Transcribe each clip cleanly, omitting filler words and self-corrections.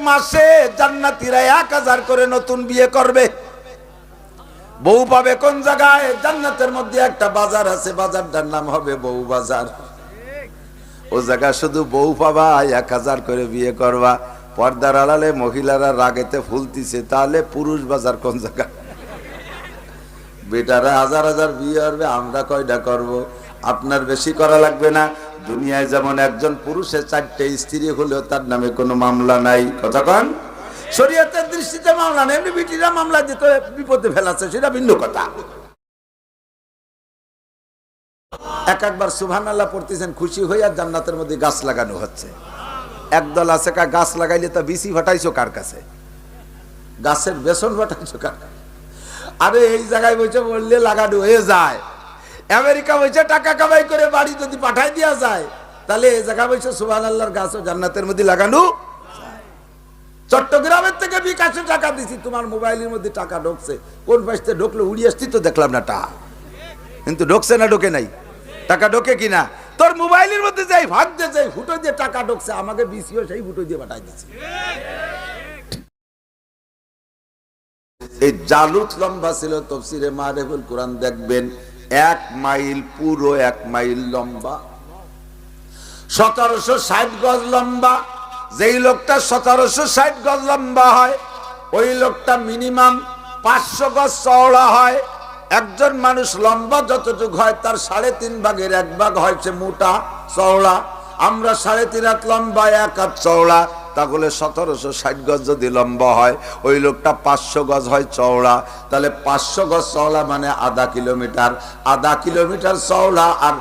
মাসে জান্নাতীরা 1000 করে নতুন বিয়ে করবে। বউ পাবে কোন জায়গায়? জান্নাতের মধ্যে একটা বাজার আছে, বাজারটার নাম হবে বউ বাজার। ও জায়গা শুধু বউ পাবা, 1000 করে বিয়ে করবা। পর্দার আড়ালে মহিলারা রাগেতে ফুলতিছে, তাহলে পুরুষ বাজার কোন জায়গা? বেটারা 1000 বিয়ে করবে, আমরা কয়টা করব? আপনার বেশি করা লাগবে না। দুনিয়ায় যেমন একজন পুরুষের 4টে স্ত্রী হলেও তার নামে কোনো মামলা নাই। কথা কন? শরীয়তের দৃষ্টিতে মামলা নেই, এমনি বিটিরা মামলা দিতে বিপদে ফেলাচ্ছে, সেটা ভিন্ন কথা। একবার সুবহানাল্লাহ পড়তেছেন, খুশি হইয়া জান্নাতের মধ্যে গাছ লাগানো হচ্ছে। একদল আছে গাছ লাগাইলে তা বিসি ফাটাইছো কার কাছে? গাছের বেসন ফাটাইছো কার কাছে? আরে এই জায়গায় বসে বললে লাগানো হয়ে যায়। আমেরিকা বসে টাকা কামাই করে বাড়ি যদি পাঠাই দেওয়া যায়, তাহলে এই জায়গা বসে সুবহানাল্লাহর গাছও জান্নাতের মধ্যে লাগানো। চট্টগ্রামের থেকে বিকাশে টাকা দিছি, তোমার মোবাইলের মধ্যে টাকা ঢুকছে। কোন পাশে ঢুকলো? উড়ি আসতি তো দেখলাম না টাকা, কিন্তু ঢুকছে না ঢোকে নাই? টাকা ঢোকে কিনা? তোর মোবাইলের মধ্যে যাই ভাগ দিয়ে যাই ফুটো দিয়ে টাকা ঢুকছে, আমাকে বিসিও সেই ফুটো দিয়ে পাঠাই দিচ্ছে। এই জালুত লম্বা ছিল, তাফসীরে মারিফুল কোরআন দেখবেন 1 মাইল, পুরো 1 মাইল লম্বা, 1760 গজ লম্বা। যেই লোকটা 1760 গজ লম্বা হয়, ওই লোকটা মিনিমাম 500 গজ চওড়া হয়। একজন মানুষ লম্বা যতটুকু হয় তার 3.5 ভাগের 1 ভাগ হয়েছে মোটা চওড়া। আমরা 3.5 হাত লম্বা, 1 হাত চওড়া, তাহলে 1760 গজ যদি লম্বা হয়, ওই লোকটা 500 গজ হয় চওড়া। তাহলে 500 গজ চওড়া মানে আধা কিলোমিটার, আধা কিলোমিটার চওড়া। আর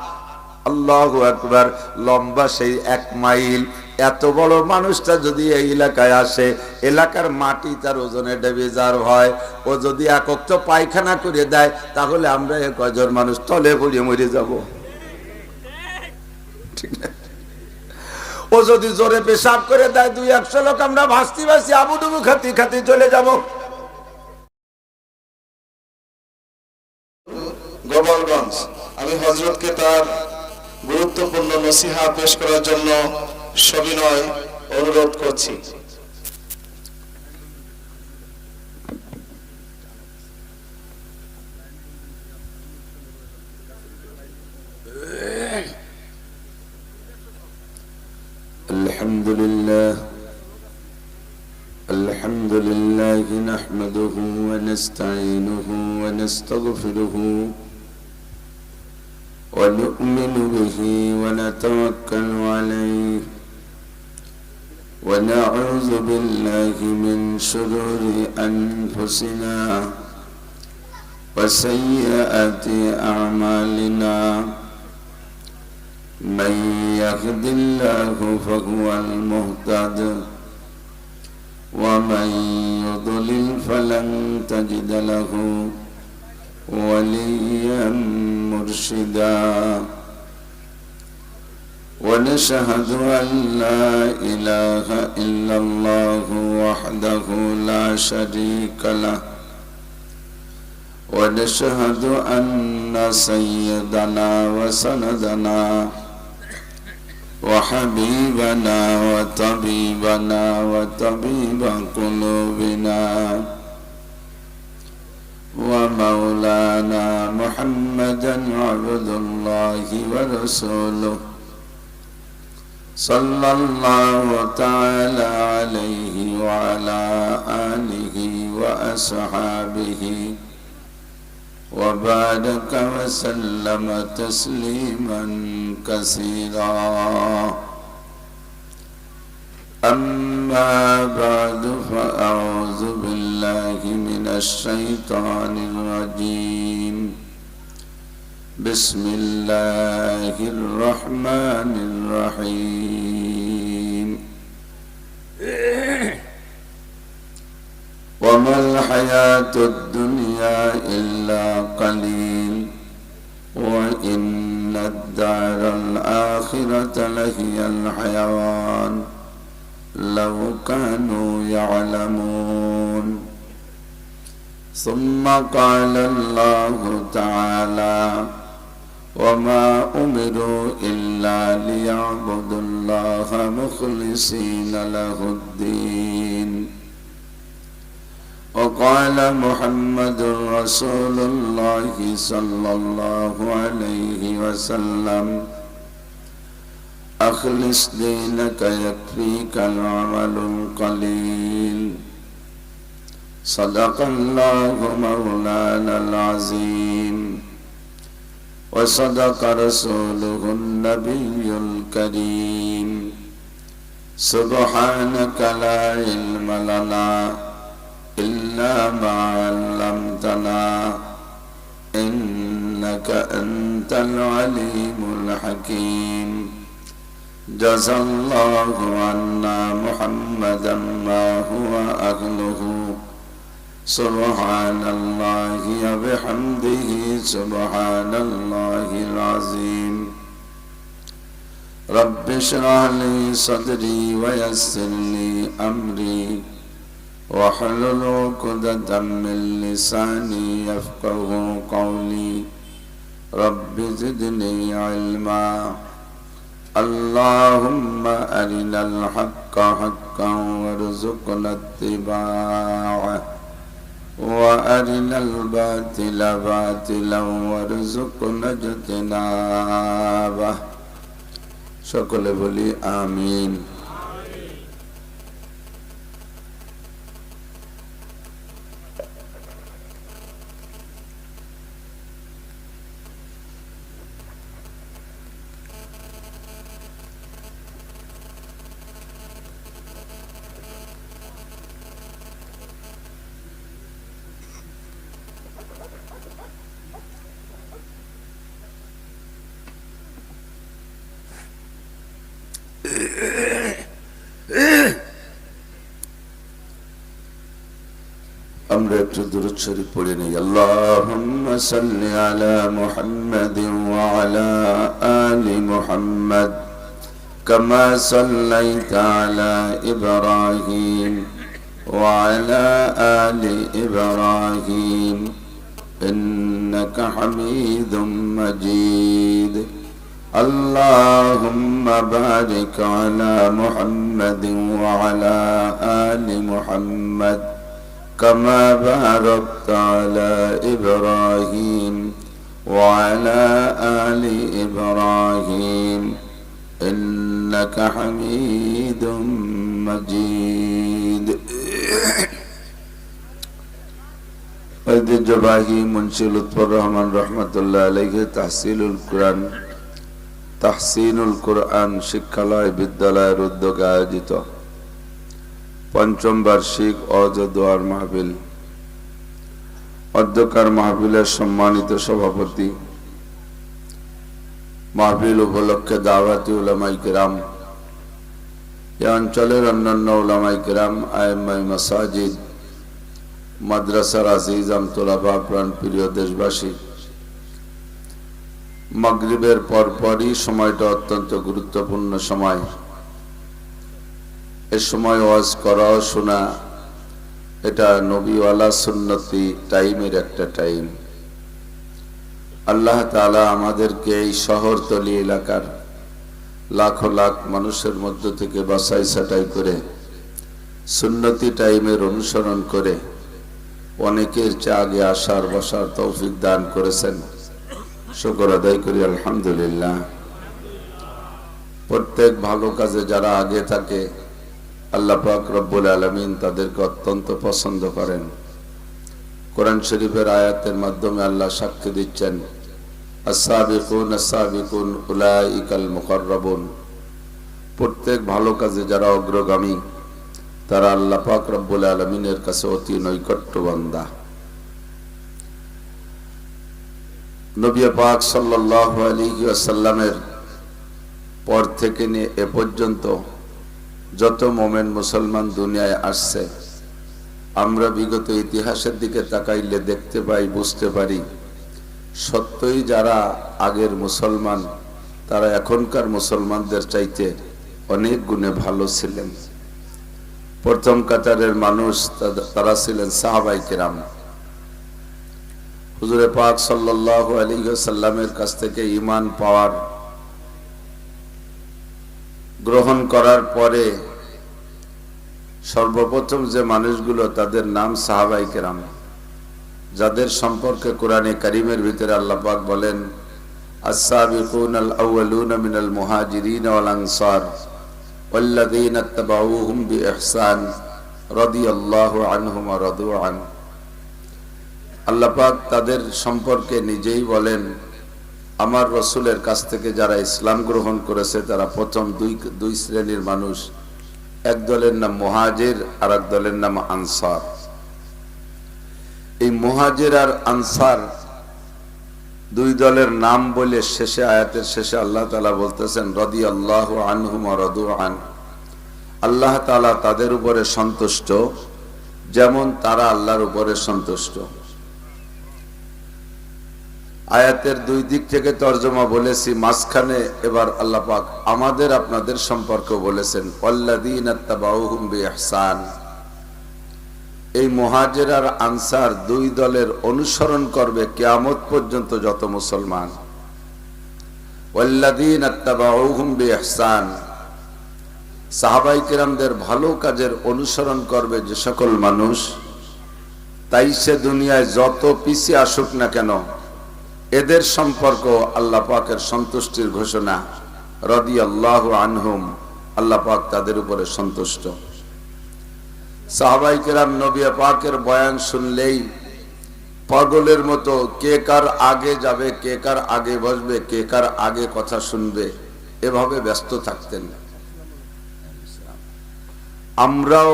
আল্লাহু আকবার, লম্বা সেই 1 মাইল। এত বড় মানুষটা যদি এই এলাকায় আসে, এলাকার মাটি তার ওজনে ডেবিজার হয়। ও যদি একত্র পায়খানা করে দেয়, তাহলে আমরা কয়জন মানুষ তলে পড়ে মরে যাব? ঠিক না? ও যদি জোরে পেশাব করে দেয়, 200 লোক আমরা ভাসতি ভাসি আবুডুবু খাতি খাতি চলে যাব। গোপালগঞ্জ, আমি হযরতকে তার গুরুত্বপূর্ণ নসিহা পেশ করার জন্য সবিনয় অনুরোধ করছি। আলহামদুলিল্লাহ, আলহামদুলিল্লাহ নাহমাদুহু ওয়া নাস্তাঈনুহু ওয়া নাস্তাগফিরুহু ওয়া নু'মিনু বিহি ওয়া নাতাওয়াক্কালু আলাইহি ওয়া না'উযু বিল্লাহি মিন শুরুরি আনফুসিনা ওয়া সাইয়্যাতি আ'মালিনা। من يهد الله فهو المهتد ومن يضلل فلن تجد له وليا مرشدا. ونشهد أن لا إله إلا الله وحده لا شريك له ونشهد أن سيدنا وسندنا وحبيبنا وطبيبنا وطبيب قلوبنا ومولانا محمدا عبد الله ورسوله صلى الله تعالى عليه وعلى آله وأصحابه وبارك وسلم تسليما كثيرا. أما بعد، فأعوذ بالله من الشيطان الرجيم. بسم الله الرحمن الرحيم. وما الحياة الدنيا إلا قليل وإن الدار الآخرة لهي الحيوان لو كانوا يعلمون. ثم قال الله تعالى: وما أمروا إلا ليعبدوا الله مخلصين له الدين وقال محمد رسول الله صلى الله عليه وسلم أخلص دينك يكفيك العمل القليل صدق الله مولانا العظيم وصدق رسوله النبي الكريم سبحانك لا علم لنا إلا ما علمتنا إنك أنت العليم الحكيم جزى الله عنا محمدا ما هو أهله سبحان الله وبحمده سبحان الله العظيم رب اشرح لي صدري ويسر لي أمري واحلل عقدة من لساني يفقه قولي رب زدني علما اللهم أرنا الحق حقا وارزقنا اتباعه وأرنا الباطل باطلا وارزقنا اجتنابه সকলে বলি আমিন। আমরা একটু দুরূদ শরীফ পড়ে নেই। আল্লাহুম্মা সাল্লি আলা মুহাম্মাদিন ওয়া আলা আলি মুহাম্মাদ কামা সাল্লাইতা আলা ইব্রাহিম ওয়া আলা আলি ইব্রাহিম ইন্নাকা হামিদুম মাজিদ। আল্লাহুম্মা বারিক আলা মুহাম্মাদিন ওয়া আলা আলি মুহাম্মাদ كما باركت على إبراهيم وعلى آل إبراهيم إنك حميد مجيد। ঐতিহ্যবাহী মুন্সি লুৎফর রহমান রহমতুল্লাহ আলাইহি তাহসিনুল কুরআন শিক্ষালয় বিদ্যালয়ের উদ্যোগে আয়োজিত পঞ্চম বার্ষিক ওয়াজ ও দোয়ার মাহফিল, অধ্যক্ষার মাহফিলের সম্মানিত সভাপতি, মাহফিল উপলক্ষে দাওয়াতি উলামায়ে কিরাম, এ অঞ্চলের অন্যান্য উলামায়ে কিরাম, আইম্মায়ে মাসাজিদ, মাদ্রাসার আজিজাম তোলাবা, প্রাণপ্রিয় দেশবাসী, মাগরিবের পরপরই সময়টা অত্যন্ত গুরুত্বপূর্ণ সময়। এ সময় ওয়াজ করা ও শোনা এটা নবীওয়ালা সুন্নতি টাইমের একটা টাইম। আল্লাহ তাআলা আমাদেরকে এই শহরতলি এলাকার লাখো লাখ মানুষের মধ্য থেকে বাছাই ছাঁটাই করে সুন্নতি টাইমের অনুসরণ করে অনেকের চেয়ে আগে আসার বসার তৌফিক দান করেছেন। শুকর আদায় করি আলহামদুলিল্লাহ। প্রত্যেক ভালো কাজে যারা আগে থাকে আল্লাহ পাক রব্বুল আলামিন তাদেরকে অত্যন্ত পছন্দ করেন। কোরআন শরীফের আয়াতের মাধ্যমে আল্লাহ সাক্ষ্য দিচ্ছেন, আস-সাবিকুন আস-সাবিকুন উলাইকাল মুকাররাবুন। প্রত্যেক ভালো কাজে যারা অগ্রগামী তারা আল্লাহ পাক রব্বুল আলামিনের কাছে অতি নৈকট্য বান্দা। নবী পাক সাল্লাল্লাহু আলাইহি ওয়াসাল্লামের পর থেকে নিয়ে এ পর্যন্ত যত মোমেন মুসলমান দুনিয়ায় আসছে, আমরা বিগত ইতিহাসের দিকে তাকাইলে দেখতে পাই, বুঝতে পারি সত্যই যারা আগের মুসলমান তারা এখনকার মুসলমানদের চাইতে অনেক গুণে ভালো ছিলেন। প্রথম কাতারের মানুষ তারা ছিলেন সাহাবায়ে কেরাম। হুজুরে পাক সাল্লাল্লাহু আলাইহি ওয়াসাল্লামের কাছ থেকে ঈমান পাওয়ার গ্রহণ করার পরে সর্বপ্রথম যে মানুষগুলো, তাদের নাম সাহাবায়ে কেরাম, যাদের সম্পর্কে কোরআনে কারীমের ভিতরে আল্লাহ পাক বলেন আস-সাবিকুনাল আউয়ালুনা মিনাল মুহাজিরিন ওয়াল আনসার ওয়াল্লাযীনা ইত্তাবাউহুম বিইহসান রাদিয়াল্লাহু আনহুম ওয়া রাদু আন। আল্লাহ পাক তাদের সম্পর্কে নিজেই বলেন, আমার রসুলের কাছ থেকে যারা ইসলাম গ্রহণ করেছে তারা প্রথম দুই শ্রেণীর মানুষ। এক দলের নাম মুহাজির আর এক দলের নাম আনসার। এই মুহাজির আর আনসার দুই দলের নাম বলে শেষে, আয়াতের শেষে আল্লাহ তাআলা বলতেছেন রাদিয়াল্লাহু আনহুম ওয়া রাদু আন। আল্লাহ তাআলা তাদের উপরে সন্তুষ্ট যেমন তারা আল্লাহর উপরে সন্তুষ্ট। আয়াতের দুই দিক থেকে তরজমা বলেছি, মাঝখানে এবার আল্লাহ পাক আমাদের আপনাদের সম্পর্ক বলেছেন ওয়াল্লাযীনা ইত্তাবাউহুম বিইহসান। এই মুহাজির আর আনসার দুই দলের অনুসরণ করবে কিয়ামত পর্যন্ত যত মুসলমান। ওয়াল্লাযীনা ইত্তাবাউহুম বিইহসান, সাহাবায়ে কেরামদের ভালো কাজের অনুসরণ করবে যে সকল মানুষ, তাই সে দুনিয়ায় যত পিছিয়ে আসুক না কেন, এদের সম্পর্ক আল্লাহ পাকের সন্তুষ্টির ঘোষণা। রাদিয়াল্লাহু আনহুম, আল্লাহ পাক তাদের উপরে সন্তুষ্ট। সাহাবায়ে কেরাম নবী পাকের বয়ান শুনলেই পাগলের মতো কে কার আগে যাবে, কে কার আগে বসবে, কে কার আগে কথা শুনবে, এভাবে ব্যস্ত থাকতেন। আমরাও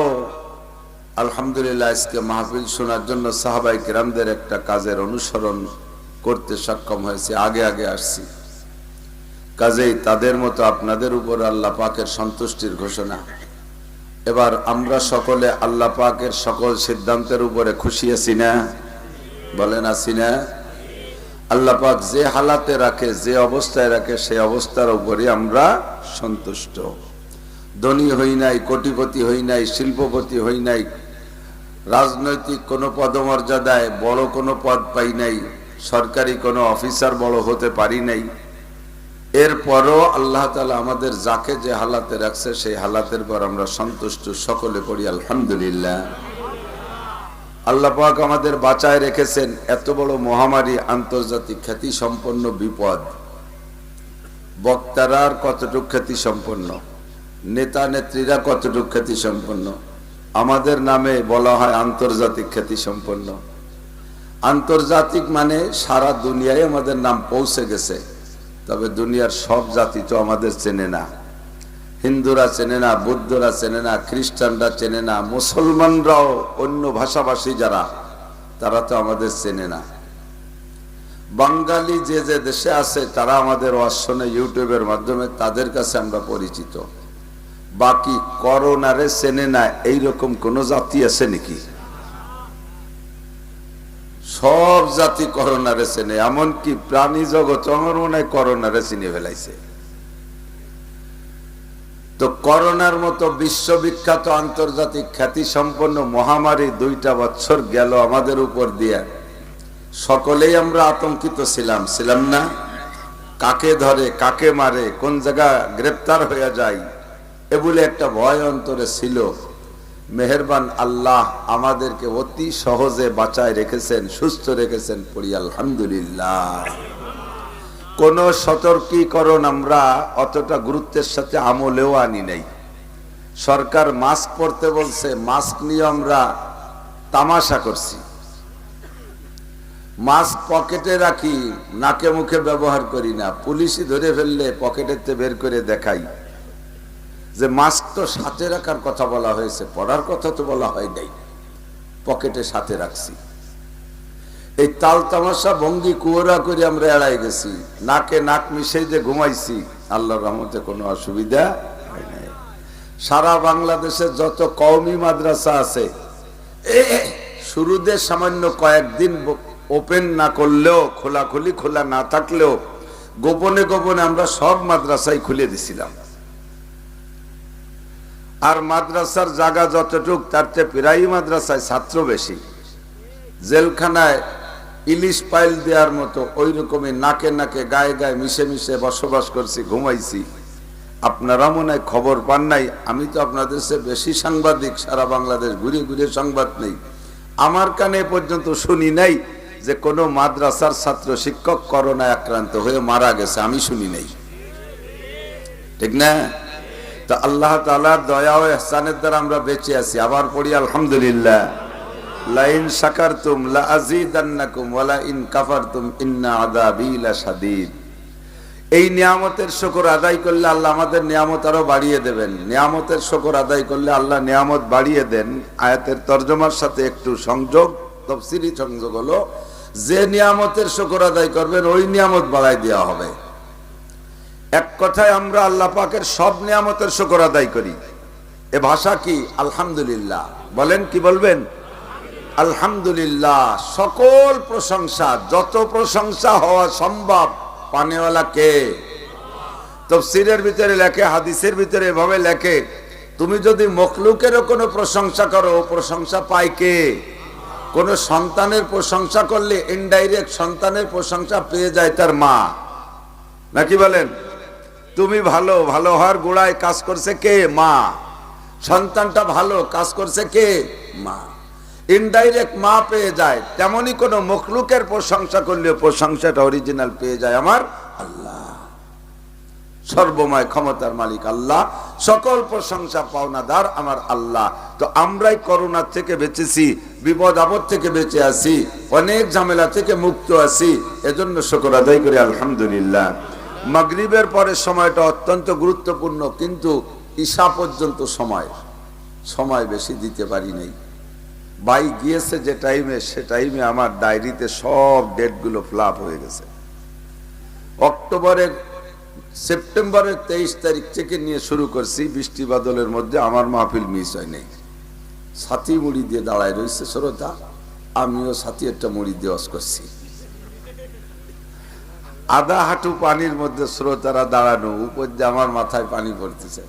আলহামদুলিল্লাহ আজকে মাহফিল শোনার জন্য সাহাবায়ে কেরামদের একটা কাজের অনুসরণ করতে সক্ষম হয়েছে, আগে আগে আসছি। কাজেই তাদের মতো আপনাদের উপর আল্লাহ পাকের সন্তুষ্টির ঘোষণা। এবার আমরা সকলে আল্লাহ পাকের সকল সিদ্ধান্তের উপরে খুশি আছি না? বলেন আছি না? আল্লাহ পাক যে হালাতে রাখে, যে অবস্থায় রাখে, সেই অবস্থার উপরে আমরা সন্তুষ্ট। ধনী হই নাই, কোটিপতি হই নাই, শিল্পপতি হই নাই, রাজনৈতিক কোনো পদমর্যাদায় বড় কোনো পদ পাই নাই, সরকারি কোনো অফিসার বড় হতে পারি নাই, এরপরও আল্লাহ তাআলা আমাদের যাকে যে হালাতে রাখছে সেই হালাতের পর আমরা সন্তুষ্ট। সকলে পড়ি আলহামদুলিল্লাহ। আল্লাহ পাক আমাদের বাঁচায় রেখেছেন এত বড় মহামারী, আন্তর্জাতিক খ্যাতি সম্পন্ন বিপদ। বক্তারা কতটুকু খ্যাতি সম্পন্ন, নেতা নেত্রীরা কতটুকু খ্যাতি সম্পন্ন, আমাদের নামে বলা হয় আন্তর্জাতিক খ্যাতি সম্পন্ন। আন্তর্জাতিক মানে সারা দুনিয়ায় আমাদের নাম পৌঁছে গেছে। তবে দুনিয়ার সব জাতি তো আমাদের চেনে না। হিন্দুরা চেনে না, বৌদ্ধরা চেনে না, খ্রিস্টানরা চেনে না, মুসলমানরাও অন্য ভাষাভাষী যারা, তারা তো আমাদের চেনে না। বাঙালি যে যে দেশে আছে তারা আমাদের ওয়াজ শুনে ইউটিউবের মাধ্যমে, তাদের কাছে আমরা পরিচিত। বাকি করোনারে চেনে না এইরকম কোন জাতি আছে নাকি? সব জাতি করোনারে চেনে, এমনকি প্রাণী জগৎ আমার মনে হয় করোনারে চিনে ফেলাইছে। তো করোনার মতো বিশ্ববিখ্যাত আন্তর্জাতিক খ্যাতি সম্পন্ন মহামারী 2টা বছর গেল আমাদের উপর দিয়ে। সকলেই আমরা আতঙ্কিত ছিলাম না? কাকে ধরে, কাকে মারে, কোন জায়গা গ্রেপ্তার হয়ে যায়, এ বলে একটা ভয় অন্তরে ছিল। মেহেরবান আল্লাহ আমাদেরকে অতি সহজে বাঁচায় রেখেছেন, সুস্থ রেখেছেন, পড়ি আলহামদুলিল্লাহ। কোন সতর্কীকরণ আমরা অতটা গুরুত্বের সাথে আমলেও আনি নাই। সরকার মাস্ক পরতে বলছে, মাস্ক নিয়ে আমরা তামাশা করছি। মাস্ক পকেটে রাখি, নাকে মুখে ব্যবহার করি না। পুলিশই ধরে ফেললে পকেটেতে বের করে দেখাই যে মাস্ক তো সাথে রাখার কথা বলা হয়েছে, পরার কথা তো বলা হয় নাই, পকেটে সাথে রাখছি। এই তাল তামাশা ভঙ্গি কুয়োরা করে আমরা এড়াই গেছি। নাকে নাক মিশে যে ঘুমাইছি, আল্লাহর রহমতে কোনো অসুবিধা হয় নাই। সারা বাংলাদেশে যত কওমি মাদ্রাসা আছে, শুরুতে সামান্য কয়েকদিন ওপেন না করলেও, খোলাখুলি খোলা না থাকলেও গোপনে গোপনে আমরা সব মাদ্রাসায় খুলে দিছিলাম। আর মাদ্রাসার জায়গা যতটুক, তার চেয়ে প্রায় মাদ্রাসায় ছাত্র বেশি। জেলখানায় ইলিশ পাইল দেওয়ার মতো ওই রকমই নাকে নাকে গায়ে গায়ে মিশে মিশে বসবাস করছি, ঘুমাইছি। আপনারা মনে হয় খবর পান নাই, আমি তো আপনাদের চেয়ে বেশি সাংবাদিক, সারা বাংলাদেশ ঘুরে ঘুরে সংবাদ নেই। আমার কানে পর্যন্ত শুনি নাই যে কোনো মাদ্রাসার ছাত্র শিক্ষক করোনায় আক্রান্ত হয়ে মারা গেছে, আমি শুনি নাই, ঠিক না? তো আল্লাহ তাআলার দয়া ও ইহসানের দ্বারা আমরা বেঁচে আছি। আবার পড়ি আলহামদুলিল্লাহ। লাইন শাকারতুম লাআযীদান্নাকুম ওয়া লাইন কাফারতুম ইন্না আযাবী লাশাদীদ। এই নিয়ামতের শুকর আদায় করলে আল্লাহ আমাদের নিয়ামত আরো বাড়িয়ে দেবেন। নিয়ামতের শুকর আদায় করলে আল্লাহ নিয়ামত বাড়িয়ে দেন। আয়াতের তরজমার সাথে একটু সংযোগ, তাফসীরি সংযোগ হলো, যে নিয়ামতের শুকর আদায় করবেন ওই নিয়ামত বাড়াই দেওয়া হবে। এক কথায় আমরা আল্লাহ পাকের সব নিয়ামতের শুকর আদায় করি। এ ভাষা কি? আলহামদুলিল্লাহ। বলেন, কি বলবেন? আলহামদুলিল্লাহ। সকল প্রশংসা, যত প্রশংসা হওয়া সম্ভব পানেওয়ালা কে? তাফসীরের ভিতরে লেখে, হাদিসের ভিতরে এভাবে লেখে, তুমি যদি মখলুকেরও কোনো প্রশংসা করো, প্রশংসা পায় কে? কোন সন্তানের প্রশংসা করলে ইনডাইরেক্ট সন্তানের প্রশংসা পেয়ে যায় তার মা, নাকি বলেন? তুমি ভালো, ভালো হওয়ার গোড়ায় কাজ করছে কে? মা। সন্তানটা ভালো, কাজ করছে কে? মা। ইনডাইরেক্ট মা পেয়ে যায়। তেমনি কোন মখলুকের প্রশংসা করলে প্রশংসাটা অরিজিনাল পেয়ে যায় আমার আল্লাহ। সর্বময় ক্ষমতার মালিক আল্লাহ, সকল প্রশংসা পাওনাদার আমার আল্লাহ। তো আমরাই করোনা থেকে বেঁচেছি, বিপদ আপদ থেকে বেঁচে আছি, অনেক ঝামেলা থেকে মুক্ত আছি, এজন্য শুকর আদায় করি আলহামদুলিল্লাহ। মাগরিবের পরের সময়টা অত্যন্ত গুরুত্বপূর্ণ, কিন্তু ঈশা পর্যন্ত সময় বেশি দিতে পারি নাই। ভাই গিয়েছে যে টাইমে, সে টাইমে আমার ডায়েরিতে সব ডেটগুলো ফ্লাপ হয়ে গেছে। সেপ্টেম্বরের 23 তারিখ থেকে নিয়ে শুরু করছি, বৃষ্টি বাদলের মধ্যে আমার মাহফিল মিস হয় নাই। ছাতি মুড়ি দিয়ে দাঁড়ায় রয়েছে শ্রোতা, আমিও ছাতি একটা মুড়ি দিয়ে ওয়াজ করছি। আধা হাঁটু পানির মধ্যে শ্রোতারা দাঁড়ানো, উপর দিয়ে আমার মাথায় পানি পড়তেছে।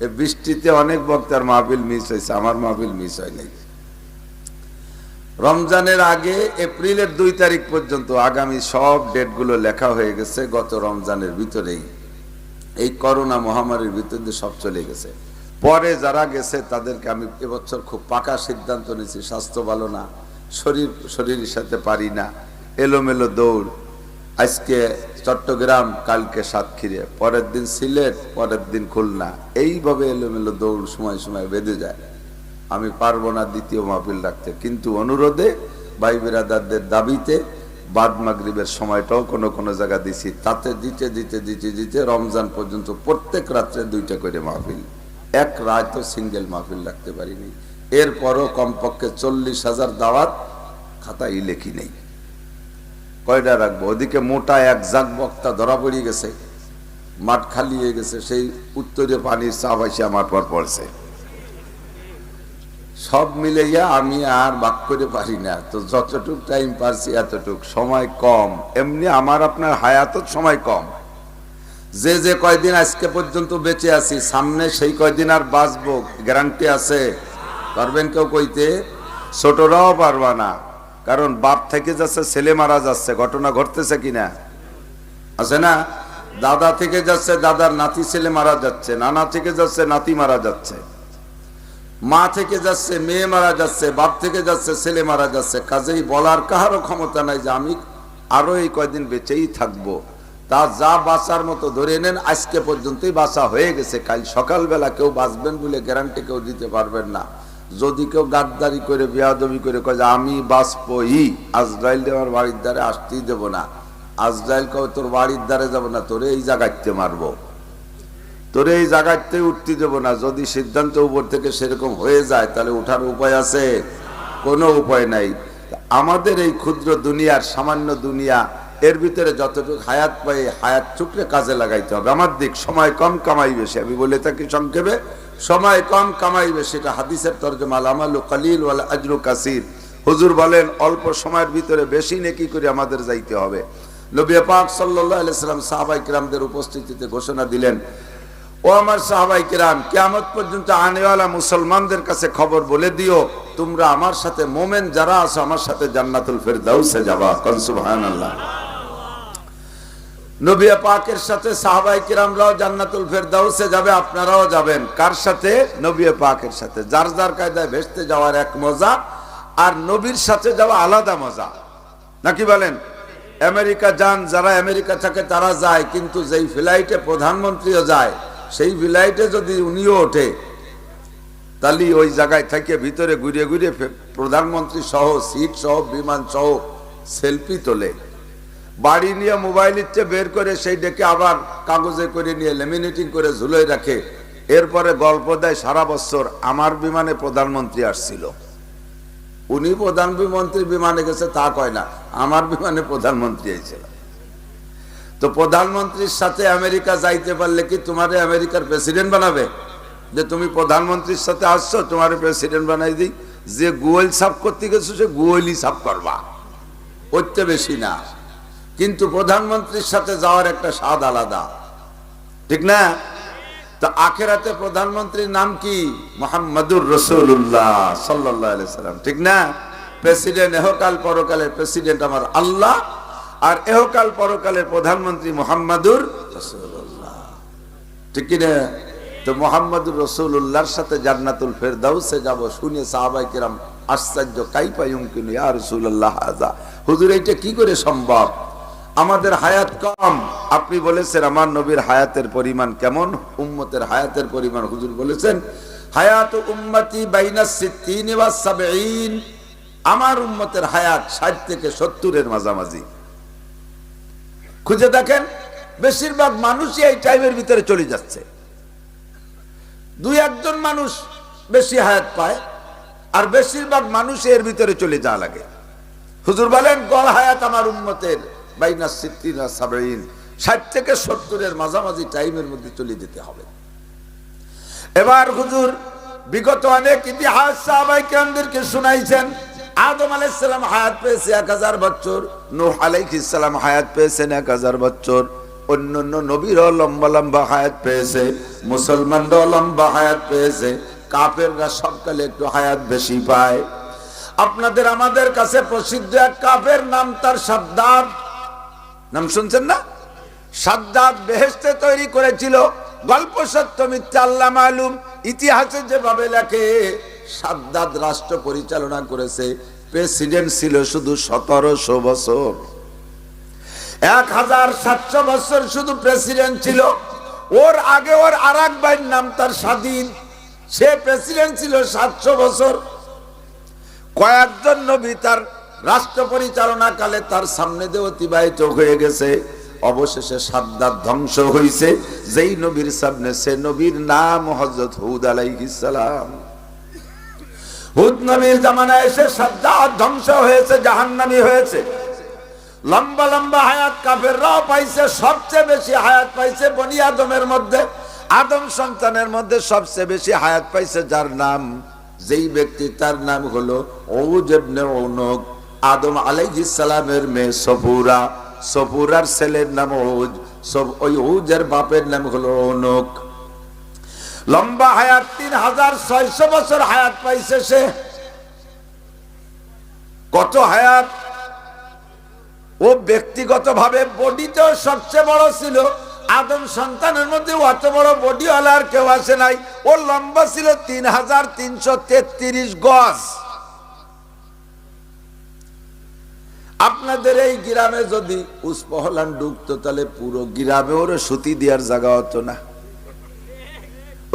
এই বৃষ্টিতে অনেক বক্তার মাহফিল মিস হয়েছে, আমার মাহফিল মিস হয় নাই। রমজানের আগে এপ্রিলের 2 তারিখ পর্যন্ত আগামী সব ডেটগুলো লেখা হয়ে গেছে। গত রমজানের ভিতরেই এই করোনা মহামারীর ভিতরে সব চলে গেছে। পরে যারা গেছে তাদেরকে আমি এবছর খুব পাকা সিদ্ধান্ত নিয়েছি, স্বাস্থ্য ভালো না, শরীরের সাথে পারি না, এলোমেলো দৌড়। আজকে চট্টগ্রাম, কালকে সাতক্ষীরা, পরের দিন সিলেট, পরের দিন খুলনা, এইভাবে এলোমেলো দৌড় সময় সময় বেঁধে যায়। আমি পারবো না দ্বিতীয় মাহফিল রাখতে, কিন্তু অনুরোধে, ভাই বিরাদারদের দাবিতে বাদ মাগরিবের সময়টাও কোনো জায়গা দিছি। তাতে দিতে দিতে দিতে দিতে রমজান পর্যন্ত প্রত্যেক রাত্রে 2টা করে মাহফিল, এক রাতও সিঙ্গেল মাহফিল রাখতে পারিনি। এরপরও কমপক্ষে 40,000 দাওয়াত খাতায় লেখি নেই। কয়টা রাখবো? ওদিকে মোটা এক জাগ বক্তা ধরা পড়ে গেছে, মাঠ খালি হয়ে গেছে, সেই উত্তরে পানির চাপ এসে আমার পর পড়ছে। সব মিলে আমি আর বাক করে পারি না। তো যতটুক টাইম পারছি এতটুক, সময় কম, এমনি আমার আপনার হায়াতত সময় কম। যে কয়দিন আজকে পর্যন্ত বেঁচে আছি, সামনে সেই কয়দিন আর বাঁচবো গ্যারান্টি আছে? পারবেন কেউ কইতে? ছোটরাও পারবা না, কারণ বাপ থেকে যাচ্ছে, ছেলে মারা যাচ্ছে, ঘটনা ঘটতেছে কিনা? আছে না? দাদা থেকে যাচ্ছে, দাদার নাতি ছেলে মারা যাচ্ছে, নানা থেকে যাচ্ছে, নাতি মারা যাচ্ছে, মা থেকে যাচ্ছে, মেয়ে মারা যাচ্ছে, বাপ থেকে যাচ্ছে, ছেলে মারা যাচ্ছে। কাজেই বলার কাহারও ক্ষমতা নাই যে আমি আরো এই কয়দিন বেঁচেই থাকবো। তা যা বাঁচার মতো ধরে নেন, আজকে পর্যন্তই বাঁচা হয়ে গেছে। কাল সকালবেলা কেউ বাঁচবেন বলে গ্যারান্টি কেউ দিতে পারবেন না। যদি কেউ গাদ্দারি করে, বেয়াদবি করে কয় যে আমি বাঁচবই, আজরাইল আমার বাড়ির দ্বারে আসতেই দেব না, আজরাইল কবে তোর বাড়ির দ্বারে যাব না, তোরে এই জায়গাতে মারবো, তোরে এই জায়গাতে উঠতে দেবো না। যদি সিদ্ধান্ত উপর থেকে সেরকম হয়ে যায়, তাহলে ওঠার উপায় আছে? কোনো উপায় নাই। আমাদের এই ক্ষুদ্র দুনিয়ার, সামান্য দুনিয়া, এর ভিতরে যতটুকু হায়াত পাই, হায়াত চুকরে কাজে লাগাইতে হবে। আমার দিক সময় কম, কামাই বেশি। আমি বলে থাকি সংক্ষেপে, সময় কম, কামাই বেশি। এটা হাদিসের তরজমা, আল আমালু কালিল ওয়াল আজরু কাসীর। হুজুর বলেন অল্প সময়ের ভিতরে বেশি নেকি করে আমাদের যাইতে হবে। নবী পাক সাল্লাল্লাহু আলাইহি সাল্লাম সাহাবায়ে কিরামদের উপস্থিতিতে ঘোষণা দিলেন, ও আমার সাহাবাই কিরাম, কিয়ামত পর্যন্ত আনেওয়ালা মুসলমানদের কাছে খবর বলে দিও, তোমরা আমার সাথে মোমেন যারা আছো আমার সাথে জান্নাতুল ফেরদাউসে যাবা। কোন সুবহানাল্লাহ। নবী পাকের সাথে সাহাবাই কিরামরাও জান্নাতুল ফেরদাউসে যাবে, আপনারাও যাবেন। কার সাথে? নবী পাকের সাথে। যার যার কায়দায় ভেস্তে যাওয়ার এক মজা, আর নবীর সাথে যাওয়া আলাদা মজা, নাকি বলেন? আমেরিকা যান, যারা আমেরিকা থাকে তারা যায়, কিন্তু যেই ফ্লাইটে প্রধানমন্ত্রীও যায়, সেই ফ্লাইটে যদি উনিও ওঠে, তাহলে ওই জায়গায় থেকে ভিতরে ঘুরে ঘুরে প্রধানমন্ত্রী সহ, সিট সহ, বিমান সহ সেলফি তোলে। বাড়ি নিয়ে মোবাইলটা বের করে সেই ডেকে আবার কাগজে করে নিয়ে লেমিনেটিং করে ঝুলোয় রাখে। এরপরে গল্প দেয় সারা বছর আমার বিমানে প্রধানমন্ত্রী আসছিল। উনি প্রধানমন্ত্রীর বিমানে গেছে তা কয় না, আমার বিমানে প্রধানমন্ত্রী এসেছিল। তো প্রধানমন্ত্রীর সাথে আমেরিকা যাইতে পারলে কি তোমারে আমেরিকার প্রেসিডেন্ট বানাবে? যে তুমি প্রধানমন্ত্রীর সাথে আসছো, তোমার প্রেসিডেন্ট বানাই দিই। যে গুগল সাফ করতে গেছো সে গুগলই সাফ করবা, ওইতে বেশি না। কিন্তু প্রধানমন্ত্রীর সাথে যাওয়ার একটা স্বাদ আলাদা, ঠিক না? তো আখেরাতে প্রধানমন্ত্রীর নাম কি? মুহাম্মাদুর রাসূলুল্লাহ সাল্লাল্লাহু আলাইহি সাল্লাম, ঠিক না? প্রেসিডেন্ট, এহকাল পরকালের প্রেসিডেন্ট আমার আল্লাহ, আর এহকাল পরকালের প্রধানমন্ত্রী মুহাম্মাদুর রাসূলুল্লাহ, ঠিক কি না? তো মুহাম্মাদুর রাসূলুল্লাহর সাথে জান্নাতুল ফেরদাউসে যাব শুনে সাহাবায়ে কেরাম আশ্চর্য, কাইফা ইউমকিনু ইয়া রাসূলুল্লাহ হাযা, হুজুর এটা কি করে সম্ভব? আমাদের হায়াত কম, আপনি বলেছেন আমার নবীর হায়াতের পরিমাণ কেমন, উম্মতের হায়াতের পরিমাণ হুজুর বলেছেন হায়াতু উম্মতি বাইনাস সিত্তিন ওয়া সাবঈন, আমার উম্মতের হায়াত 60 থেকে 70 এর মাঝামাঝি। খুঁজে দেখেন, বেশিরভাগ মানুষই এই টাইমের ভিতরে চলে যাচ্ছে। দুই একজন মানুষ বেশি হায়াত পায়, আর বেশিরভাগ মানুষ এর ভিতরে চলে যাওয়া লাগে। হুজুর বলেন গড় হায়াত আমার উম্মতের বাইনা সিত্তিন ওয়া সাবঈন, 60 থেকে 70 এর মাঝামাঝি টাইমের মধ্যে চলে যেতে হবে। এবার হুজুর বিগত অনেক ইতিহাস সাহাবায়ে কেরামদেরকে শুনাইছেন। আদম আলাইহিস সালাম হায়াত পেয়েছে 1000 বছর, নূহ আলাইহিস সালাম হায়াত পেয়েছেন 1000 বছর, অন্যান্য নবীরাও লম্বা লম্বা হায়াত পেয়েছে, মুসলমানরাও লম্বা হায়াত পেয়েছে, কাফেররা সবকালে একটু হায়াত বেশি পায়। আপনাদের আমাদের কাছে প্রসিদ্ধ এক কাফের নাম তার সাদ্দাদ, নাম শুনছেন না? সাদ্দাদ বেহেশতে তৈরি করেছিল, গল্প সত্য মিথ্যা আল্লাহ মালুম। ইতিহাসে যেভাবে লেখে সাদ্দাদ রাষ্ট্র পরিচালনা করেছে, প্রেসিডেন্ট ছিল শুধু 1700 বছর, 1700 বছর শুধু প্রেসিডেন্ট ছিল। ওর আগে ওর আরেক ভাইয়ের নাম তার স্বাধীন, সে প্রেসিডেন্ট ছিল 700 বছর। কয়েকজন নবী তার রাষ্ট্র পরিচালনা কালে তার সামনে দিয়ে অতিবাহিত হয়ে গেছে। অবশেষে সাদ্দাদ ধ্বংস হয়েছে যেই নবীর সামনে, সে নবীর নাম হযরত হুদ আলাইহিস সালাম। হুদ নবীর জামানায় এসে সাদ্দাদ ধ্বংস হয়েছে, জাহান্নামী হয়েছে। লম্বা লম্বা হায়াত কাফেররাও পাইছে, সবচেয়ে বেশি হায়াত পাইছে বনি আদমের মধ্যে, আদম সন্তানের মধ্যে সবচেয়ে বেশি হায়াত পাইছে যার নাম, যেই ব্যক্তি তার নাম হলো ঔজ ইবনে উনুক। আদম আলাইহিস সালামের মেয়ে সফুরা, সফুরার ছেলের নাম ঔজ, ওই ঔজের বাপের নাম হলো উনুক। লম্বা হায়াত 3600 বছর হায়াত পাইছে সে। কত হায়াত! ও ব্যক্তিগতভাবে বডিতেও সবচেয়ে বড় ছিল, আদম সন্তানের মধ্যে অত বড় বডিওয়ালা আর কেউ আসে নাই। ওর লম্বা ছিল 3333 গজ। আপনাদের এই গ্রামে যদি উসপহলান ঢুকতো, তাহলে পুরো গ্রামে ওরে সুতি দেওয়ার জায়গা হতো না।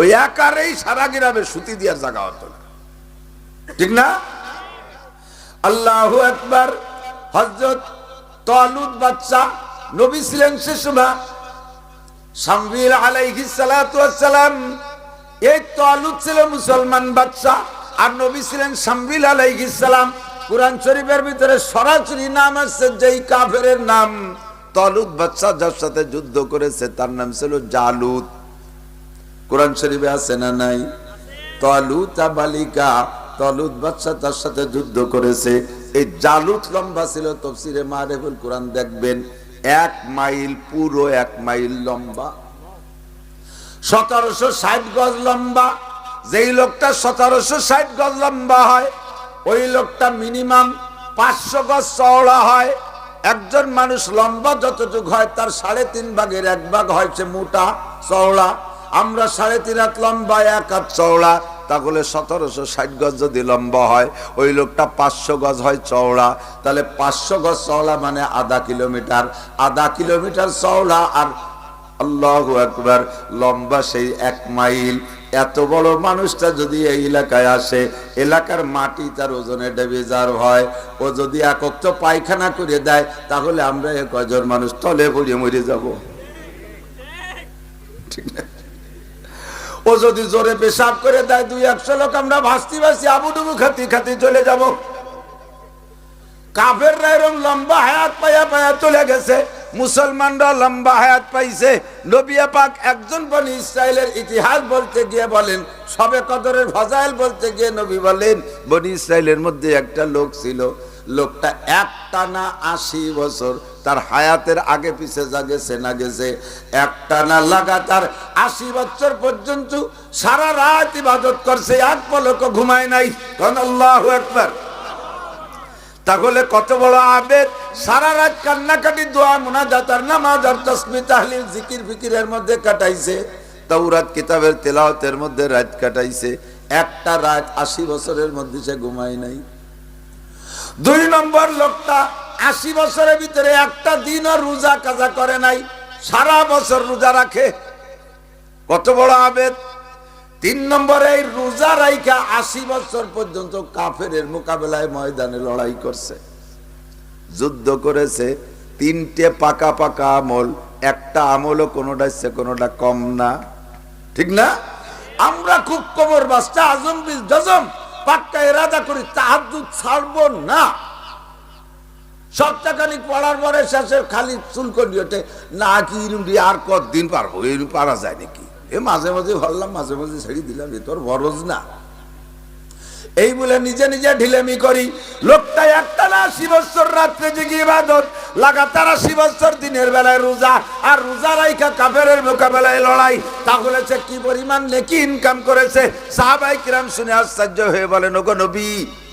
ওই একারেই সারা গ্রামে সুতি দেওয়ার জায়গা হতো না, ঠিক না? আল্লাহু আকবার। হযরত তালুত বাদশা নবী ছিলেন সে সময়, শামবিল আলাইহিস সালাতু ওয়াস সালাম। এই তালুত ছিল মুসলমান বাদশা, আর নবী ছিলেন শামবিল আলাইহিস সালাম। কুরআন শরীফের ভিতরে সরাসরি নাম আছে যেই কাফেরের নাম তালুত বাদশা যার সাথে যুদ্ধ করেছে তার নাম ছিল জালুত। কুরআন শরীফে আছে না নাই? তালুত বালিকা, তালুত বাদশা তার সাথে যুদ্ধ করেছে। এই জালুত লম্বা ছিল, তাফসীরে মারিফুল কুরআন দেখবেন 1 মাইল, পুরো 1 মাইল লম্বা। 1760 গজ লম্বা। যেই লোকটা 1760 গজ লম্বা হয় ওই লোকটা মিনিমাম 500 গজ চওড়া হয়। একজন মানুষ লম্বা যতটুকু হয় তার 3.5 ভাগের 1 ভাগ হয়েছে মোটা চওড়া। আমরা 3.5 হাত লম্বা 1 হাত চওড়া, তাহলে 1760 গজ যদি লম্বা হয় ওই লোকটা 500 গজ হয় চওড়া। তাহলে 500 গজ চওড়া মানে আধা কিলোমিটার, আধা কিলোমিটার চওড়া আর আল্লাহু আকবার লম্বা সেই 1 মাইল। এত বড় মানুষটা যদি এই এলাকায় আসে, এলাকার মাটি তার ওজনে ডেবে যার হয়, ও যদি একত্র পায়খানা করে দেয় তাহলে আমরা কয়জন মানুষ তলে পড়ে মরে যাব, ঠিক না? ও যদি জোরে পেশাব করে দেয় 200 লোক আমরা ভাসতি ভাসি আবুডুবু খাতি খাতি চলে যাব। কাফেররা এরকম লম্বা হায়াত পায়া পায়া চলে গেছে, মুসলমানরা লম্বা হায়াত পাইছে। নবী পাক একজন বনি ইসরাইলের ইতিহাস বলতে গিয়ে বলেন, সবে কদরের ফজাইল বলতে গিয়ে নবী বলেন, বনি ইসরাইলের মধ্যে একটা লোক ছিল, লোকটা একটানা 80 বছর তার হায়াতের আগে পিছে যা গেছে না গেছে, একটানা লাগাতার 80 বছর পর্যন্ত সারা রাত ইবাদত করছে, এক পলক ঘুমায় নাই। আল্লাহু আকবার। তাহলে কত বড় আবেদ! সারা রাত কান্নাকাটি, দোয়া, মুনাজাত আর নামাজ আর তাসবিহ তাহলিল জিকির ফিকিরের মধ্যে কাটাইছে, তাওরাত কিতাবের তেলাওয়াতের মধ্যে রাত কাটাইছে। একটা রাত 80 বছরের মধ্যে সে ঘুমায় নাই। 2 নম্বর লোকটা 80 বছরের ভিতরে একটা দিনও রোজা কাজা করে নাই, সারা বছর রোজা রাখে। কত বড় আবেদ! 3 নম্বরে এই রোজা রাইখা 80 বছর পর্যন্ত কাফেরের মোকাবেলায় ময়দানে লড়াই করছে, যুদ্ধ করেছে। 3টে পাকা পাকা আমল, একটা আমলও কোনোটা কোনোটা কম না, ঠিক না? আমরা খুব কবর বাস্তা আজম বিল জজম পাক্কা ইরাদা করি তাহাজ্জুদ ছাড়বো না। সপ্তাহখানি পড়ার পরে শেষে খালি চুলকনি ওঠে না, কি আর কতদিন পারবো, এই পারা যায় নাকি? এ মাঝে মাঝে ভাবলাম, মাঝে মাঝে ছেড়ে দিলাম, এ তোর বরজ না, এই বলে নিজে নিজে ঢিলেমি করি। লোকটা একটানা 80 বছর রাত্রে জেগে ইবাদত, লাগাতার 80 বছর দিনের বেলায় রোজা, আর রোজা রাইখা কাফেরের মোকাবেলায় লড়াই। তাহলে সে কি পরিমাণ নেকি ইনকাম করেছে! সাহাবায়ে কিরাম শুনে আশ্চর্য হয়ে বলেন, ওগো নবী,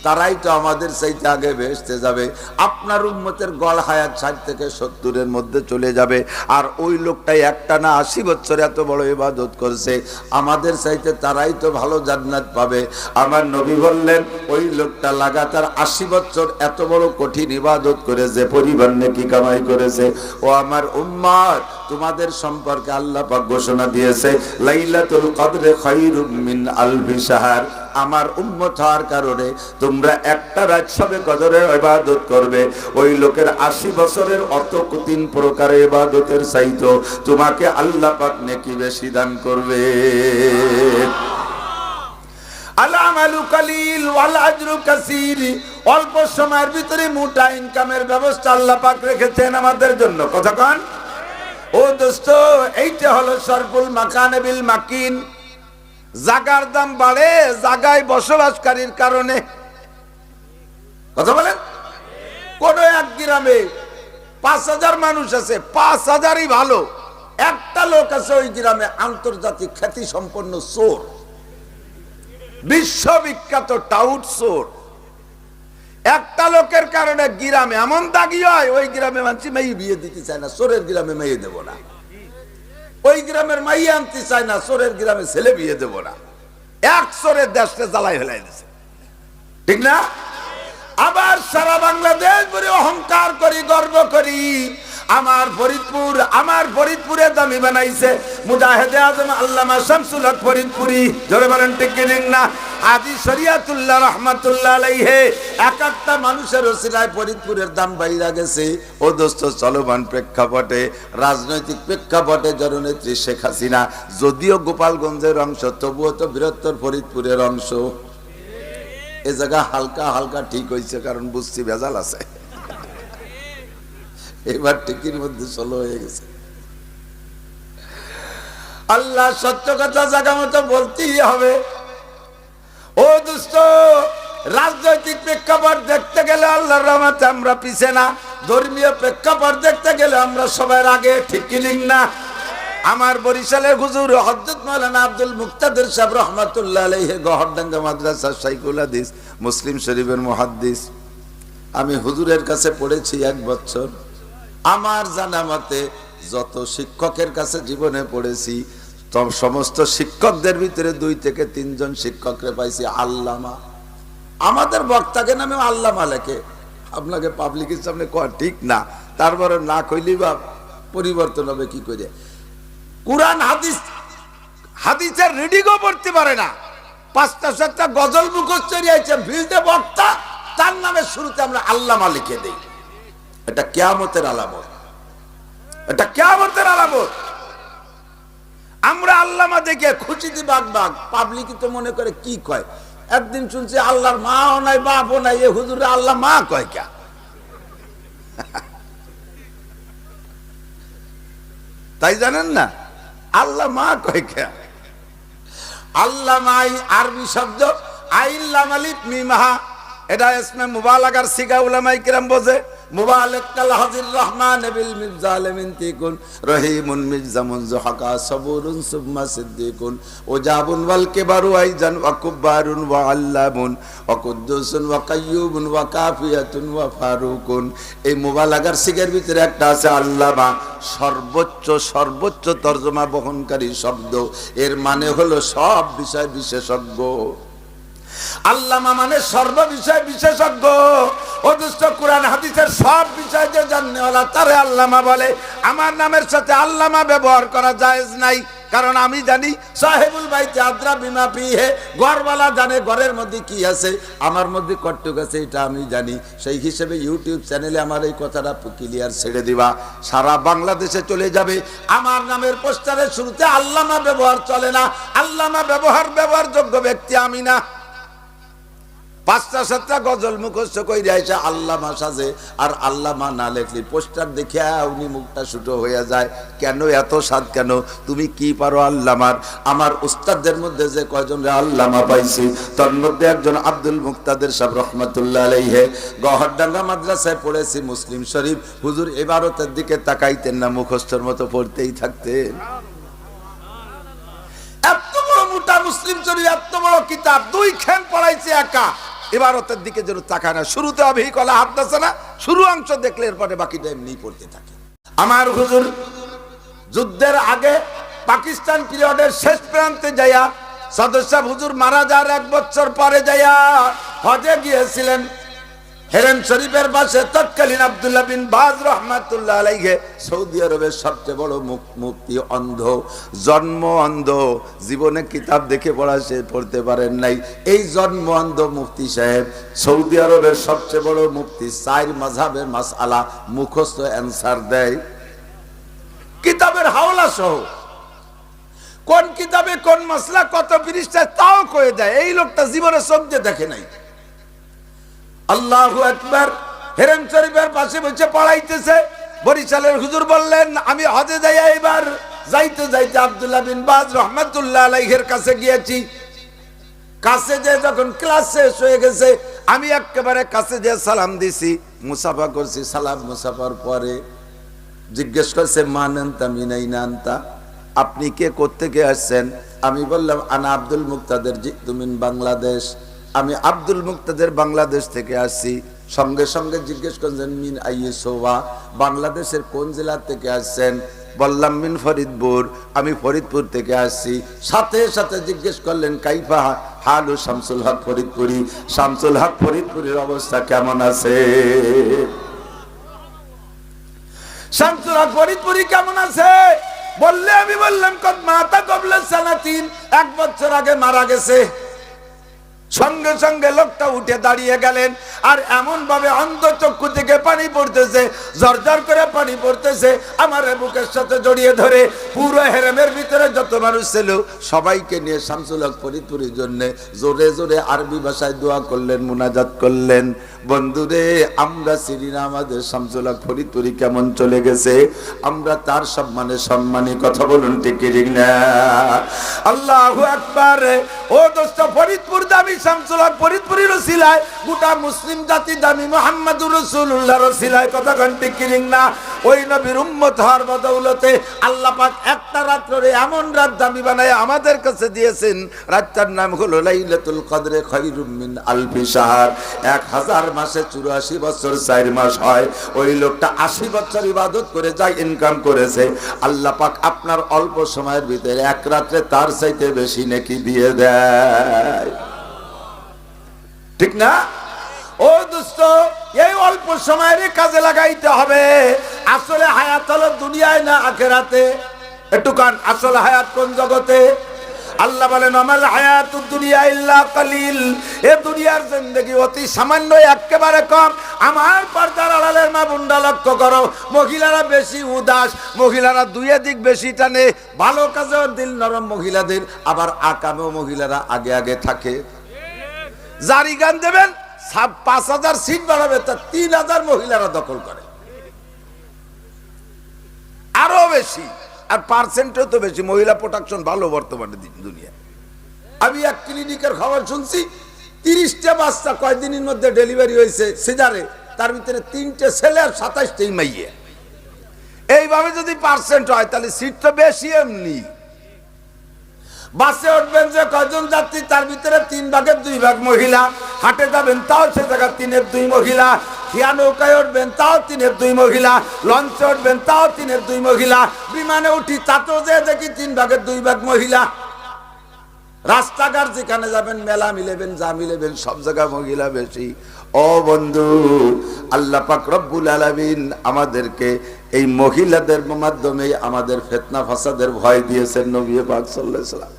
তারাই তো আমাদের চাইতে আগে বেহেশতে যাবে। আপনার উম্মতের গড় হায়াত 60 থেকে 70-এর মধ্যে চলে যাবে, আর ওই লোকটাই একটানা 80 বছর এত বড় ইবাদত করছে, আমাদের চাইতে তারাই তো ভালো জান্নাত পাবে। আমার নবী বললেন, ওই লোকটা লাগাতার 80 বছর এত বড় কঠিন ইবাদত করে যে পরিবার নেকি কামাই করেছে। ও আমার উম্মত, তোমাদের সম্পর্কে আল্লাহ পাক ঘোষণা দিয়েছে, লাইলাতুল কদরে খায়রুম মিন আলফি শাহর। আমার উম্মত হওয়ার কারণে তোমরা একটা রাত শবে কদরের ইবাদত করবে, ওই লোকের 80 বছরের অত 3 প্রকারের ইবাদতের চাইতো তোমাকে আল্লাহ পাক নেকি বেশি দান করবে। আল আমালু কালিল ওয়াল আজরু কাসীর। অল্প সময়ের ভিতরে মোটা ইনকামের ব্যবস্থা আল্লাহ পাক রেখেছেন আমাদের জন্য। কথা কন ও দোস্ত, এইটা হলো শরফুল মাকানে বিল মাকিন। জাগার দাম বাড়ে জাগায় বসবাসকারীর কারণে। কথা বলেন, কোন এক গ্রামে 5000 মানুষ আছে, 5000ই ভালো, একটা লোক আছে ওই গ্রামে আন্তর্জাতিক খ্যাতি সম্পন্ন চোর, বিশ্ববিখ্যাত টাউট চোর। একটা লোকের কারণে গ্রামে এমন দাগি হয়, ওই গ্রামে মানুষ মেয়ে বিয়ে দিতে চায় না, চোরের গ্রামে মেয়ে দেব না। ওই গ্রামের মাইয়া আনতে চায় না, চোরের গ্রামে ছেলে বিয়ে দেব না। এক চোরের দেশকে জ্বালাই ফেলাই দিছে, ঠিক না? আবার সারা বাংলাদেশ ভরে অহংকার করি, গর্ব করি, আমার ফরিদপুরে দামি বানাইছে মুজাহিদে আজম আল্লামা শামসুল হক ফরিদপুরি। জোরে বলেন ঠিক কি না? আদি শরিয়াতুল্লাহ রাহমাতুল্লাহ আলাইহি। এক একটা মানুষের ওসিলায় ফরিদপুরের দাম বাইরা গেছে। ও দোস্ত, চলমান প্রেক্ষাপটে, রাজনৈতিক প্রেক্ষাপটে জননেত্রী শেখ হাসিনা যদিও গোপালগঞ্জের অংশ, তবুও তো বৃহত্তর ফরিদপুরের অংশ। এ জায়গা হালকা হালকা ঠিক হয়েছে, কারণ বুঝছি ভেজাল আছে। এবার টিকির মধ্যে চলো হয়ে গেছে। আল্লাহ সত্য কথা জায়গা মতো বলতেই হবে। ও দোস্ত, রাজনৈতিক প্রেক্ষাপট দেখতে গেলে আল্লাহর রহমতে আমরা পিছে না, ধর্মীয় প্রেক্ষাপট দেখতে গেলে আমরা সবার আগে, ঠিক কি না? আমার বরিশালের হুজুর হযরত মাওলানা আব্দুল মুক্তাদির সাহেব রহমাতুল্লাহ আলাইহি গহরডাঙ্গা মাদ্রাসা শাইখুল হাদিস মুসলিম শরীফের মুহাদ্দিস। আমি হুজুরের কাছে পড়েছি 1 বছর। আমার জানা মতে যত শিক্ষকের কাছে জীবনে পড়েছি সমস্ত শিক্ষকদের ভিতরে 2 থেকে 3 জন শিক্ষকরে পাইছি আল্লামা। আমাদের বক্তাকে নামে আল্লামা লেখে, আপনাকে পাবলিকের সামনে কয় ঠিক না, তারপরে না কইলি বা পরিবর্তন হবে কি করে? কুরআন হাদিসের রিডিংও পড়তে পারে না, 5টা 7টা গজল মুখস্থ করিয়েছে, ফিল্ডে বক্তা, তার নামে শুরুতে আমরা আল্লামা লিখে দেই। এটা কিয়ামতের আলামত, এটা কিয়ামতের আলামত। আমরা আল্লামা দেখে খুশিতে বাগবাগ, পাবলিক তো মনে করে কি কয়। একদিন শুনছি আল্লাহর মাও নাই বাপও নাই, এ হুজুরে আল্লাহ মা কয় কে? তাই জানেন না আল্লাহ মা কয় কে? আল্লাহ মাই আরবি শব্দ আইল্লাম আলিফ মিমহা, এটা ইসমে মুবালাগার সিগা উলামায়ে কিরাম বোঝে। মুবালাগ কাল হাজির রহমান বিল মিজালিমিন তিকুন রহিমুন মিজামুন যুহাকা সাবুরুন সুম্মা সিদ্দিকুন ওজাবুন ওয়াল কিবারু আইজান ওয়া কুব্বারুন ওয়া আল্লামুন ওয়া কুদ্দুসুন ওয়া কাইয়ুবুন ওয়া কাফিয়াতুন ওয়া ফারুকুন। এই মুবালাগার সিগার ভিতরে একটা আছে আল্লামা, সর্বোচ্চ তরজমা বহনকারী শব্দ। এর মানে হলো সব বিষয় বিশেষজ্ঞ। আল্লামা মানে সর্ব বিষয় বিশেষজ্ঞ। অথচ কোরআন হাদিসের সব বিষয় যে জানেওয়ালা তারে আল্লামা বলে। আমার নামের সাথে আল্লামা ব্যবহার করা জায়েজ নাই, কারণ আমি জানি সাহেবুল বাইতে আদ্রা বিমা ফিহে, ঘরওয়ালা জানে ঘরের মধ্যে কি আছে, আমার মধ্যে কট্টুক আছে এটা আমি জানি। সেই হিসেবে ইউটিউব চ্যানেলে আমার এই কথাটা ক্লিয়ার ছেড়ে দিবা, সারা বাংলাদেশে চলে যাবে। আমার নামের পোস্টারের শুরুতে আল্লামা ব্যবহার চলে না। আল্লামা ব্যবহারযোগ্য ব্যক্তি আমি না। 5টা 7টা গজল মুখস্থ কইরা এসে আল্লামা সাজে, আর আল্লামা না লেখলি পোস্টার দেখে উনি মুখটা ছোট হয়ে যায়। কেন এত সাদ কেন? তুমি কি পারো আল্লামার? আমার উস্তাদদের মধ্যে যে কয়জন আল্লামা পাইছি, তার মধ্যে একজন আব্দুল মুক্তাদির সাহেব রহমাতুল্লাহ আলাইহি গহরডাঙ্গা মাদ্রাসায় পড়েছি মুসলিম শরীফ। হুজুর ইবারতের দিকে তাকাইতেন না, মুখস্থর মতো পড়তেই থাকতেন। এত বড় মোটা মুসলিম শরীফ, এত বড় কিতাব, 2 খান পড়াইছে একা, ইবারতের দিকে যেন তাকায় না। শুরুতে অভি কলা হাদদাসা না, শুরু অংশ দেখলে এরপরে বাকিটা এমনি পড়তে থাকে। আমার হুজুর যুদ্ধের আগে পাকিস্তান পিরিয়ডের শেষ প্রান্তে যাইয়া সদস্য হুজুর মারা যাওয়ার 1 বছর পরে যাইয়া হজে গিয়েছিলেন। হেরেম শরীফের পাশে তৎকালীন আব্দুল্লাহ বিন বাজ রহমাতুল্লাহ আলাইহি, সৌদি আরবের সবচেয়ে বড় মুফতি, অন্ধ, জন্ম অন্ধ, জীবনে কিতাব দেখে পড়া সে পড়তে পারেন নাই। এই জন্ম অন্ধ মুফতি সাহেব সৌদি আরবের সবচেয়ে বড় মুফতি, 4 মাযহাবের মাসআলা মুখস্থ অ্যানসার দেয় কিতাবের হাওলা সহ। কোন কিতাবে কোন মাসলা কত পৃষ্ঠায় তাও কয়ে দেয়। এই লোকটা জীবনে চোখ দিয়ে দেখে নাই। আল্লাহু আকবার। হেরেম শরীফের পাশে বসে পড়াইতেছে। বরিশালের হুজুর বললেন, আমি হজে যাই, এবার যাইতে যাইতে আব্দুল্লাহ বিন বাজ রহমাতুল্লাহ আলাইহির কাছে গিয়েছি। কাছে যে যখন ক্লাস শেষ হয়ে গেছে, আমি একেবারে কাছে যে সালাম দিছি, মুসাফা করছি। সালাম মুসাফার পরে জিজ্ঞেস করছে, মানান্তা মিনাইনান্তা, আপনি কে কোত্থেকে আসছেন? আমি বললাম, আনা আব্দুল মুক্তাদির, জিতু মিন বাংলাদেশ, আমি আব্দুল মুক্তাদির বাংলাদেশ থেকে আসছি। সঙ্গে সঙ্গে জিজ্ঞেস করছেন, মিন আইয়ুসোয়া, বাংলাদেশের কোন জেলা থেকে আসছেন? বললাম, মিন ফরিদপুর, আমি ফরিদপুর থেকে আসছি। সাথে সাথে জিজ্ঞেস করলেন, কাইফা হালু শামসুল হক ফরিদপুরি, শামসুল হক ফরিদপুরের অবস্থা কেমন আছে? শামসুল হক ফরিদপুরি কেমন আছে বললে আমি বললাম, কদ মাতা কবলা সানাতিন, 1 বছর আগে মারা গেছে। সঙ্গে সঙ্গে লোকটা উঠে দাঁড়িয়ে গেলেন, আর এমন ভাবে অন্ধ চক্ষু থেকে পানি পড়তেছে, জর্জর করে পানি পড়তেছে। আমার বুকের সাথে জড়িয়ে ধরে পুরো হেরেমের ভিতরে যত মানুষ ছিল সবাইকে নিয়ে শামসুল হক ফরিদপুরের জন্য জোরে জোরে আরবি ভাষায় দোয়া করলেন, মুনাজাত করলেন। বন্ধুরে, আমরা চিনি না আমাদের শামসুল হক ফরিদপুরি কেমন চলে গেছে। আমরা তার সম্মানী কথা বলুন ঠিক না? আল্লাহু আকবার। ও দোস্ত, ফরিদপুর দামি শামসুল হক ফরিদপুরীর ওসিলায় গোটা মুসলিম জাতি দামি মুহাম্মদুর রাসূলুল্লাহর ওসিলায় কথা ঠিক কিরিং না ওই নবীর উম্মত হওয়ার বদৌলতে আল্লাহ পাক একটা রাত্রে এমন রাত দামি বানায় আমাদের কাছে দিয়েছেন, রাতটার নাম হলো লাইলাতুল কদরে খায়রুম মিন আলফি শাহর। 1000 মাসে 84 বছর 4 মাস হয়। ওই লোকটা 80 বছর ইবাদত করে যায়, ইনকাম করেছে, আল্লাহ পাক আপনার অল্প সময়ের ভিতরে এক রাত্রে তার চাইতে বেশি নেকি দিয়ে দেয়, ঠিক না? ও দোস্ত, এই অল্প সময়ের কাজে লাগাইতে হবে। আসলে হায়াত হলো দুনিয়ায় না আখিরাতে? একটু কান, আসলে হায়াত কোন জগতে? আল্লাহ বলেন আমাল হায়াতুদ দুনিয়া ইল্লা কালিল, এ দুনিয়ার জিন্দেগি অতি সামান্য, একেবারে কম। আমার পর্দার আড়ালের মা বোনরা লক্ষ্য করো, মহিলারা বেশি উদাস, মহিলারা দুই দিক বেশি টানে, ভালো কাজেও দিল নরম মহিলাদের, আবার আকামেও মহিলারা আগে আগে থাকে। জারি গান দেবেন 5000 সিট বাড়াবে, তা 3000 মহিলারা দখল করে, আরো বেশি, আর পার্সেন্টও তো বেশি। মহিলা প্রোটেকশন ভালো বর্তমানে দুনিয়া। আমি এক ক্লিনিকের খবর শুনছি, 30টা বাচ্চা কয়েকদিনের মধ্যে ডেলিভারি হয়েছে সিজারে, তার ভিতরে 3টে ছেলে আর 27টাই মাইয়া। এইভাবে যদি পার্সেন্ট হয় তাহলে সিট তো বেশি। এমনি বাসে উঠবেন যে কয়জন যাত্রী, তার ভিতরে 3 ভাগের 2 ভাগ মহিলা। হাটে যাবেন তাও সে জায়গা 3/2 মহিলা। খেয়া নৌকায় উঠবেন তাও 3/2 মহিলা। লঞ্চে উঠবেন তাও 3/2 মহিলা। বিমানে উঠি তাতেও যে দেখি 3 ভাগের 2 ভাগ মহিলা। রাস্তাঘাট যেখানে যাবেন, মেলা মিলেবেন, যা মিলেবেন, সব জায়গায় মহিলা বেশি। ও বন্ধু, আল্লাহ পাক রব্বুল আলামিন আমাদেরকে এই মহিলাদের মাধ্যমে আমাদের ফিতনা ফাসাদের ভয় দিয়েছেন নবী পাক সাল্লাল্লাহু আলাইহি ওয়াসাল্লাম।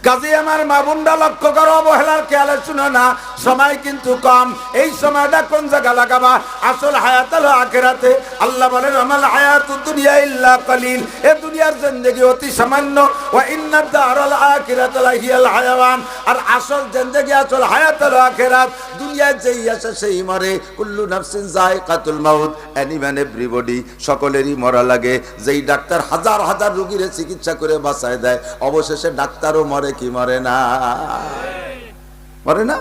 কাজে আমার মা বোনরা লক্ষ্য করো, অবহেলার খেয়ালে শুনো না, সময় কিন্তু কম। এই সময়টা কোন জায়গা লাগাবা? আসল হায়াত হলো আখিরাতে। আল্লাহ বলেন আমাল হায়াতুদ দুনিয়া ইল্লা কালিল, এই দুনিয়ার জিন্দেগি অতি সামান্য। ওয়া ইন্নাদ দারাল আখিরাতা লাহিয়াল হায়াওয়ান, আর আসল জিন্দেগি, আসল হায়াত হলো আখিরাত। দুনিয়ায় যেই আসে সেই মরে। কুল্লু নাফসিন যায়কাতুল মাউত, এনিম্যান এভরিবডি, সকলেরই মরা লাগে। যেই ডাক্তার হাজার হাজার রোগীর চিকিৎসা করে বাঁচায় দেয়, অবশেষে ডাক্তারও মরে কি মরে না? মরে না?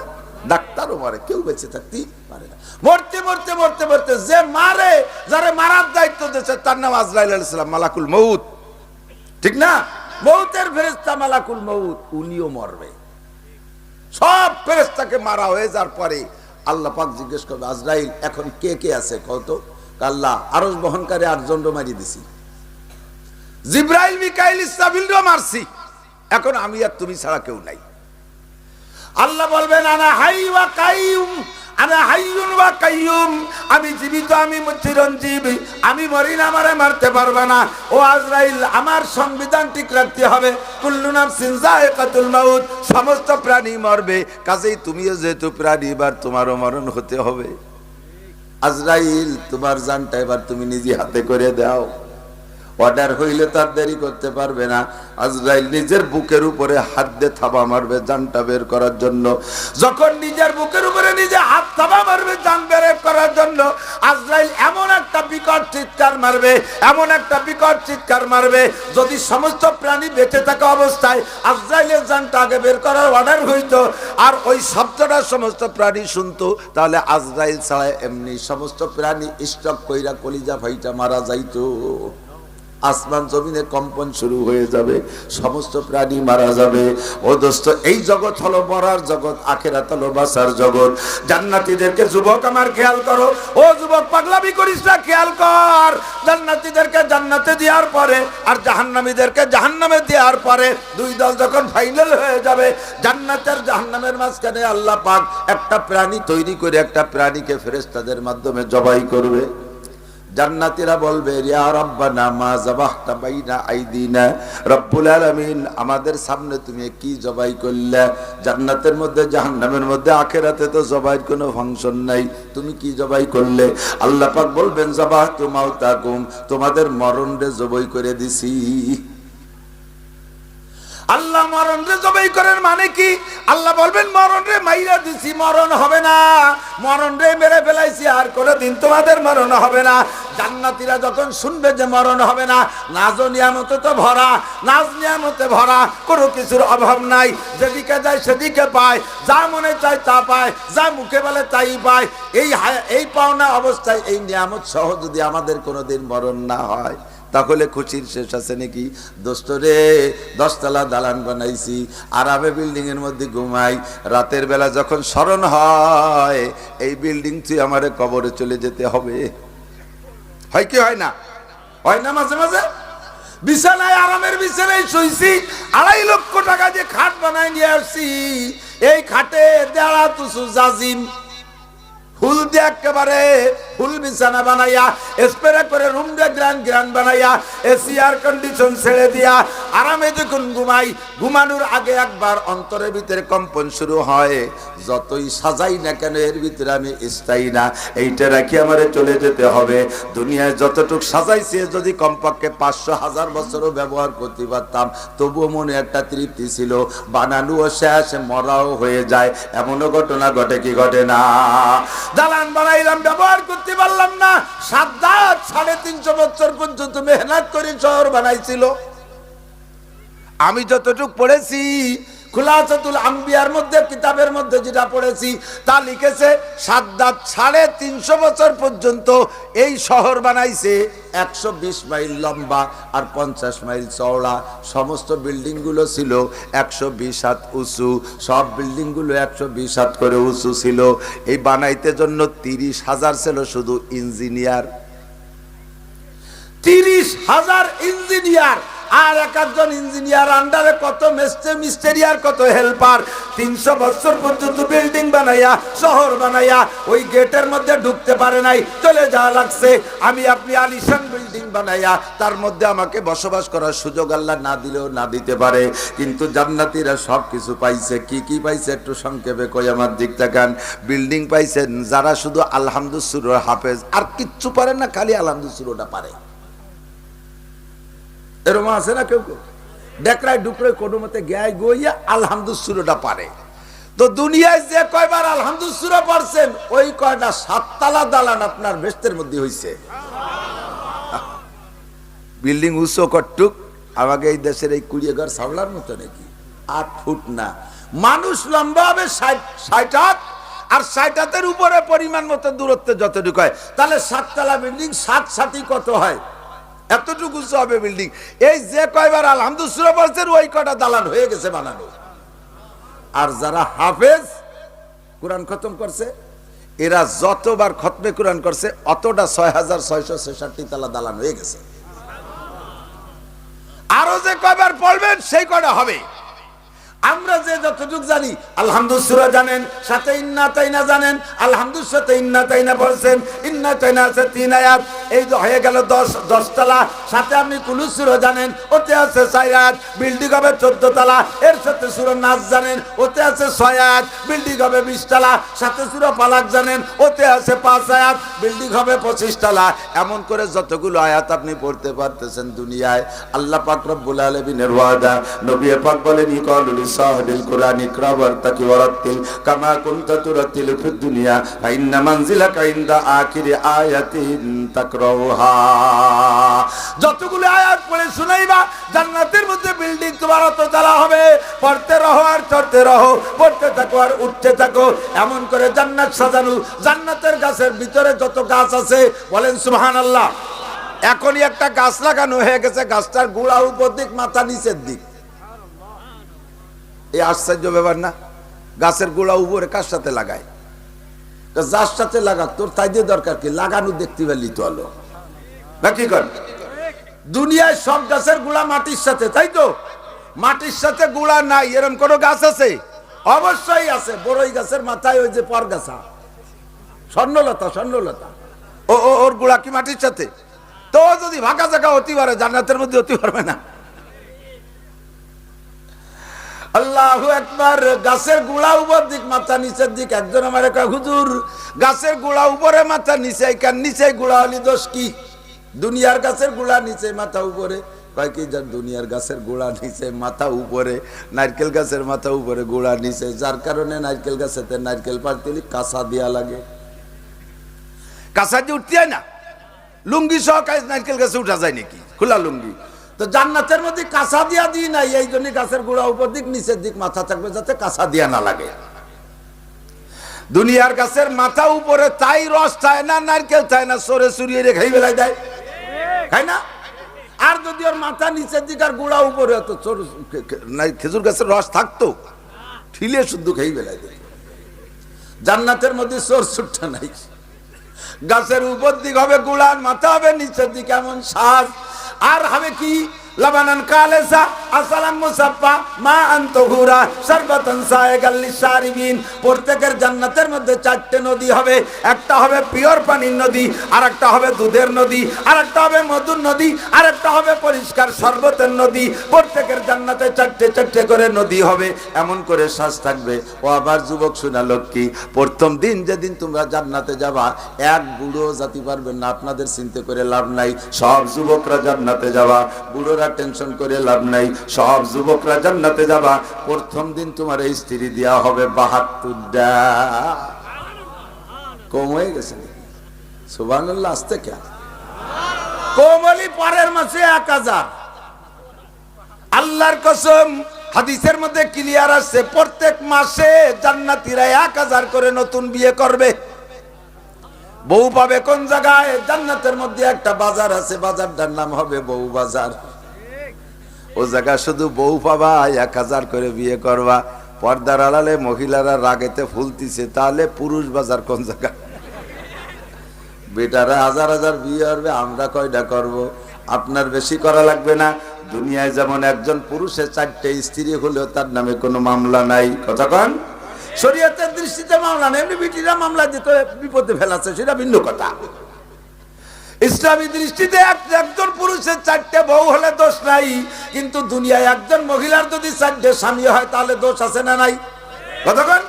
ডাক্তারও মরে, কেউ বেঁচে থাকতে পারে না। মরতে মরতে মরতে মরতে যে মারে, যারা মারার দায়িত্ব দিয়েছে তার নাম আজরাইল আলাইহিস সালাম, মালাকুল মউত, ঠিক না? মউতের ফেরেশতা মালাকুল মউত, উনিও মরবে। সব ফেরেশতাকে মারা হয়ে যাওয়ার পরে আল্লাহ পাক জিজ্ঞেস করবে, আজরাইল এখন কে কে আছে কত? আল্লাহ আরশ বহনকারী 8 জন মারি দিছি, জিবরাইল মিকাইল ইসরাফিলও মারছি, এখন আমি আর তুমি ছাড়া কেউ নাই। আল্লাহ বলবেন আনা হাই ওয়া কাইয়ুম, আনা হাইয়ুন ওয়া কাইয়ুম, আমি জীবিত, আমি চিরঞ্জীবী, আমি মরি না, আমারে মারতে পারবে না। ও আজরাইল, আমার সংবিধান ঠিক রাখতে হবে। কুল্লু নাফসিন যায়কাতুল মাউত, সমস্ত প্রাণী মরবে, কাজেই তুমিও যেহেতু প্রাণী, এবার তোমারও মরণ হতে হবে। আজরাইল, তোমার জানটা এবার তুমি নিজে হাতে করে দাও। অর্ডার হইলে তার দেরি করতে পারবে না। আজরাইল নিজের বুকের উপরে হাত দিয়ে থাবা মারবে জানটা বের করার জন্য। যখন নিজের বুকের উপরে নিজে হাত থাবা মারবে জান বের করার জন্য, আজরাইল এমন একটা বিকট চিৎকার মারবে, এমন একটা বিকট চিৎকার মারবে, যদি সমস্ত প্রাণী বেঁচে থাকা অবস্থায় আজরাইলের জানটা আগে বের করার অর্ডার হইতো, আর ওই শব্দটা সমস্ত প্রাণী শুনতো, তাহলে আজরাইল ছাড়া এমনি সমস্ত প্রাণী স্টক কইরা কলিজা ফাইটা মারা যাইতো। আসমান জমিনে কম্পন শুরু হয়ে যাবে, সমস্ত প্রাণী মারা যাবে। ও দোস্ত, এই জগৎ হলো মরার জগৎ, আখিরাত হলো বাঁচার জগৎ। জান্নাতীদেরকে, যুবক আমার খেয়াল করো, ও যুবক পাগলামি করিস না, খেয়াল কর। জান্নাতীদেরকে জান্নাতে দেওয়ার পরে আর জাহান্নামীদেরকে জাহান্নামে দেওয়ার পরে 2 দল যখন ফাইনাল হয়ে যাবে, জান্নাতের জাহান্নামের মাঝখানে আল্লাহ পাক একটা প্রাণী তৈরি করে একটা প্রাণীকে ফেরেশতাদের মাধ্যমে জবাই করবে। জান্নাতীরা বলবে, ইয়া রাব্বানা মা যাবাহতা বাইনা আইদিনা, রব্বুল আলামিন আমাদের সামনে তুমি কি জবাই করলে? জান্নাতের মধ্যে, জাহান্নামের মধ্যে, আখিরাতে তো জবাইয়ের কোনো ফাংশন নাই, তুমি কি জবাই করলে? আল্লাহ পাক বলবেন, যাবাহতু মাউতাকুম, তোমাদের মরণরে জবাই করে দিছি। আল্লাহ মরণ রে জবাই করেন মানে কি? আল্লাহ বলবেন মরণ রে মাইরা দিছি, মরণ হবে না, মরণ রে মেরে ফেলাইছি, আর কোনোদিন তোমাদের মরণ হবে না। জান্নাতীরা যখন শুনবে যে মরণ হবে না, নাজ ও নিয়ামতে তো ভরা, নাজ নিয়ামতে ভরা, কোনো কিছুর অভাব নাই, যেদিকে যায় সেদিকে পায়, যা মনে চায় তা পায়, যা মুখে বলে তাই পায়। এই পাওনা অবস্থায় এই নিয়ামত সহ যদি আমাদের কোনোদিন মরণ না হয়, তাহলে খুশির শেষ আছে নাকি? দোস্ত রে, 10 তলা দালান বানাইছি, আরামে বিল্ডিং এর মধ্যে ঘুমাই, রাতের বেলা যখন স্মরণ হয় এই বিল্ডিং তুই আমারে কবরে চলে যেতে হবে। হয় কি হয় না? হয় না মাঝে মাঝে? বিছানায়, আরামের বিছানায় শুইছি, 2.5 লক্ষ টাকা দিয়ে খাট বানাই নিয়ে আসছি, এই খাটে দেড়া তুসু জাজিম ফুল দিয়ে একেবারে ফুল বিছানা বানাইয়া, স্প্রে করে রুমটা গ্রান বানাইয়া, এসি এয়ার কন্ডিশন ছেড়ে দিয়া আরামে যখন ঘুমাই, ঘুমানোর আগে একবার অন্তরের ভিতরে কম্পন শুরু হয়, যতই সাজাই না কেন এর ভিতরে আমি স্থায়ী না, এইটা রাখি আমারে চলে যেতে হবে। দুনিয়ায় যতটুক সাজাইছে যদি কমপক্ষে 500,000 বছরও ব্যবহার করতে পারতাম, তবুও মনে একটা তৃপ্তি ছিল। বানানোও শেষ, মরাও হয়ে যায়, এমনও ঘটনা ঘটে কি ঘটে না? দালান বানাইলাম, ব্যবহার করতে পারলাম না। সাদ্দাত 350 বছর পর্যন্ত মেহনত করে শহর বানাইছিল। আমি যতটুকু পড়েছি খুলাসাতুল আম্বিয়ার মধ্যে, কিতাবের মধ্যে যেটা পড়েছি তা লিখেছে, সাদ্দাত 350 বছর পর্যন্ত এই শহর বানাইছে, 120 মাইল লম্বা আর 50 মাইল চওড়া। সমস্ত বিল্ডিং গুলো ছিল 120 হাত উঁচু, সব বিল্ডিং গুলো 120 হাত করে উঁচু ছিল। এই বানাইতে জন্য 30,000 ছিল শুধু ইঞ্জিনিয়ার, 30,000 ইঞ্জিনিয়ার। আর একজন ইঞ্জিনিয়ার আন্ডারে কত মিস্ত্রি আর কত হেল্পার। 300 বছর পর্যন্ত বিল্ডিং বানাইয়া, শহর বানাইয়া, ওই গেটের মধ্যে ঢুকতে পারে নাই, চলে যাওয়া লাগছে। আমি আপনি আলিশান বিল্ডিং বানাইয়া তার মধ্যে আমাকে বসবাস করার সুযোগ আল্লাহ না দিলেও না দিতে পারে। কিন্তু জান্নাতীরা সব কিছু পাইছে। কি কি পাইছে একটু সংক্ষেপে কই, আমার দিক তাকান। বিল্ডিং পাইছেন যারা শুধু আলহামদুস সূরা হাফেজ, আর কিচ্ছু পারে না, খালি আলহামদুস সূরাটা পারে। এরকম আছে না কেউ কেউ, ডেকরায় ডুকরায় কোনো মতে গায়ে গইয়া আলহামদুস সূরাটা পারে। তো দুনিয়ায় যে কয়বার আলহামদুস সূরা পড়ছেন, ওই কয়টা 7 তলা দালান আপনার বেহেশতের মধ্যে হইছে। বিল্ডিং উঁচু কটুক, আমাকে এই দেশের এই 20 ঘর সাবলার মতো নাকি, 8 ফুট না। মানুষ লম্বা হবে 60 হাত, আর 60 হাতের উপরে পরিমাণ মতো দূরত্বে যতটুকু হয়, তাহলে 7 তলা বিল্ডিং 7 কত হয়? এতটুকু উঁচু হবে বিল্ডিং। এই যে কয়বার আলহামদুস সূরা পড়ছেন, ওই কয়টা দালান হয়ে গেছে বানানো। আর যারা হাফেজ কোরআন খতম করছে, এরা যতবার খতমে কোরআন করছে অতটা 6,666 তলা দালান হয়ে গেছে। আরো যে কয়বার পড়বেন সেই কয়টা হবে। আমরা যে যতটুকু জানি, আলহামদুস সূরা জানেন, সাথে ইন্না তাইনা জানেন, আলহামদুস সাথে ইন্না তাইনা পড়ছেন, ইন্না তাইনা আছে 3 আয়াত, এই তো হয়ে গেল 10 তলা। সাথে আপনি কুলুস সূরা জানেন, ওতে আছে 4 আয়াত, বিল্ডিং হবে 14 তলা। এর সাথে সূরা নাস জানেন, ওতে আছে 6 আয়াত, বিল্ডিং হবে 20 তলা। সাথে সূরা ফালাক জানেন, ওতে আছে 5 আয়াত, বিল্ডিং হবে 25 তলা। এমন করে যতগুলো আয়াত আপনি পড়তে পারতেছেন দুনিয়ায়, আল্লাহ পাক রব্বুল আলামিনের ওয়াদা। নবী পাক বলেন, ইকালুল সাহিল কুরআন ইকরা ওয়ারতাকি ওয়ারাতিল কামা কুনতা তুরাতিল ফিদ দুনিয়া ফা ইন্না মানজিলাকা ইনদা আখিরি আয়াতিন তাকরাউহা। যতগুলো আয়াত পড়ে শুনাইবা, জান্নাতের মধ্যে বিল্ডিং তোমার অত তলা হবে। পড়তে রহো আর চড়তে রহো, পড়তে থাকো আর উঠতে থাকো। এমন করে জান্নাত সাজানো। জান্নাতের গাছের ভিতরে যত গাছ আছে, বলেন সুবহানাল্লাহ। এখনই একটা গাছ লাগানো হয়ে গেছে, গাছটার গোড়া উপর দিক, মাথা নিচের দিক। এই আশ্চর্য ব্যাপার না? গাছের গোড়া উপরে কার সাথে লাগায়? যার সাথে লাগাক, তোর তাই দিয়ে দরকার কি? লাগানো দেখতে পেলি তো হলো নাকি? কর দুনিয়ায় সব গাছের গোড়া মাটির সাথে, তাই তো? মাটির সাথে গোড়া নাই এরকম কোন গাছ আছে? অবশ্যই আছে। বড়ই গাছের মাথায় ওই যে পরগাছা, স্বর্ণলতা, ওর গোড়া কি মাটির সাথে? তো যদি ভাগা জায়গা হতে পারে, জান্নাতের মধ্যে হতে পারবে না? আল্লাহু আকবার। গাছের গোড়া উপর দিক, মাথা নিচের দিক। একজন আমার কয়, হুজুর গাছের গোড়া উপরে মাথা নিচে, কেন নিচে গোড়া হলি দোষ কি? দুনিয়ার গাছের গোড়া নিচে মাথা উপরে। কয় কি, যার দুনিয়ার গাছের গোড়া নিচে মাথা উপরে, নারকেল গাছের মাথা উপরে গোড়া নিচে, যার কারণে নারকেল গাছেতে নারকেল পাড়তে কাঁচা দিয়া লাগে। কাঁচা দিয়ে উঠতে হয় না, লুঙ্গি সহ নারকেল গাছে উঠা যায় নাকি? খোলা লুঙ্গি। তো জান্নাতের মধ্যে কাঁচা দিয়া দিই নাই, এই জন্য গাছের গোড়া উপর দিক নিচের দিক মাথা থাকবে যাতে কাঁচা দিয়া না লাগে। দুনিয়ার গাছের মাথা উপরে তাই রস চায় না, নারকেল চায় না, সরে চুরিয়ে রেখে বেলায় দেয়, খাই না? আর যদি ওর মাথা নিচের দিক আর গোড়া উপরে হতো, খেজুর গাছের রস থাকতো, ঠিলে শুদ্ধ খেয়ে বেলায় দেয়। জান্নাতের মধ্যে চোর ছুটটা নাই, গাছের উপর দিক হবে গোড়ার মাথা হবে নিচের দিক এমন শ্বাস। আর হবে কি? লাবানান কালেসা আসালাম মুসাফফা মা আনতুহুরা শারবাতান সায়গাল লিশারিবিন। প্রত্যেকের জান্নাতের মধ্যে 4টে নদী হবে। একটা হবে পিওর পানির নদী, আরেকটা হবে দুধের নদী, আরেকটা হবে মধুর নদী, আরেকটা হবে পরিষ্কার শরবতের নদী। প্রত্যেকের জান্নাতে 4টে করে নদী হবে, এমন করে শ্বাস থাকবে। ও আবার যুবক শোনা লক্ষ্মী, প্রথম দিন যেদিন তোমরা জান্নাতে যাবা, এক বুড়ো জাতি পারবেন না। আপনাদের চিন্তা করে লাভ নাই, সব যুবকরা জান্নাতে যাবা, বুড়োরা টেনশন করে লাভ নাই, সব যুবকরা জান্নাতে যাবা। প্রথম দিন তোমার এই স্ত্রী দেয়া হবে 72টা। কম হয়ে গেছে সুবহানাল্লাহ, আসতে কে কোমলি পরের মাসে 1000। আল্লাহর কসম, হাদিসের মধ্যে ক্লিয়ার আছে, প্রত্যেক মাসে জান্নাতীরা 1000 করে নতুন বিয়ে করবে। বউ পাবে কোন জায়গায়? জান্নাতের মধ্যে একটা বাজার আছে, বাজারটার নাম হবে বউ বাজার। ও জায়গা শুধু বউ পাবা, 1000 করে বিয়ে করবা। পর্দার আড়ালে মহিলারা রাগেতে ফুলতিছে, তাহলে পুরুষ বাজার কোন জায়গা? বেটারা 1000 বিয়ে করবে, আমরা কয়টা করব? আপনার বেশি করা লাগবে না। দুনিয়ায় যেমন একজন পুরুষের 4টে স্ত্রী হলেও তার নামে কোনো মামলা নাই। কথা কন? শরীয়তের দৃষ্টিতে মামলা নেই, এমনি বিটিরা মামলা দিতে বিপদে ফেলাচ্ছে, সেটা ভিন্ন কথা। ইসলামী দৃষ্টিতে একজন পুরুষের 4টে বউ হলে দোষ নাই, কিন্তু দুনিয়ায় একজন মহিলার যদি 4টে স্বামী হয় তাহলে দোষ আছে না নাই? কতক্ষণ?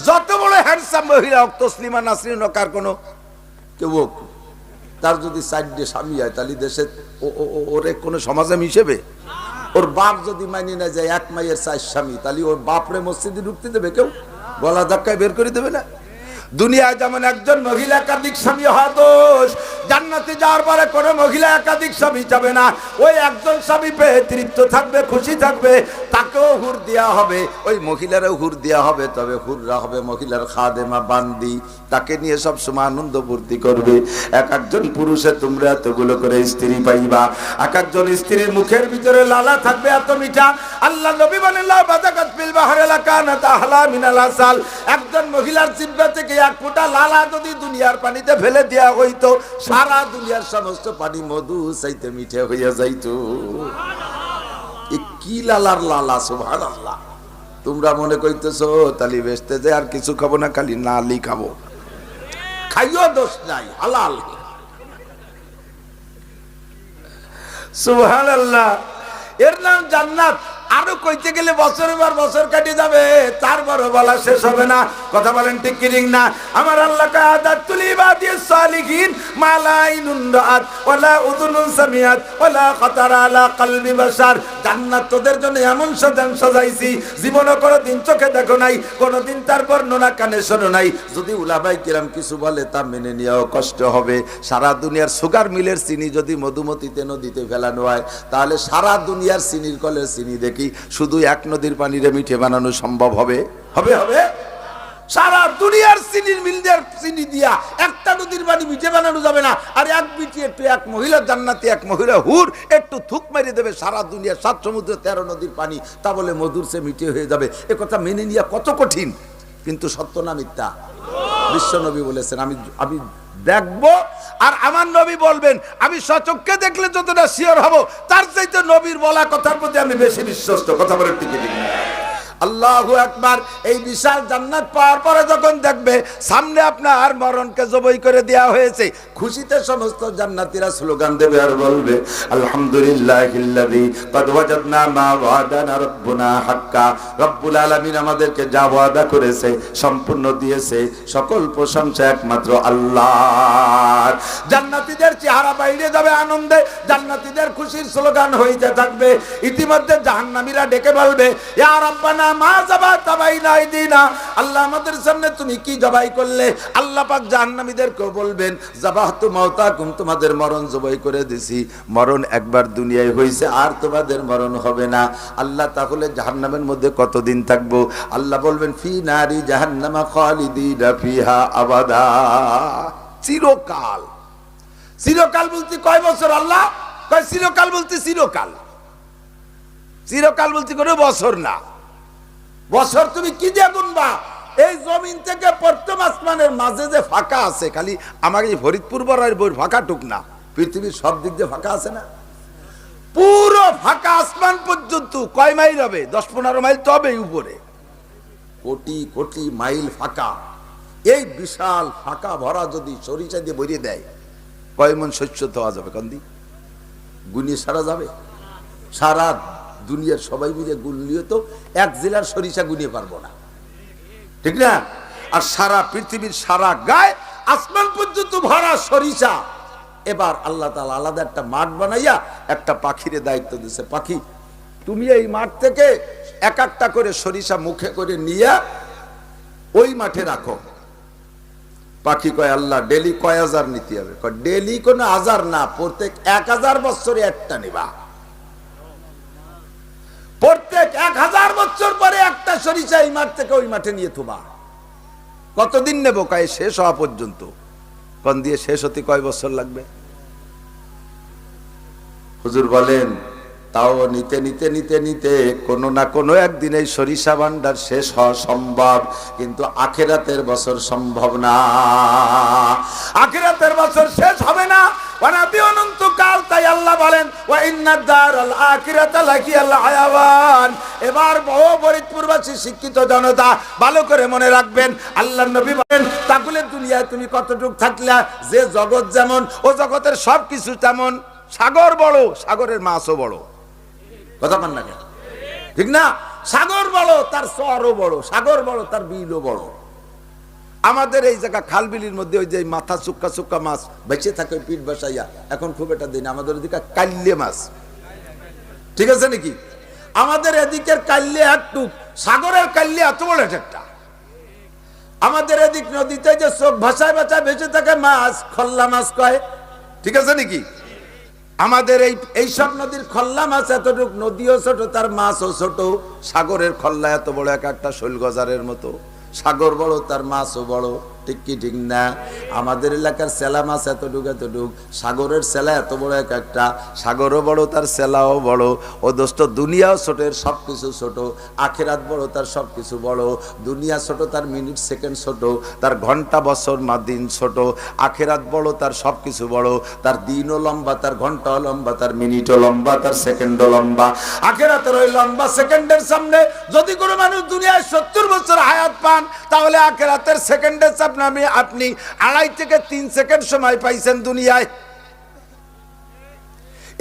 যত বড় হ্যান্ডসাম মহিলা হোক, তসলিমা নাসরিন হোক আর কোনো কেউ হোক, তার যদি 4টে স্বামী হয় তাহলে দেশে ওরে কোনো সমাজে মিশেবে? ওর বাপ যদি মানি না যায় 1 মাইয়ের 4 স্বামী, তাহলে ওর বাপরে মসজিদে ঢুকতে দেবে কেউ? গলা ধাক্কায় বের করে দেবে না? দুনিয়ায় যেমন একজন মহিলা একাধিক স্বামী হওয়া দোষ, জান্নাতে যাওয়ার পরে কোনো মহিলা একাধিক স্বামী যাবে না। ওই একজন স্বামী পেয়ে তৃপ্ত থাকবে, খুশি থাকবে, তাকেও হুর দেওয়া হবে, ওই মহিলারও হুর দেওয়া হবে। তবে হুররা হবে মহিলার খাদেমা, বান্দি, তাকে নিয়ে সব সময় আনন্দ ফুর্তি করবে। এক একজন পুরুষে তোমরা এতগুলো করে স্ত্রী পাইবা, এক একজন স্ত্রীর মুখের ভিতরে লালা থাকবে এত মিঠা। আল্লাহ নবী বলেন, লা বাযাকাত ফিল বাহরি লাকানাত আহলা মিনাল আসাল। একজন মহিলার জিহ্বা থেকে 1 ফোঁটা লালা যদি দুনিয়ার পানিতে ফেলে দেওয়া হইতো, সারা দুনিয়ার সমস্ত পানি মধু চাইতে মিঠে হইয়া যাইতো। কি লালার লালা! সুবহানাল্লাহ। তোমরা মনে কইতেছো তালি বেচতে যে আর কিছু খাবো না, খালি নালি খাবো। খাইও দোষ নাই, হালাল। সুবহানাল্লাহ। এর নাম জান্নাত। আরো কইতে গেলে বছরের পর বছর কেটে যাবে, তারপরও বলা শেষ হবে না। কথা বলেন ঠিক কি ঠিক না? আমার আল্লাহ কাদাতুল ইবাদিস সালিহিন মালাইনুন রাআত ওয়ালা উযুনুন সামিআত ওয়ালা খাতারা আলা কলবি বাশার। জান্নাত তোদের জন্য এমন সাজাইছি, জীবনে কোনোদিন চোখে দেখো নাই, কোনোদিন তার বর্ণনা কানে শোনো নাই। যদি উলামায়ে কিরাম কিছু বলে তা মেনে নেওয়াও কষ্ট হবে। সারা দুনিয়ার সুগার মিলের চিনি যদি মধুমতিতে নদীতে ফেলানো হয়, তাহলে সারা দুনিয়ার চিনির কলের চিনি দেখি শুধু 1 নদীর পানিরে মিঠে বানানো সম্ভব হবে? হবে? হবে? সারা দুনিয়ার চিনির মিলদের চিনি দিয়া একটা নদীর পানি মিঠে বানানো যাবে না। আর এক বিটি একটু, এক মহিলা জান্নাতি, এক মহিলা হুর একটু থুক মেরে দেবে, সারা দুনিয়া 7 সমুদ্র 13 নদীর পানি তা বলে মধুর সে মিঠে হয়ে যাবে। এ কথা মেনে নেওয়া কত কঠিন, কিন্তু সত্য না মিথ্যা? বিশ্ব নবী বলেছেন, আমি দেখবো আর আমার নবী বলবেন। আমি সচক্ষে দেখলে যতটা শিওর হব, তার চাইতে নবীর বলা কথার প্রতি আমি বেশি বিশ্বস্ত। কথা বলে ঠিক ঠিক না? আল্লাহু আকবার। এই বিশাল জান্নাত পাওয়ার পরে যখন দেখবে সামনে আপনার মরণকে জবাই করে দেওয়া হয়েছে, খুশিতে সমস্ত জান্নাতীরা স্লোগান দেবে আর বলবে, আলহামদুলিল্লাহিল্লাযী ক্বাদ ওয়াজাদনা মা ওয়াদানা রাব্বুনা হাক্কা। রব্বুল আলামিন আমাদেরকে যা ওয়াদা করেছে সম্পূর্ণ দিয়েছে। সকল প্রশংসা একমাত্র আল্লাহর। জান্নাতীদের চেহারা বাইরে যাবে আনন্দে, জান্নাতীদের খুশির স্লোগান হইতে থাকবে। ইতিমধ্যে জাহান্নামীরা ডেকে বলবে, ইয়া রাব্বানা মা যাবাতা বাইনা আইদিনা, আল্লাহ আমাদের সামনে তুমি কি জবাই করলে? আল্লাহ পাক জাহান্নামীদেরকেও বলবেন যাবাহতু মাউতাকুম, তোমাদের মরণ জবাই করে দিছি, মরণ একবার দুনিয়ায় হয়েছে, আর তোমাদের মরণ হবে না। আল্লাহ তাহলে জাহান্নামের মধ্যে কতদিন থাকবো? আল্লাহ বলবেন ফি নারি জাহান্নামা খালিদিনা ফিহা আবাদা, চিরকাল। চিরকাল বলতে কয় বছর? আল্লাহ কয় চিরকাল বলতে চিরকাল। চিরকাল বলতে কোনো বছর না। বছর তুমি কি দিয়ে গুনবা? এই জমিন থেকে প্রথম আসমানের মাঝে যে ফাঁকা আছে, খালি আমাকে এই ফরিদপুর বড়ার বই ফাঁকা টুক না, পৃথিবীর সব দিক দিয়ে ফাঁকা আছে না? পুরো ফাঁকা আসমান পর্যন্ত কয় মাইল হবে? 10-15 মাইল তো হবে উপরে। কোটি কোটি মাইল ফাঁকা। এই বিশাল ফাঁকা ভরা যদি সরিষা দিয়ে ভরিয়ে দেয়, কয় মন শস্য দেওয়া যাবে? কান্দি গুনিয়ে সারা যাবে? সারা দুনিয়ার সবাই মিলে গুনলিও তো এক জেলার সরিষা গুনিয়ে পারবো না, ঠিক না? আর সারা পৃথিবীর সারা গায়ে আসমান পর্যন্ত ভরা সরিষা। এবার আল্লাহ তাআলা আলাদা একটা মাঠ বানাইয়া একটা পাখিরে দায়িত্ব দিয়েছে, পাখি তুমি এই মাঠ থেকে এক একটা করে সরিষা মুখে করে নিয়ে ওই মাঠে রাখো। পাখি কয় আল্লাহ ডেলি কয় হাজার নিতে হবে? কয় ডেলি কোনো হাজার না, প্রত্যেক 1000 বছরে একটা নিবা। প্রত্যেক 1000 বছর পরে একটা সরিষা এই মাঠ থেকে ওই মাঠে নিয়ে থুবা। কতদিন নেবো? কয় শেষ হওয়া পর্যন্ত। কোন দিয়ে শেষ হতে কয় বছর লাগবে? হুজুর বলেন তাও নিতে নিতে নিতে নিতে কোনো না কোনো একদিন এই সরিষা ভান্ডার শেষ হওয়া সম্ভব, কিন্তু আখিরাতের বছর সম্ভব না। আখিরাতের বছর শেষ হবে না, অনাদি অনন্তকাল। তাই আল্লাহ বলেন ওয়া ইন্নাদ দারাল আখিরাতা লাহিয়াল হায়াওয়ান। এবার বহু ফরিদপুরবাসী শিক্ষিত জনতা ভালো করে মনে রাখবেন, আল্লাহর নবী বলেন তাহলে দুনিয়ায় তুমি কতটুক থাকলা? যে জগৎ যেমন ও জগতের সব কিছু তেমন। সাগর বড়, সাগরের মাছও বড়। কথা বল না কেন? ঠিক না? সাগর বড়, তার চরও বড়। সাগর বড়, তার বিলও বড়। আমাদের এই জায়গা খাল বিলির মধ্যে ওই যে মাথা চুক্কা চুক্কা মাছ বেঁচে থাকে পিঠ বসাইয়া, এখন খুব একটা দিন। আমাদের ওদিকে কাল্লে মাছ, ঠিক আছে নাকি? আমাদের এদিকের কাল্লে একটু, সাগরের কাল্লে এত বড় একটা। আমাদের এদিক নদীতে যে চোখ ভাষায় ভাষায় বেঁচে থাকে মাছ, খল্লা মাছ কয়, ঠিক আছে নাকি? আমাদের এই সব নদীর খল্লা মাছ এতটুক, নদীও ছোট, তার মাছও ছোট। সাগরের খল্লা এত বড়, এক একটা শৈল গজারের মতো। সাগর বড়, তার মাছও বড়, ঠিক কি ঠিক না? আমাদের এলাকার সেলা মাছ এতটুক এতটুক, সাগরের সেলা এত বড় এক একটা। সাগরও বড়, তার সেলাও বড়। ও দোস্ত দুনিয়াও ছোট, সব কিছু ছোট। আখিরাত বড়, তার সব কিছু বড়। দুনিয়া ছোট, তার মিনিট সেকেন্ড ছোট, তার ঘন্টা বছর মা দিন ছোট। আখিরাত বড়, তার সব কিছু বড়। তার দিনও লম্বা, তার ঘন্টাও লম্বা, তার মিনিটও লম্বা, তার সেকেন্ডও লম্বা। আখিরাতের ওই লম্বা সেকেন্ডের সামনে যদি কোনো মানুষ দুনিয়ায় 70 বছর হায়াত পান, তাহলে আখিরাতের সেকেন্ডের আপনি 2.5 থেকে 3 সেকেন্ড সময় পাইছেন দুনিয়ায়।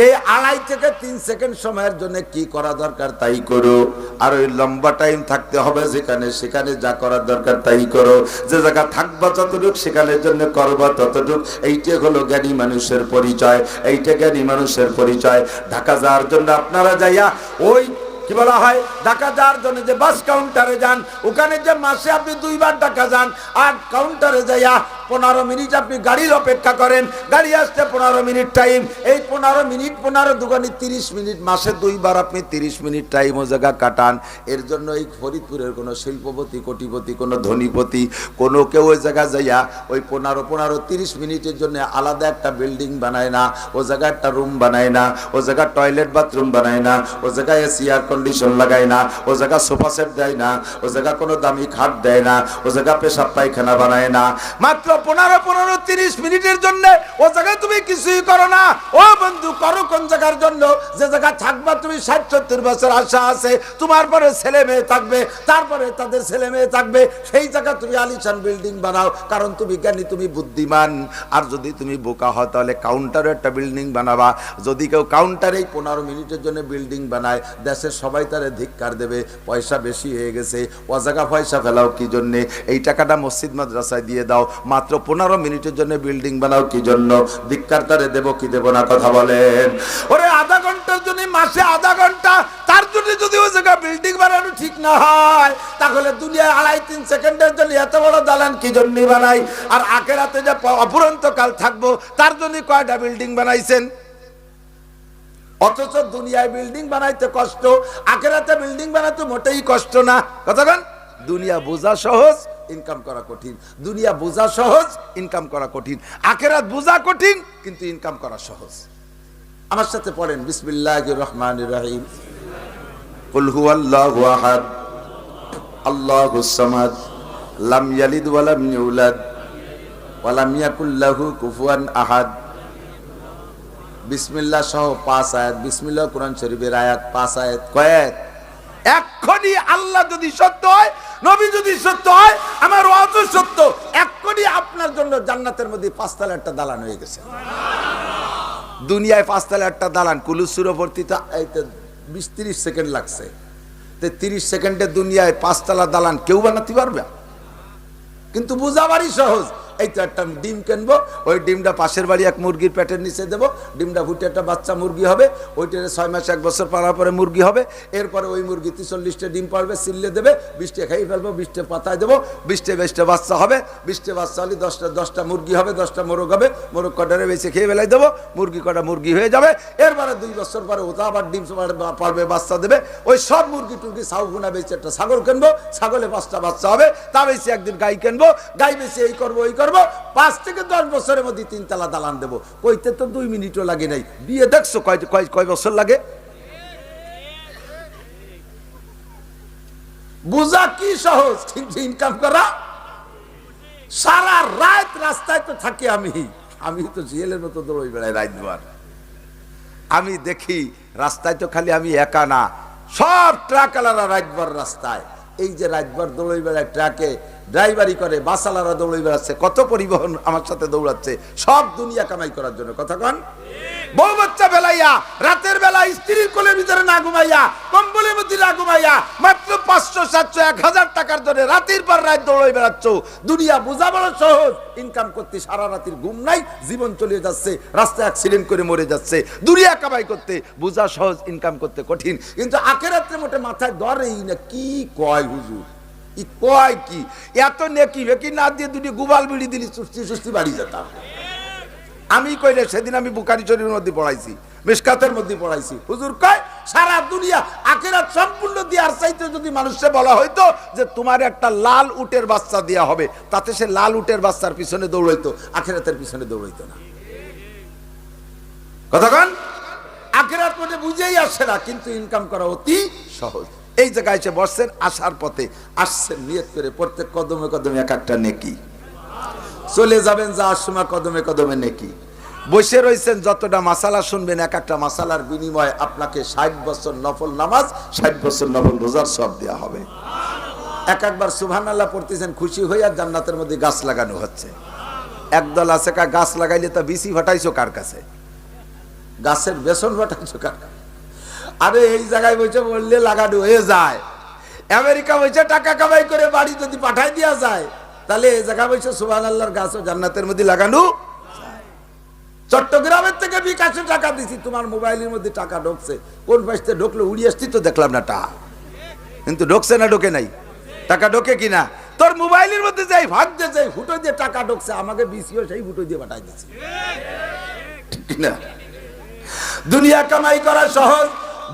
এই 2.5 থেকে 3 সেকেন্ড সময়ের জন্য কি করা দরকার তাই করো। আর ওই লম্বা টাইম থাকতে হবে যেখানে, সেখানে যা করার দরকার তাই করো। যে জায়গা থাকবা যতটুক, সেখানের জন্য করবা ততটুক। এইটা হলো জ্ঞানী মানুষের পরিচয়, এইটা জ্ঞানী মানুষের পরিচয়। ঢাকা যাওয়ার জন্য আপনারা যাইয়া ওই কি বলা হয়, ঢাকা যাওয়ার জন্য যে বাস কাউন্টারে যান, ওখানে যে মাসে আপনি 2 বার ঢাকা যান, আর কাউন্টারে যাইয়া 15 মিনিট আপনি গাড়ির অপেক্ষা করেন, গাড়ি আসতে 15 মিনিট টাইম। এই 15 মিনিট 15 দুগুণে 30 মিনিট, মাসে 2 বার আপনি 30 মিনিট টাইম ও জায়গা কাটান। এর জন্য এই ফরিদপুরের কোনো শিল্পপতি, কোটিপতি, কোনো ধনীপতি, কোনো কেউ ওই জায়গা যাইয়া ওই 15-30 মিনিটের জন্য আলাদা একটা বিল্ডিং বানায় না, ও জায়গায় একটা রুম বানায় না, ও জায়গায় টয়লেট বাথরুম বানায় না, ও জায়গায় এসি এয়ার কন্ডিশন লাগায় না, ও জায়গা সোফা সেট দেয় না, ও জায়গা কোনো দামি খাট দেয় না, ও জায়গা পেশাব পায়খানা বানায় না। মাত্র 15-30 মিনিটের জন্য ও জায়গায় তুমি কিছুই করো না। ও বন্ধু, করো কোন জায়গার জন্য? যে জায়গা থাকবা তুমি 60-70 বছর, আশা আছে তোমার পরে ছেলে মেয়ে থাকবে, তারপরে তাদের ছেলে মেয়ে থাকবে, সেই জায়গা তুমি আলিশান বিল্ডিং বানাও, কারণ তুমি জ্ঞানী, তুমি বুদ্ধিমান। আর যদি তুমি বোকা হও তাহলে কাউন্টারে একটা বিল্ডিং বানাবা। যদি কেউ কাউন্টারেই 15 মিনিটের জন্য বিল্ডিং বানায়, দেশের সবাই তারে ধিক্কার দেবে, পয়সা বেশি হয়ে গেছে, অজাগা পয়সা ফেলাও কি জন্যে? এই টাকাটা মসজিদ মাদ্রাসায় দিয়ে দাও। মাত্র 15 মিনিটের জন্য বিল্ডিং বানাও কি জন্য? ধিক্কার তারে দেব কি দেব না? কথা বলেন। ওরে আধা ঘন্টার জন্য, মাসে আধা ঘন্টা, তার জন্য যদি ওই জায়গা বিল্ডিং বানানো ঠিক না হয়, তাহলে দুনিয়ায় 2.5-3 সেকেন্ডের জন্য এত বড় দালান কি জন্য বানাই? আর আখিরাতে যে অপুরন্তকাল থাকবো তার জন্য কয়টা বিল্ডিং বানাইছেন? অথচ দুনিয়ায় বিল্ডিং বানাইতে কষ্ট, আখিরাতে বিল্ডিং বানাতে মোটেই কষ্ট না। কতক্ষণ? দুনিয়া বোঝা সহজ, ইনকাম করা কঠিন। দুনিয়া বোঝা সহজ, ইনকাম করা কঠিন। আখিরাত বোঝা কঠিন, কিন্তু ইনকাম করা সহজ। আমার সাথে পড়েন, বিসমিল্লাহির রহমানির রহিম। কুল হুয়াল্লাহু আহাদ, আল্লাহুস সামাদ, লাম ইয়ালিদ ওয়া লাম ইউলাদ ওয়া লাম ইয়াকুল লাহু কুফুয়ান আহাদ। বিসমিল্লাহ সহ 5 আয়াত। বিসমিল্লাহ কোরআন শরীফের আয়াত, 5 আয়াত। কয়েক? এক্ষুনি আল্লাহ যদি সত্য হয়, নবী যদি সত্য হয়, আমার ওয়াজও সত্য, এক্ষুনি আপনার জন্য জান্নাতের মধ্যে 5 তলা একটা দালান হয়ে গেছে। দুনিয়ায় 5 তলা একটা দালান কুলুসুর ভর্তিতে 20-30 সেকেন্ড লাগছে। 30 সেকেন্ডে দুনিয়ায় 5 তলা দালান কেউ বানাতে পারবে? কিন্তু বুঝাবারই সহজ। এই তো একটা ডিম কিনবো, ওই ডিমটা পাশের বাড়ি এক মুরগির পেটের নিচে দেবো, ডিমটা ফুটে একটা বাচ্চা মুরগি হবে, ওইটারে 6 মাস 1 বছর পারার পরে মুরগি হবে। এরপরে ওই মুরগি 40টা ডিম পারবে, সিললে দেবে, 20টা খাই ফেলবো, 20টা পাতায় দেবো, 20টা বাচ্চা হবে, 20টা বাচ্চা হলে 10টা মুরগি হবে, 10টা মোরগ হবে, মোরগ কটারে বেঁচে খেয়ে বেলায় দেবো, মুরগি কটা মুরগি হয়ে যাবে। এরপরে 2 বছর পরে ওটা আবার ডিম পারবে, বাচ্চা দেবে। ওই সব মুরগি টুরগি সাউগুনা বেঁচে একটা ছাগল কিনবো, ছাগলে 5টা বাচ্চা হবে, তা বেশি একদিন গাই কিনবো, গাই বেশি এই করবো ওই করবো। 5 থেকে 10 বছরের মধ্যে 3 তলা দালান দেবো। কইতে তো 2 মিনিটও লাগে নাই। বিয়ে দেখছো কয় বছর লাগে? বুঝা কি সহজ, কিন্তু ইনকাম করা সারা রাত রাস্তায় তো থাকি। আমি তো জিএলের মতো দৌড়ই বেড়াই রাতভর। আমি দেখি রাস্তায় তো খালি আমি একা না, সব ট্রাকওয়ালারা রাতভর রাস্তায়। এই যে রাতভর দৌড়ই বেড়ায়, ট্রাকে ড্রাইভারি করে, বাসালারা দৌড়ই বেড়াচ্ছে, কত পরিবহন আমার সাথে দৌড়াচ্ছে, সব দুনিয়া কামাই করার জন্য। কথা কন? বউ বাচ্চা বেলাইয়া, রাতের বেলা স্ত্রীর কোলের ভিতরে না ঘুমাইয়া, কম্বলের মধ্যে না ঘুমাইয়া, মাত্র 500-700-1000 টাকার জন্য রাতের পর রাত দৌড়ই বেড়াচ্ছ। দুনিয়া বোঝা বড় সহজ, ইনকাম করতে সারা রাতের ঘুম নাই, জীবন চলে যাচ্ছে, রাস্তায় অ্যাক্সিডেন্ট করে মরে যাচ্ছে। দুনিয়া কামাই করতে বোঝা সহজ, ইনকাম করতে কঠিন। কিন্তু আখিরাতে মোটে মাথায় ধরেই না। কি কয় হুজুর, কয় কি এত নেকি ফেকি না দিয়ে 2টি গুবাল বিড়ি দিলি সুস্তি বাড়ি যেতাম। আমি কইলে সেদিন আমি বুখারী শরীফের মধ্যে পড়াইছি, মিশকাতের মধ্যে পড়াইছি। হুজুর কয় সারা দুনিয়া আখিরাত সম্পূর্ণ দেওয়ার চাইতে যদি মানুষকে বলা হইতো যে তোমার একটা লাল উটের বাচ্চা দেয়া হবে, তাতে সে লাল উটের বাচ্চার পিছনে দৌড়াইতো, আখিরাতের পিছনে দৌড়াইতো না। কতক্ষণ? আখিরাত মনে বুঝেই আসে না, কিন্তু ইনকাম করা অতি সহজ। এই জায়গায় এসে বসছেন, আসার পথে আসছেন নিয়ত করে, প্রত্যেক কদমে কদমে এক একটা নেকি। চলে যাবেন যাওয়ার সময় কদমে কদমে নেকি। বসে রয়েছেন, যতটা মাসালা শুনবেন, এক একটা মাসালার বিনিময়ে আপনাকে 60 বছর নফল নামাজ, 60 বছর নফল রোজার সব দেওয়া হবে। একবার সুবহানাল্লাহ পড়তেছেন, খুশি হইয়া জান্নাতের মধ্যে গাছ লাগানো হচ্ছে। একদল আছে কা গাছ লাগাইলে তা বিসি ফাটাইছো কার কাছে? গাছের বেসন ফাটাইছো কার কাছে? আরে এই জায়গায় বসে বললে লাগানো হয়ে যায়। আমেরিকা বসে টাকা কামাই করে বাড়ি যদি পাঠাই দেওয়া যায়, তাহলে এই জায়গা বসে সুবহানাল্লাহর গাছও জান্নাতের মধ্যে লাগানো। চট্টগ্রামের থেকে বিকাশে টাকা দিছি, তোমার মোবাইলের মধ্যে টাকা ঢুকছে। কোন পাশে ঢুকলো? উড়ি আসতি তো দেখলাম না টাকা, কিন্তু ঢুকছে না ঢোকে নাই? টাকা ঢোকে কিনা? তোর মোবাইলের মধ্যে যাই ভাগ দিয়ে যাই ফুটো দিয়ে টাকা ঢুকছে, আমাকে বিসিও সেই ফুটো দিয়ে পাঠাই দিচ্ছে। ঠিক না? দুনিয়া কামাই করা সহজ,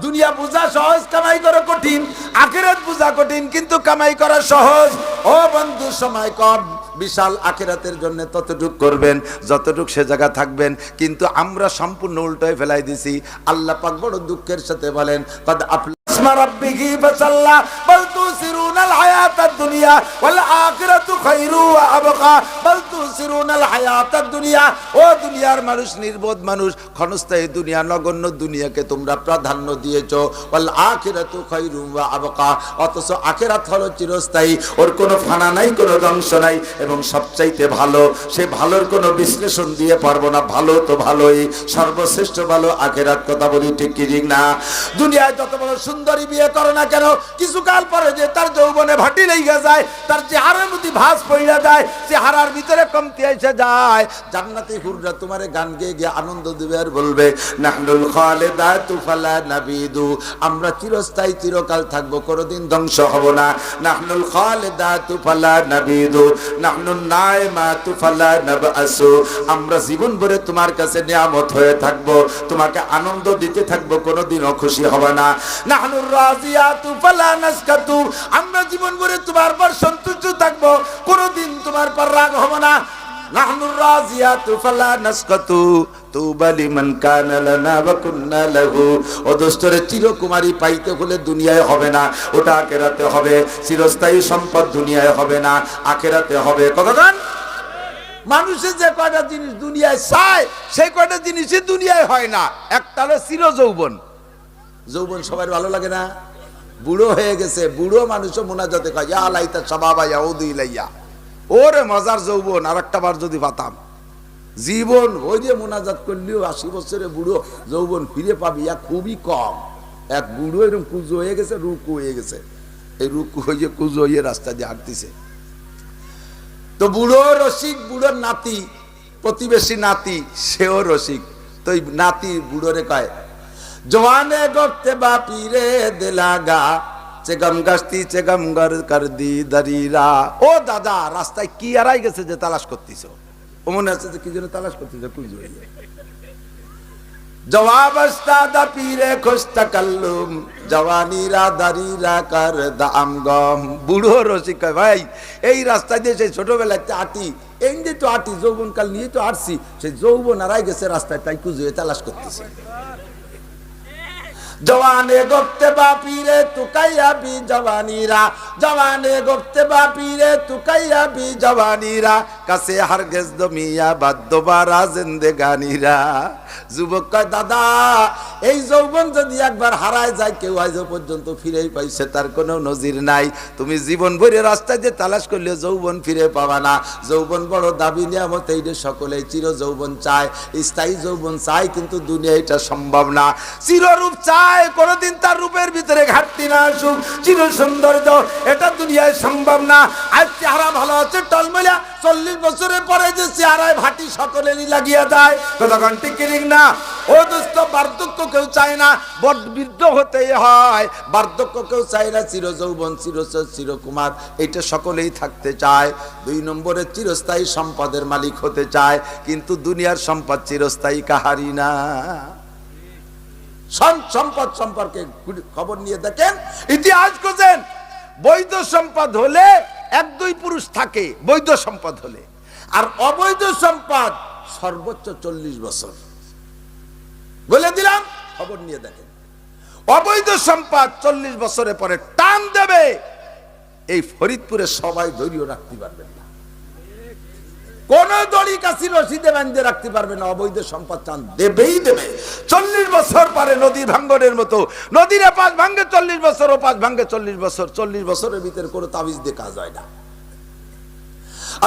দুনিয়া বুঝা সহজ, কামাই করা কঠিন। আখিরাত বুঝা কঠিন, কিন্তু কামাই করা সহজ। ও বন্ধু, সময় কম, বিশাল আখিরাতের জন্য ততটুক করবেন যতটুক সে জায়গা থাকবেন। কিন্তু আমরা সম্পূর্ণ উল্টোয় ফেলাই দিছি। আল্লাহ পাক বড় দুঃখের সাথে বলেন, কদ আফলাসমা রাব্বিহি ফাসাল্লা বাল তুসিরুনাল হায়াতাদ দুনিয়া ওয়াল আখিরাতু খায়রু ওয়া আবকা বাল তুসিরুনাল হায়াতাদ দুনিয়া। ও দুনিয়ার মানুষ, নির্বোধ মানুষ, ক্ষণস্থায়ী দুনিয়া, নগণ্য দুনিয়াকে তোমরা প্রাধান্য দিয়েছো। ওয়াল আখিরাতু খায়রু ওয়া আবকা, অথচ আখিরাত হলো চিরস্থায়ী, ওর কোনো ফানা নাই, কোনো ধ্বংস নাই, এবং সবচাইতে ভালো। সে ভালোর কোনো বিশ্লেষণ দিয়ে পারবো না, ভালো তো ভালোই, সর্বশ্রেষ্ঠ ভালো আখিরাত। কথা বলি ঠিক কি ঠিক না? দুনিয়ায় যত বড় সুন্দরী বিয়ে করো না কেন, কিছুকাল পরে যে তার যৌবনে ভাটি লেগে যায়, তার চেহারার মধ্যে ভাঁজ পড়ে যায়, চেহারার ভিতরে কমতি এসে যায়, জান্নাতি হুররা তোমারে গান গেয়ে গিয়ে আনন্দ দিবে আর বলবে নাহনুল খালিদাতু ফালা নাবিদু, আমরা চিরস্থায়ী চিরকাল থাকবো, কোনোদিন ধ্বংস হব না। নাহনুল খালিদাতু ফালা নাবিদু নাহনুন নাইমাতু ফালা নাবআসু, আমরা জীবন ভরে তোমার কাছে নিয়ামত হয়ে থাকবো, তোমাকে আনন্দ দিতে থাকবো, কোনোদিনও খুশি হবে না। নাহনুর রাজিয়াতু ফালা নাসকাতু, আমরা জীবন ভরে তোমার পর সন্তুষ্ট থাকবো, কোনোদিন তোমার পর রাগ হবে না। নাহনুর রাজিয়াতু ফালা নাসকাতু তুবা লিমান কানা লানা ওয়া কুননা লাহু, ও দোস্তরে চিরকুমারী পাইতে হলে দুনিয়ায় হবে না, ওটা আখিরাতে হবে। চিরস্থায়ী সম্পদ দুনিয়ায় হবে না, আখিরাতে হবে। কতক্ষণ মানুষের যে কয়টা জিনিস দুনিয়ায় চায় সেই কয়টা জিনিসই দুনিয়ায় হয় না। একটা হলো চির যৌবন। যৌবন সবার ভালো লাগে না? বুড়ো হয়ে গেছে, বুড়ো মানুষও মোনাজাতে কয় ইয়া লাইতা শাবাবা ইয়াউদু ইলাইয়া, ওরে মজার যৌবন, আর একটা বার যদি পাতাম। জীবন ওই যে মোনাজাত করলেও 80 বছরে বুড়ো যৌবন ফিরে পাবি ইয়া খুবই কম। এক বুড়ো এরকম কুজো হয়ে গেছে, রুকু হয়ে গেছে, এই রুকু হয়ে কুজো হয়ে রাস্তা দিয়ে হাঁটতেছে। তো বুড়ো রসিক, বুড়োর নাতি, প্রতিবেশী নাতি, সেও রসিক। তো এই নাতি বুড়োরে কয় জওয়ানে গপ্তে বাপি রে দেলাগা চেগম গাস্তি চেগম গর কর দি দরিরা, ও দাদা রাস্তায় কি হারাই গেছে যে তালাশ করতেছ? ও মনে আছে যে কি জন্য তালাশ করতেছ? কুজো হয়ে জবাব আস্তাদা পীরে খুস্তাকাল্লুম জওয়ানিরা দারিরা কর দাম গম। বুড়ো রসিক কয় ভাই এই রাস্তা দিয়ে সেই ছোটবেলায় আটি, এই যে তো আটি, যৌবনকাল নিয়ে তো আসছি, সেই যৌবন হারাই গেছে রাস্তায়, তাই কুজুয়ে তালাশ করতেছি। জওয়ানে গপ্তে বাপিরে তুকাইয়া বি জওয়ানিরা, জওয়ানে গপ্তে বাপিরে তুকাইয়া বি জওয়ানিরা, কাছে হারগেজ দমিয়া বাদ দোবারা জিন্দেগানিরা। যুবক কয় দাদা এই যৌবন যদি একবার হারায় যায়, কেউ আজ পর্যন্ত ফিরেই পাইছে তার কোনো নজির নাই। তুমি জীবন ভরে রাস্তায় যে তালাশ করলে যৌবন ফিরে পাবা না। যৌবন বড় দাবি নিয়ামত, এই যে সকলেই চির যৌবন চায়, স্থায়ী যৌবন চায়, কিন্তু দুনিয়া এটা সম্ভব না। চিররূপ চায়, কোনদিন তার রূপের ভিতরে ঘাটতি না আসুক, চির সৌন্দর্য এটা দুনিয়ায় সম্ভব না। আজ চেহারা ভালো আছে টলমেলা, 40 বছরের পরে যে চেহারায় ভাটি সকলেরই লাগিয়ে দেয়, কতক্ষণ টিকিরিং না। ও দোস্ত বার্ধক্য কেউ চায় না, বৃদ্ধ হতেই হয়। বার্ধক্য কেউ চায় না, চির যৌবন চিরকুমার এটা সকলেই থাকতে চায়। 2 নম্বরে চিরস্থায়ী সম্পদের মালিক হতে চায়, কিন্তু দুনিয়ার সম্পদ চিরস্থায়ী কাহারি না। সম্পদ সম্পর্কে খবর নিয়ে দেখেন, ইতিহাস খোঁজেন। বৈধ সম্পদ হলে 1-2 পুরুষ থাকে, বৈধ সম্পদ হলে। আর অবৈধ সম্পদ সর্বোচ্চ 40 বছর। বলে দিলাম, খবর নিয়ে দেখেন। অবৈধ সম্পদ 40 বছরের পরে টান দেবে, এই ফরিদপুরে সবাই ধৈর্য রাখতে পারবেন না। কোন দড়ি কাছি রশিদে বাঁধে রাখতে পারবে না। অবৈধ সম্পদ টান দেবেই দেবে। 40 বছর পরে নদী ভাঙ্গনের মতো, নদীর পাশ ভাঙ্গে 40 বছর, ও পাশ ভাঙ্গে 40 বছর। 40 বছরের ভিতরে কোনো তাবিজ দিয়ে কাজ হয় না।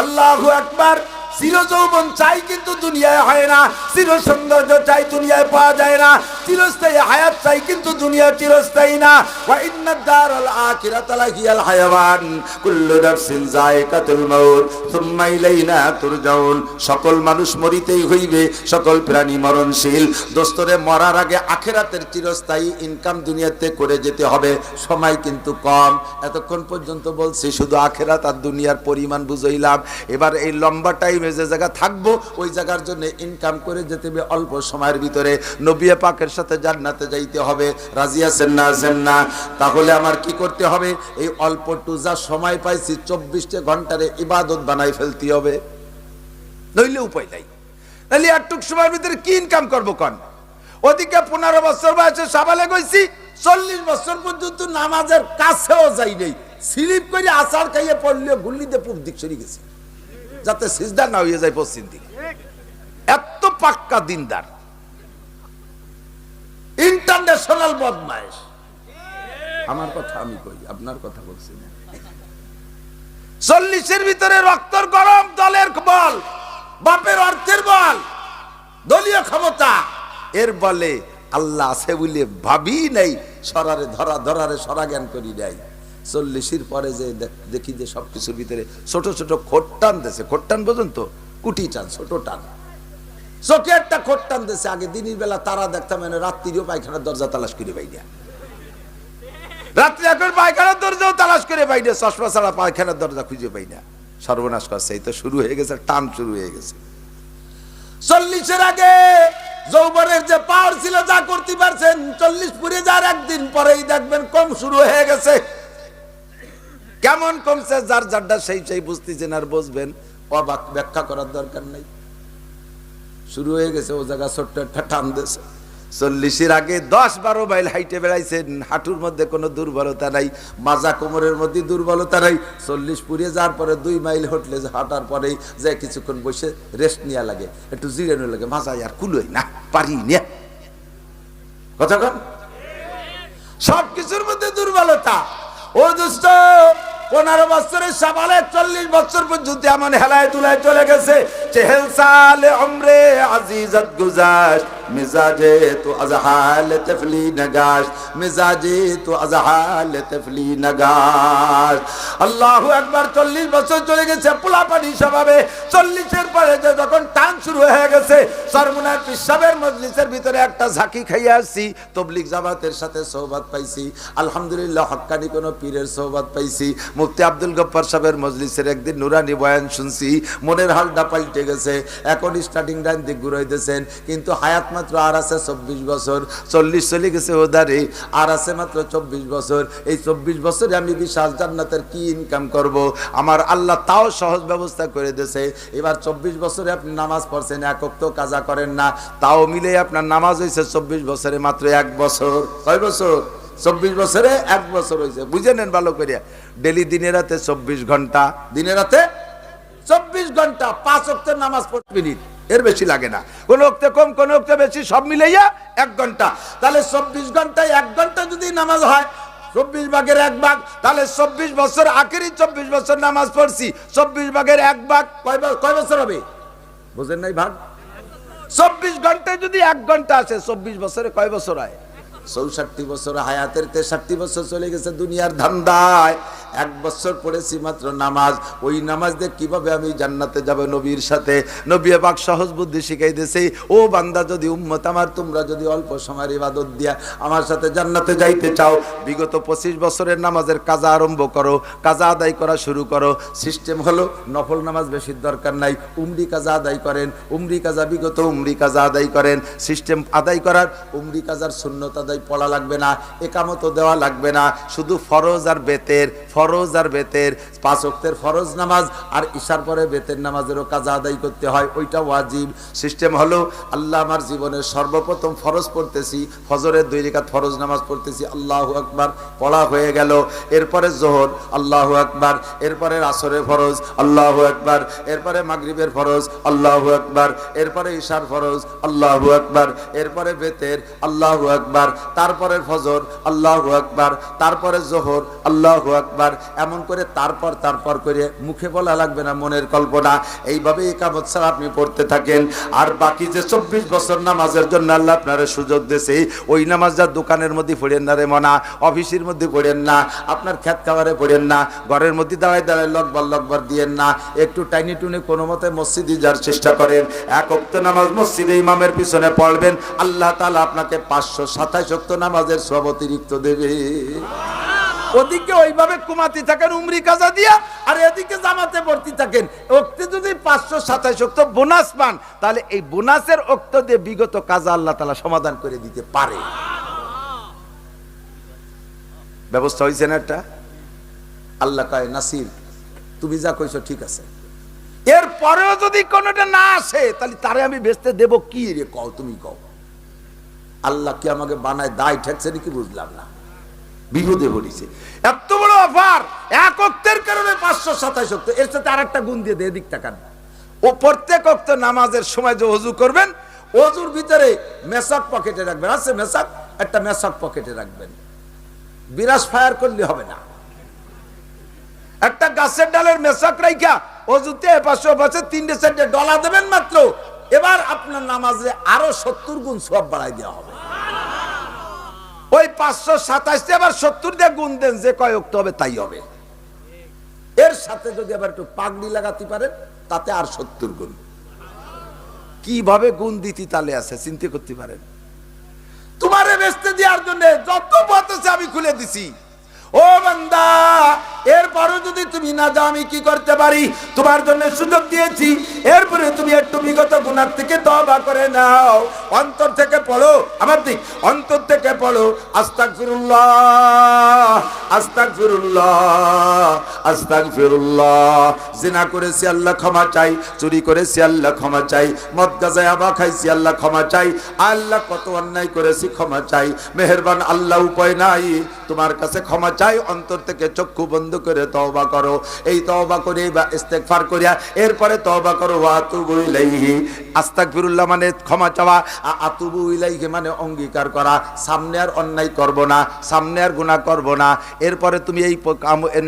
আল্লাহু আকবার। চির যৌবন চাই, কিন্তু দুনিয়ায় হয় না। চির সৌন্দর্য চাই, দুনিয়ায় পাওয়া যায় না। চিরস্থায়ী হায়াত চাই, কিন্তু দুনিয়া চিরস্থায়ী না। ওয়া ইন্নাদ দারাল আখিরাতা লাহিয়াল হায়াওয়ান কুল্লু নাফসিন যায়কাতুল মাউত সুম্মা ইলাইনা তুরজাউন। সকল মানুষ মরিতেই হইবে, সকল প্রাণী মরণশীল। দোস্তরে মরার আগে আখিরাতের চিরস্থায়ী ইনকাম দুনিয়াতে করে যেতে হবে। সময় কিন্তু কম। এতক্ষণ পর্যন্ত বলছি শুধু আখিরাত আর দুনিয়ার পরিমাণ বুঝাইলাম। এবার এই লম্বা টাইম যে জায়গা থাকবো, ওই জায়গার জন্য ইনকাম করে যেতে হবে অল্প সময়ের ভিতরে। নবী পাকের সাথে জান্নাতে যাইতে হবে। রাজি আছেন না? আছেন না? তাহলে আমার কি করতে হবে? এই অল্প যা সময় পাইছি 24 ঘন্টারে ইবাদত বানাই ফেলতে হবে, নইলে উপায় নাই। তাহলে একটু সময়ের ভিতরে কি ইনকাম করবো কন? ওদিকে 15 বছর বয়সে সাবালে গেছি, 40 বছর পর্যন্ত নামাজের কাছেও যাই নেই। স্লিপ করে আচার খাইয়ে পড়লে গুল্লিতে পূব দিক সরে গেছি, যাতে সিজদা না হয়ে যায় পশ্চিম দিকে। এত পাক্কা দিনদার, ইন্টারন্যাশনাল বদমাইশ। আমার কথা আমি কই, আপনার কথা বলছি না। 40-এর ভিতরে রক্তর গরম, দলের বল, বাপের অর্থের বল, দলীয় ক্ষমতা, এর বলে আল্লাহ আছে বলে ভাবি নাই। সরারে ধরারে সরা জ্ঞান করি নাই। 40-এর পরে যে দেখি যে সবকিছুর ভিতরে ছোট ছোট খোট্টান দিয়েছে। খোট্টান বোঝেন তো? কুটি টান, ছোট টান, চোখে একটা খোট টান দিয়েছে। আগে দিনের বেলা তারা দেখতাম, মানে রাত্রিও পায়খানার দরজা তালাশ করে পাই না, রাত্রি এখন পায়খানার দরজাও তালাশ করে পাই না, চশমা ছাড়া পায়খানার দরজা খুঁজে পাই না। সর্বনাশ করছে, এই তো শুরু হয়ে গেছে, টান শুরু হয়ে গেছে। 40-এর আগে যৌবনের যে পাওয়ার ছিল, যা করতে পারছেন, 40 পুরে যার একদিন পরেই দেখবেন কম শুরু হয়ে গেছে। কেমন কমছে, যার যারটা সেই বুঝতেছেন আর বুঝবেন, অবাক ব্যাখ্যা করার দরকার নাই। শুরু হয়ে গেছে, ও জায়গা ছোট্ট একটা টান দিয়েছে। 40-এর আগে 10-12 মাইল হাইটে বেড়াইছেন, হাঁটুর মধ্যে কোনো দুর্বলতা নাই, মাজা কোমরের মধ্যে দুর্বলতা নাই। 40 পুড়িয়ে যাওয়ার পরে 2 মাইল হাঁটলে, হাঁটার পরেই যে কিছুক্ষণ বসে রেস্ট নেওয়া লাগে, একটু জিরানো লাগে, মাজা আর কুলোই না, পারি না। কথা কন, সব কিছুর মধ্যে দুর্বলতা। ও দোস্ত, 15 বছরের সাবালে 40 বছর পর্যন্ত এমন হেলায় তুলায় চলে গেছে। 40 সালে উমরে আজিজত গুজাশ, মিজাজে তো আজহাল তফলি নগাশ, মিজাজে তো আজহাল তফলি নগাশ। আল্লাহু আকবার। 40 বছর চলে গেছে পোলাপানি স্বভাবে। 40-এর পরে যখন টান শুরু হয়ে গেছে, সরমুনার পিসাবের মজলিসের ভিতরে একটা ঝাঁকি খাইয়ে আসছি, তবলিগ জামাতের সাথে সোহবত পাইছি, আলহামদুলিল্লাহ হক্কানি কোন পীরের সোহবত পাইছি, মুফতি আব্দুল গফফার সাহেবের মজলিসের একদিন নুরানি বয়ান শুনছি, মনের হালটা পাল্টে গেছে। এখন স্টার্টিং লাইন দিক ঘুরাইতেছেন, কিন্তু হায়াত মাত্র আর আছে 24 বছর। 40 চলে গেছে ওদারে, আর আছে মাত্র 24 বছর। এই 24 বছরে আমি বিশাল জান্নাতের কি ইনকাম করব? আমার আল্লাহ তাও সহজ ব্যবস্থা করে দিয়েছে। এবার 24 বছরে আপনি নামাজ পড়ছেন, এক ওয়াক্ত কাজা করেন না, তাও মিলে আপনার নামাজ হয়েছে 24 বছরে মাত্র 1 বছর। কয় বছর? 24 বছরে 1 বছর হয়েছে। বুঝে নেন ভালো করে। ডেলি দিনে রাতে 24 ঘন্টা, দিনে রাতে 24 ঘন্টা, 5 ওয়াক্তের নামাজ পড়তে মিনিট, এর বেশি লাগে না। কোন ওয়াক্তে কম, কোন ওয়াক্তে বেশি, সব মিলাইয়া 1 ঘন্টা। তাহলে 24 ঘন্টায় 1 ঘন্টা যদি নামাজ হয়, 24 ভাগের 1 ভাগ, তাহলে 24 বছর, আখেরি 24 বছর নামাজ পড়ছি, 24 ভাগের 1 ভাগ কয় বছর হবে? বুঝেন নাই ভাগ? 24 ঘন্টায় যদি 1 ঘন্টা আসে, 24 বছরে কয় বছর হয়? 64 বছর। হায়াতের 63 বছর চলে গেছে দুনিয়ার ধান্দায়। 1 বছর পড়েছি মাত্র নামাজ। ওই নামাজ দিয়ে কিভাবে আমি জান্নাতে যাব নবীর সাথে? নবী পাক সহজ বুদ্ধি শিখাই দিয়েছে, ও বান্দা, যদি উম্মত আমার, তোমরা যদি অল্প সময়ের ইবাদত দিয়া আমার সাথে জান্নাতে যাইতে চাও, বিগত 25 বছরের নামাজের কাজা আরম্ভ করো, কাজা আদায় করা শুরু করো। সিস্টেম হলো, নফল নামাজ বেশির দরকার নাই, উমরি কাজা আদায় করেন, উমরি কাজা, বিগত উমরি কাজা আদায় করেন। সিস্টেম আদায় করার, উমরি কাজার সুন্নত আদায় পড়া লাগবে না, একামত দেওয়া লাগবে না, শুধু ফরজ আর বেতের, ফরজ আর বেতের, 5 ওয়াক্তের ফরজ নামাজ আর ইশার পরে বেতের নামাজেরও কাজা আদায় করতে হয়, ওইটা ওয়াজিব। সিস্টেম হলো, আল্লাহ আমার জীবনের সর্বপ্রথম ফরজ পড়তেছি, ফজরের 2 রাকাত ফরজ নামাজ পড়তেছি, আল্লাহু আকবার, পড়া হয়ে গেল। এরপরে জোহর, আল্লাহু আকবার, এরপরে আসরের ফরজ, আল্লাহু আকবার, এরপরে মাগরিবের ফরজ, আল্লাহু আকবার, এরপরে ইশার ফরজ, আল্লাহু আকবার, এরপরে বেতের, আল্লাহু আকবার, তারপরে ফজর, আল্লাহু আকবার, তারপরে জোহর, আল্লাহু আকবার। এমন করে তারপর করে, মুখে বলা লাগবে না, মনের কল্পনা। এইভাবে ইকামত ছাড়া আপনি পড়তে থাকেন। আর বাকি যে 24 বছর নামাজের জন্য আল্লাহ আপনারে সুযোগ দিয়েছে, ওই নামাজটা দোকানের মধ্যে পড়েন না রে মনা, অফিসের মধ্যে পড়েন না, আপনার খেত খাবারে পড়েন না, ঘরের মধ্যে দাঁড়ায় দাঁড়ায় লকবার দিয়েন না, একটু টাইনি টুনি কোনো মতে মসজিদে যাওয়ার চেষ্টা করেন। 1 ওয়াক্ত নামাজ মসজিদে ইমামের পিছনে পড়বেন, আল্লাহ তাআলা আপনাকে 527 ওয়াক্ত নামাজের সওয়াব অতিরিক্ত দেবে। ওদিকে ওইভাবে কুমাতি থাকেন উমরি কাজা দিয়া, আর এদিকে জামাতে ভর্তি থাকেন। ওক্তে যদি 527 ওয়াক্ত বোনাস পান, তাহলে এই বোনাসের ওক্ত দিয়ে বিগত কাজা আল্লাহ তাআলা সমাধান করে দিতে পারে। ব্যবস্থা হয়েছে না একটা? আল্লাহ কয়, নাসির, তুমি যা কইছো ঠিক আছে, এরপরেও যদি কোনোটা না আসে, তাহলে তারে আমি বেচতে দেব কি রে? কও, তুমি কও। আল্লাহ কি আমাকে বানায় দায় ঠেকছে নাকি বুঝলাম না, বিপদে পড়েছে। এত বড় অফার, 1 ওয়াক্তের কারণে 527 ওয়াক্ত। এর সাথে আরেকটা গুণ দিয়ে দে, এদিক তাকান। ও প্রত্যেক ওয়াক্ত নামাজের সময় যে ওযু করবেন, ওযুর ভিতরে মেসাক পকেটে রাখবেন, আছে মেসাক, একটা মেসাক পকেটে রাখবেন। বিরাস ফায়ার করলে হবে না, একটা গাছের ডালের মেসাক রাইখা ওযুতে এপাশে ওপাশে 3-4 ডলা দেবেন মাত্র। এবার আপনার নামাজে আরো 70 গুণ সওয়াব বাড়াই দেওয়া হবে। ওই 527 আবার 70 দিয়ে গুণ দেন, যে কয় ওয়াক্ত হবে তাই হবে। এর সাথে যদি আবার একটু পাগড়ি লাগাতে পারেন, তাতে আর 70 গুণ। কিভাবে গুণ দিতি তালে আছে চিন্তা করতে পারেন। তোমারে বেচতে দেওয়ার জন্য যত পথ আছে আমি খুলে দিছি। ও বান্দা, এরপরও যদি তুমি না যাও আমি কি করতে পারি? তোমার জন্য সুযোগ দিয়েছি, এরপরে তুমি একটু বিগত গুনাহ থেকে তওবা করে নাও। অন্তর থেকে পড়ো, আমার দিক অন্তর থেকে পড়ো, আস্তাগফিরুল্লাহ আস্তাগফিরুল্লাহ আস্তাগফিরুল্লাহ। জিনা করেছি আল্লাহ ক্ষমা চাই, চুরি করেছি আল্লাহ ক্ষমা চাই, মদ গাঁজা ইয়াবা খাইছি আল্লাহ ক্ষমা চাই, আল্লাহ কত অন্যায় করেছি ক্ষমা চাই। মেহেরবান আল্লাহ, উপায় নাই, তোমার কাছে ক্ষমা চাই। অন্তর থেকে চক্ষু বন্ধ করে তওবা করো। এই তওবা করে বা ইস্তেগফার করিয়া এরপরে তওবা করো। ওয়া আতুবু ইলাইহি, আস্তাগফিরুল্লাহ মানে ক্ষমা চাওয়া, আতুবু ইলাইহি মানে অঙ্গীকার করা, সামনে আর অন্যায় করব না, সামনে আর গুনাহ করব না। এরপরে তুমি এই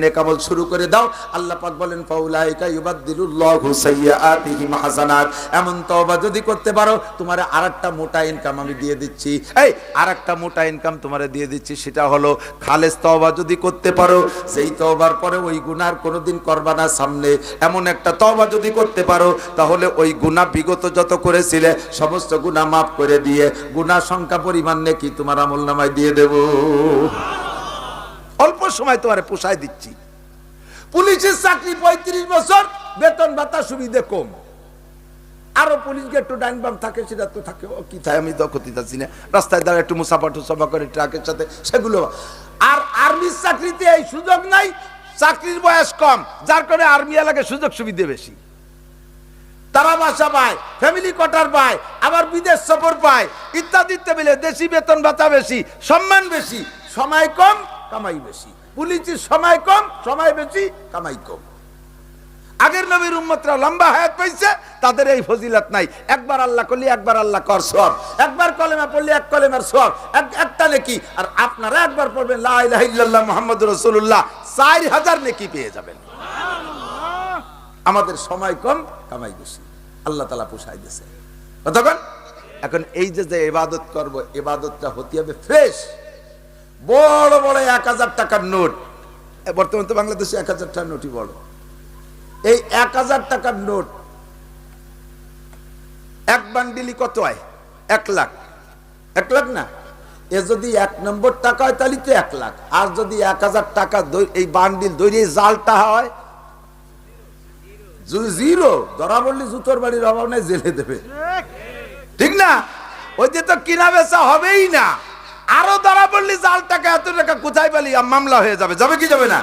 নেক আমল শুরু করে দাও। আল্লাহ পাক বলেন ফাউলাইকা ইউবাদদিলুল্লাহু সাইয়্যাতিহিম হাসানাত। এমন তওবা যদি করতে পারো, তোমার আরেকটা মোটা ইনকাম আমি দিয়ে দিচ্ছি। এই আরেকটা মোটা ইনকাম তোমারে দিয়ে দিচ্ছি, সেটা হলো খালেস তওবা যদি করতে পারো, সেই তওবার পরে ওই গুনাহ কোনোদিন করবা না সামনে, এমন একটা তওবা যদি করতে পারো, তাহলে ওই গুনাহ বিগত যত করেছিলে সমস্ত গুনাহ মাফ করে দিয়ে গুনাহ সংখ্যা পরিমাণ নেকি তোমার আমলনামায় দিয়ে দেব। অল্প সময় তোমারে পোষায় দিচ্ছি। পুলিশের চাকরি 35 বছর, বেতন ভাতা সুবিধা কম। আরো পুলিশকে একটু ডাইন বাম থাকে, সেটা তো থাকে, ও কি থাকে আমি তো ক্ষতি যাচ্ছি না, রাস্তায় দাঁড়া একটু মুসাফা টুসাফা করে ট্রাকের সাথে, সেগুলো। আর আর্মির চাকরিতে এই সুযোগ নাই, চাকরির বয়স কম, যার কারণে আর্মি এলাকায় সুযোগ সুবিধা বেশি। তারা বাসা পায়, ফ্যামিলি কোয়ার্টার পায়, আবার বিদেশ সফর পায়, ইত্যাদি মিলে দেশি বেতন ভাতা বেশি, সম্মান বেশি, সময় কম কামাই বেশি। পুলিশের সময় কম, সময় বেশি, কামাই কম। আগের নবীর উম্মতরা লম্বা হায়াত পাইছে, তাদের এই ফজিলত নাই। একবার আল্লাহ করলে একবার আল্লাহ কর সওয়াব, একবার কলেমা পড়লে এক কলেমার সওয়াব, একটা নেকি। আর আপনারা একবার পড়বেন লা ইলাহা ইল্লাল্লাহ মুহাম্মাদুর রাসূলুল্লাহ, 4000 নেকি পেয়ে যাবেন। আমাদের সময় কম, কামাই বেশি, আল্লাহ তাআলা পোষায় দিয়েছে। কতক্ষণ? এখন এই যে ইবাদত করব, ইবাদতটা হতে হবে ফ্রেশ। বড় বড় 1000 টাকার নোট, বর্তমানে তো বাংলাদেশে 1000 টাকার নোটই বড়। এই 1000 টাকার নোট এক বান্ডিলি কত হয়? 1 লাখ। 1 লাখ না, এ যদি 1 নম্বর টাকা হয় তাহলে তো 1 লাখ। আর যদি 1000 টাকা এই বান্ডিল দৈরে জালটা হয়, জিরো। ধরা বললি জুতোর বাড়ির অভাব নাই, জেলে দেবে, ঠিক না? ওই যে তো কিনা বেচা হবেই না। আরো ধরা পড়লি জাল টাকা, এত টাকা কোথায় পেলি, মামলা হয়ে যাবে। যাবে কি যাবে না?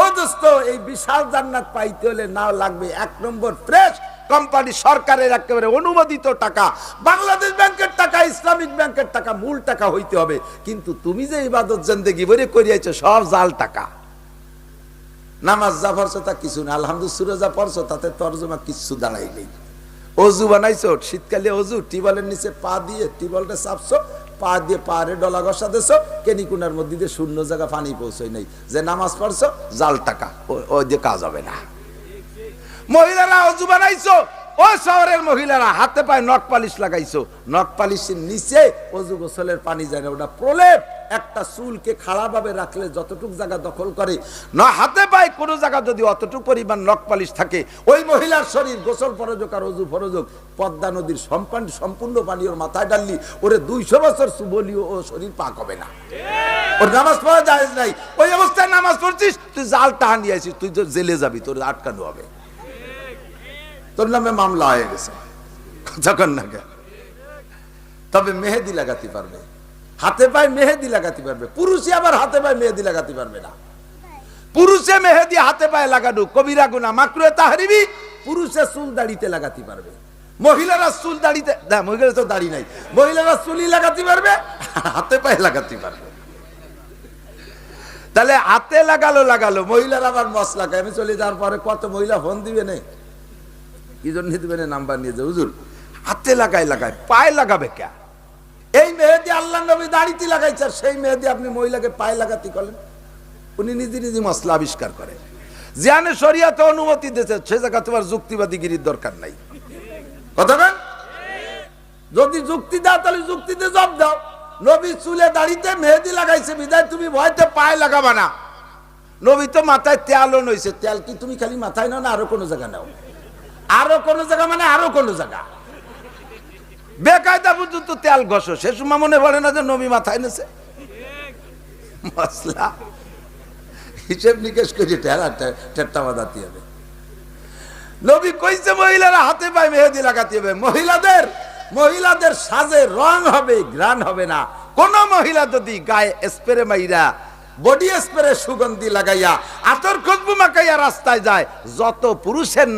ও দোস্ত, এই বিশাল জান্নাত পাইতে হলে নাও লাগবে 1 নম্বর ফ্রেশ কোম্পানি, সরকারের একেবারে অনুমোদিত টাকা, বাংলাদেশ ব্যাংকের টাকা, ইসলামিক ব্যাংকের টাকা, মূল টাকা হইতে হবে। কিন্তু তুমি যে ইবাদত জিন্দেগি ভরে করিয়াছো সব জাল টাকা। নামাজ যা পড়ছো তা কিছু না, আলহামদুলিল্লাহ যা পড়ছো তাতে তরজমা কিছু দাঁড়াই নেই। অজু বানাইছো, শীতকালে অজু, টিবলের নিচে পা দিয়ে টিবলটা চাপছো, পা দিয়ে পাহাড়ে ডলা ঘষা দিছো, কেনিকুনার মধ্যে দিয়ে শূন্য জায়গা পানি পৌঁছই নাই, যে নামাজ পড়ছো জাল টাকা, ওই দিয়ে কাজ হবে না। মহিলারা অজু বানাইছো, ও শহরের মহিলারা হাতে পায়ে নখ পালিশ লাগাইছো, নখ পালিশের নিচে অজু গোসলের পানি যায় না, ওটা প্রলেপ। একটা চুলকে খাড়া ভাবে রাখলে যতটুক জায়গা দখল করে না, হাতে পায়ে কোনো জায়গা যদি অতটুক পরিমাণ নখ পালিশ থাকে, ওই মহিলার শরীর গোসল ফরজক আর অজু ফরজক পদ্মা নদীর সম্পূর্ণ পানি ওর মাথায় ডাললি, ওরে 200 বছর সুবলিও ও শরীর পাক হবে না, ওর নামাজ পড়া জায়েজ নাই। ওই অবস্থায় নামাজ পড়ছিস, তুই জাল টাহা নিয়ে আসিস, তুই তো জেলে যাবি, তোর আটকানো হবে, তোর নামে মামলা হয়ে গেছে। যখন না, তবে মেহেদি লাগাতে পারবে, হাতে পায়ে মেহেদি লাগাতে পারবে। পুরুষে আবার হাতে পায়ে মেহেদি লাগাতে পারবে না। পুরুষে মেহেদি হাতে পায়ে লাগানো কবিরা গুনাহ, মাকরুহে তাহরিমি। পুরুষে চুল দাড়িতে লাগাতে পারবে, মহিলারা চুল দাড়িতে না, মহিলারা তো দাড়ি নাই, মহিলারা চুলি লাগাতে পারবে, হাতে পায়ে লাগাতে পারবে। তাহলে হাতে লাগালো, মহিলারা আবার মশলা খায়। আমি চলে যাওয়ার পরে কত মহিলা ফোন দিবে না, কি জন্য দিবে না, নাম্বার নিয়ে যে হুজুর হাতে লাগায়, পায়ে লাগাবে কে? এই মেহেদি আল্লাহ নবী দাড়িতে লাগাইছে, সেই মেহেদি আপনি মহিলাকে পায়ে লাগাতে করেন। উনি নিজে মশলা আবিষ্কার করেন, জিয়ানে শরিয়াতে অনুমতি দিয়েছে, সে জায়গা তোমার যুক্তিবাদীগিরির দরকার নাই। কথা বলেন, যদি যুক্তি দাও তাহলে যুক্তিতে জবাব দাও। নবী চুলে দাড়িতে মেহেদি লাগাইছে বিদায় তুমি ভয়তে পায়ে লাগাবা না। নবী তো মাথায় তেলও নইছে, তেল কি তুমি খালি মাথায় নাও না আরো কোনো জায়গা নাও? আরো কোনো জায়গা মানে আরো কোনো জায়গা। বেকায়দা পর্যন্ত তেল ঘষো, সে সময় মনে পড়ে না যে নবী মাথায় নেছে মশলা। হিসেব নিকেশ করে টেট্টা বাঁধাতে হবে। নবী কইছে মহিলারা হাতে পায়ে মেহেদি লাগাতে হবে। মহিলাদের সাজে রং হবে, ঘ্রাণ হবে না। কোন মহিলা যদি গায়ে স্প্রে মাইরা, বডি স্প্রে সুগন্ধি লাগাইয়া, আতর খুশবু মাখাইয়া রাস্তায় যায়, যত পুরুষের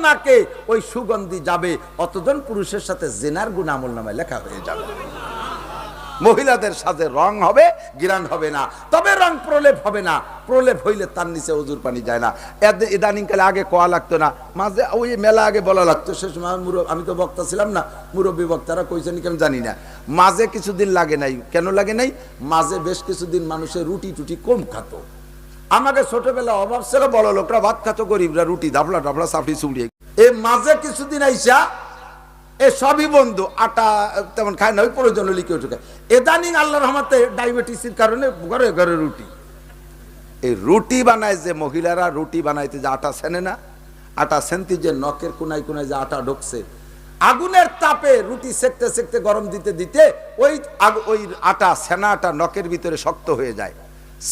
নাকে ওই সুগন্ধি যাবে, অতজন পুরুষের সাথে জিনার গুনাহ আমলনামায় লেখা হয়ে যাবে। মহিলাদের সাথে রং হবে, ঘ্রাণ হবে না, তবে রং প্রলেপ হবে না। প্রলেপ হইলে তার নিচে অজুর পানি যায় না। ইদানিং কালে আগে কোয়া লাগতো না, মাঝে ওই মেলা আগে বলা লাগতো। সে সময় আমি তো বক্তা ছিলাম না, মুরব্বী বক্তারা কইছেন কি আমি জানি না। মাঝে কিছুদিন লাগে নাই, কেন লাগে নাই? মাঝে বেশ কিছুদিন মানুষের রুটি টুটি কম খাতো। আমাকে ছোটবেলা অভাব ছিল, বড় লোকরা ভাত খাতো, গরিবরা রুটি ডাবলা ডাবলা চাপড়ি চুড়িয়ে। এই মাঝে কিছুদিন আইসা এ সবই বন্ধু, আটা তেমন খায় না, ওই প্রয়োজন লিখে উঠে খায়। এদানিং আল্লাহর রহমতে ডায়াবেটিসের কারণে ঘরে ঘরে রুটি। এই রুটি বানায় যে মহিলারা, রুটি বানাইতে যে আটা সেনে না, আটা সেনতে যে নখের কোনায় কোনায় যে আটা ঢুকছে, আগুনের তাপে রুটি সেকতে সেকতে গরম দিতে দিতে ওই আটা, সেনা আটা নখের ভিতরে শক্ত হয়ে যায়।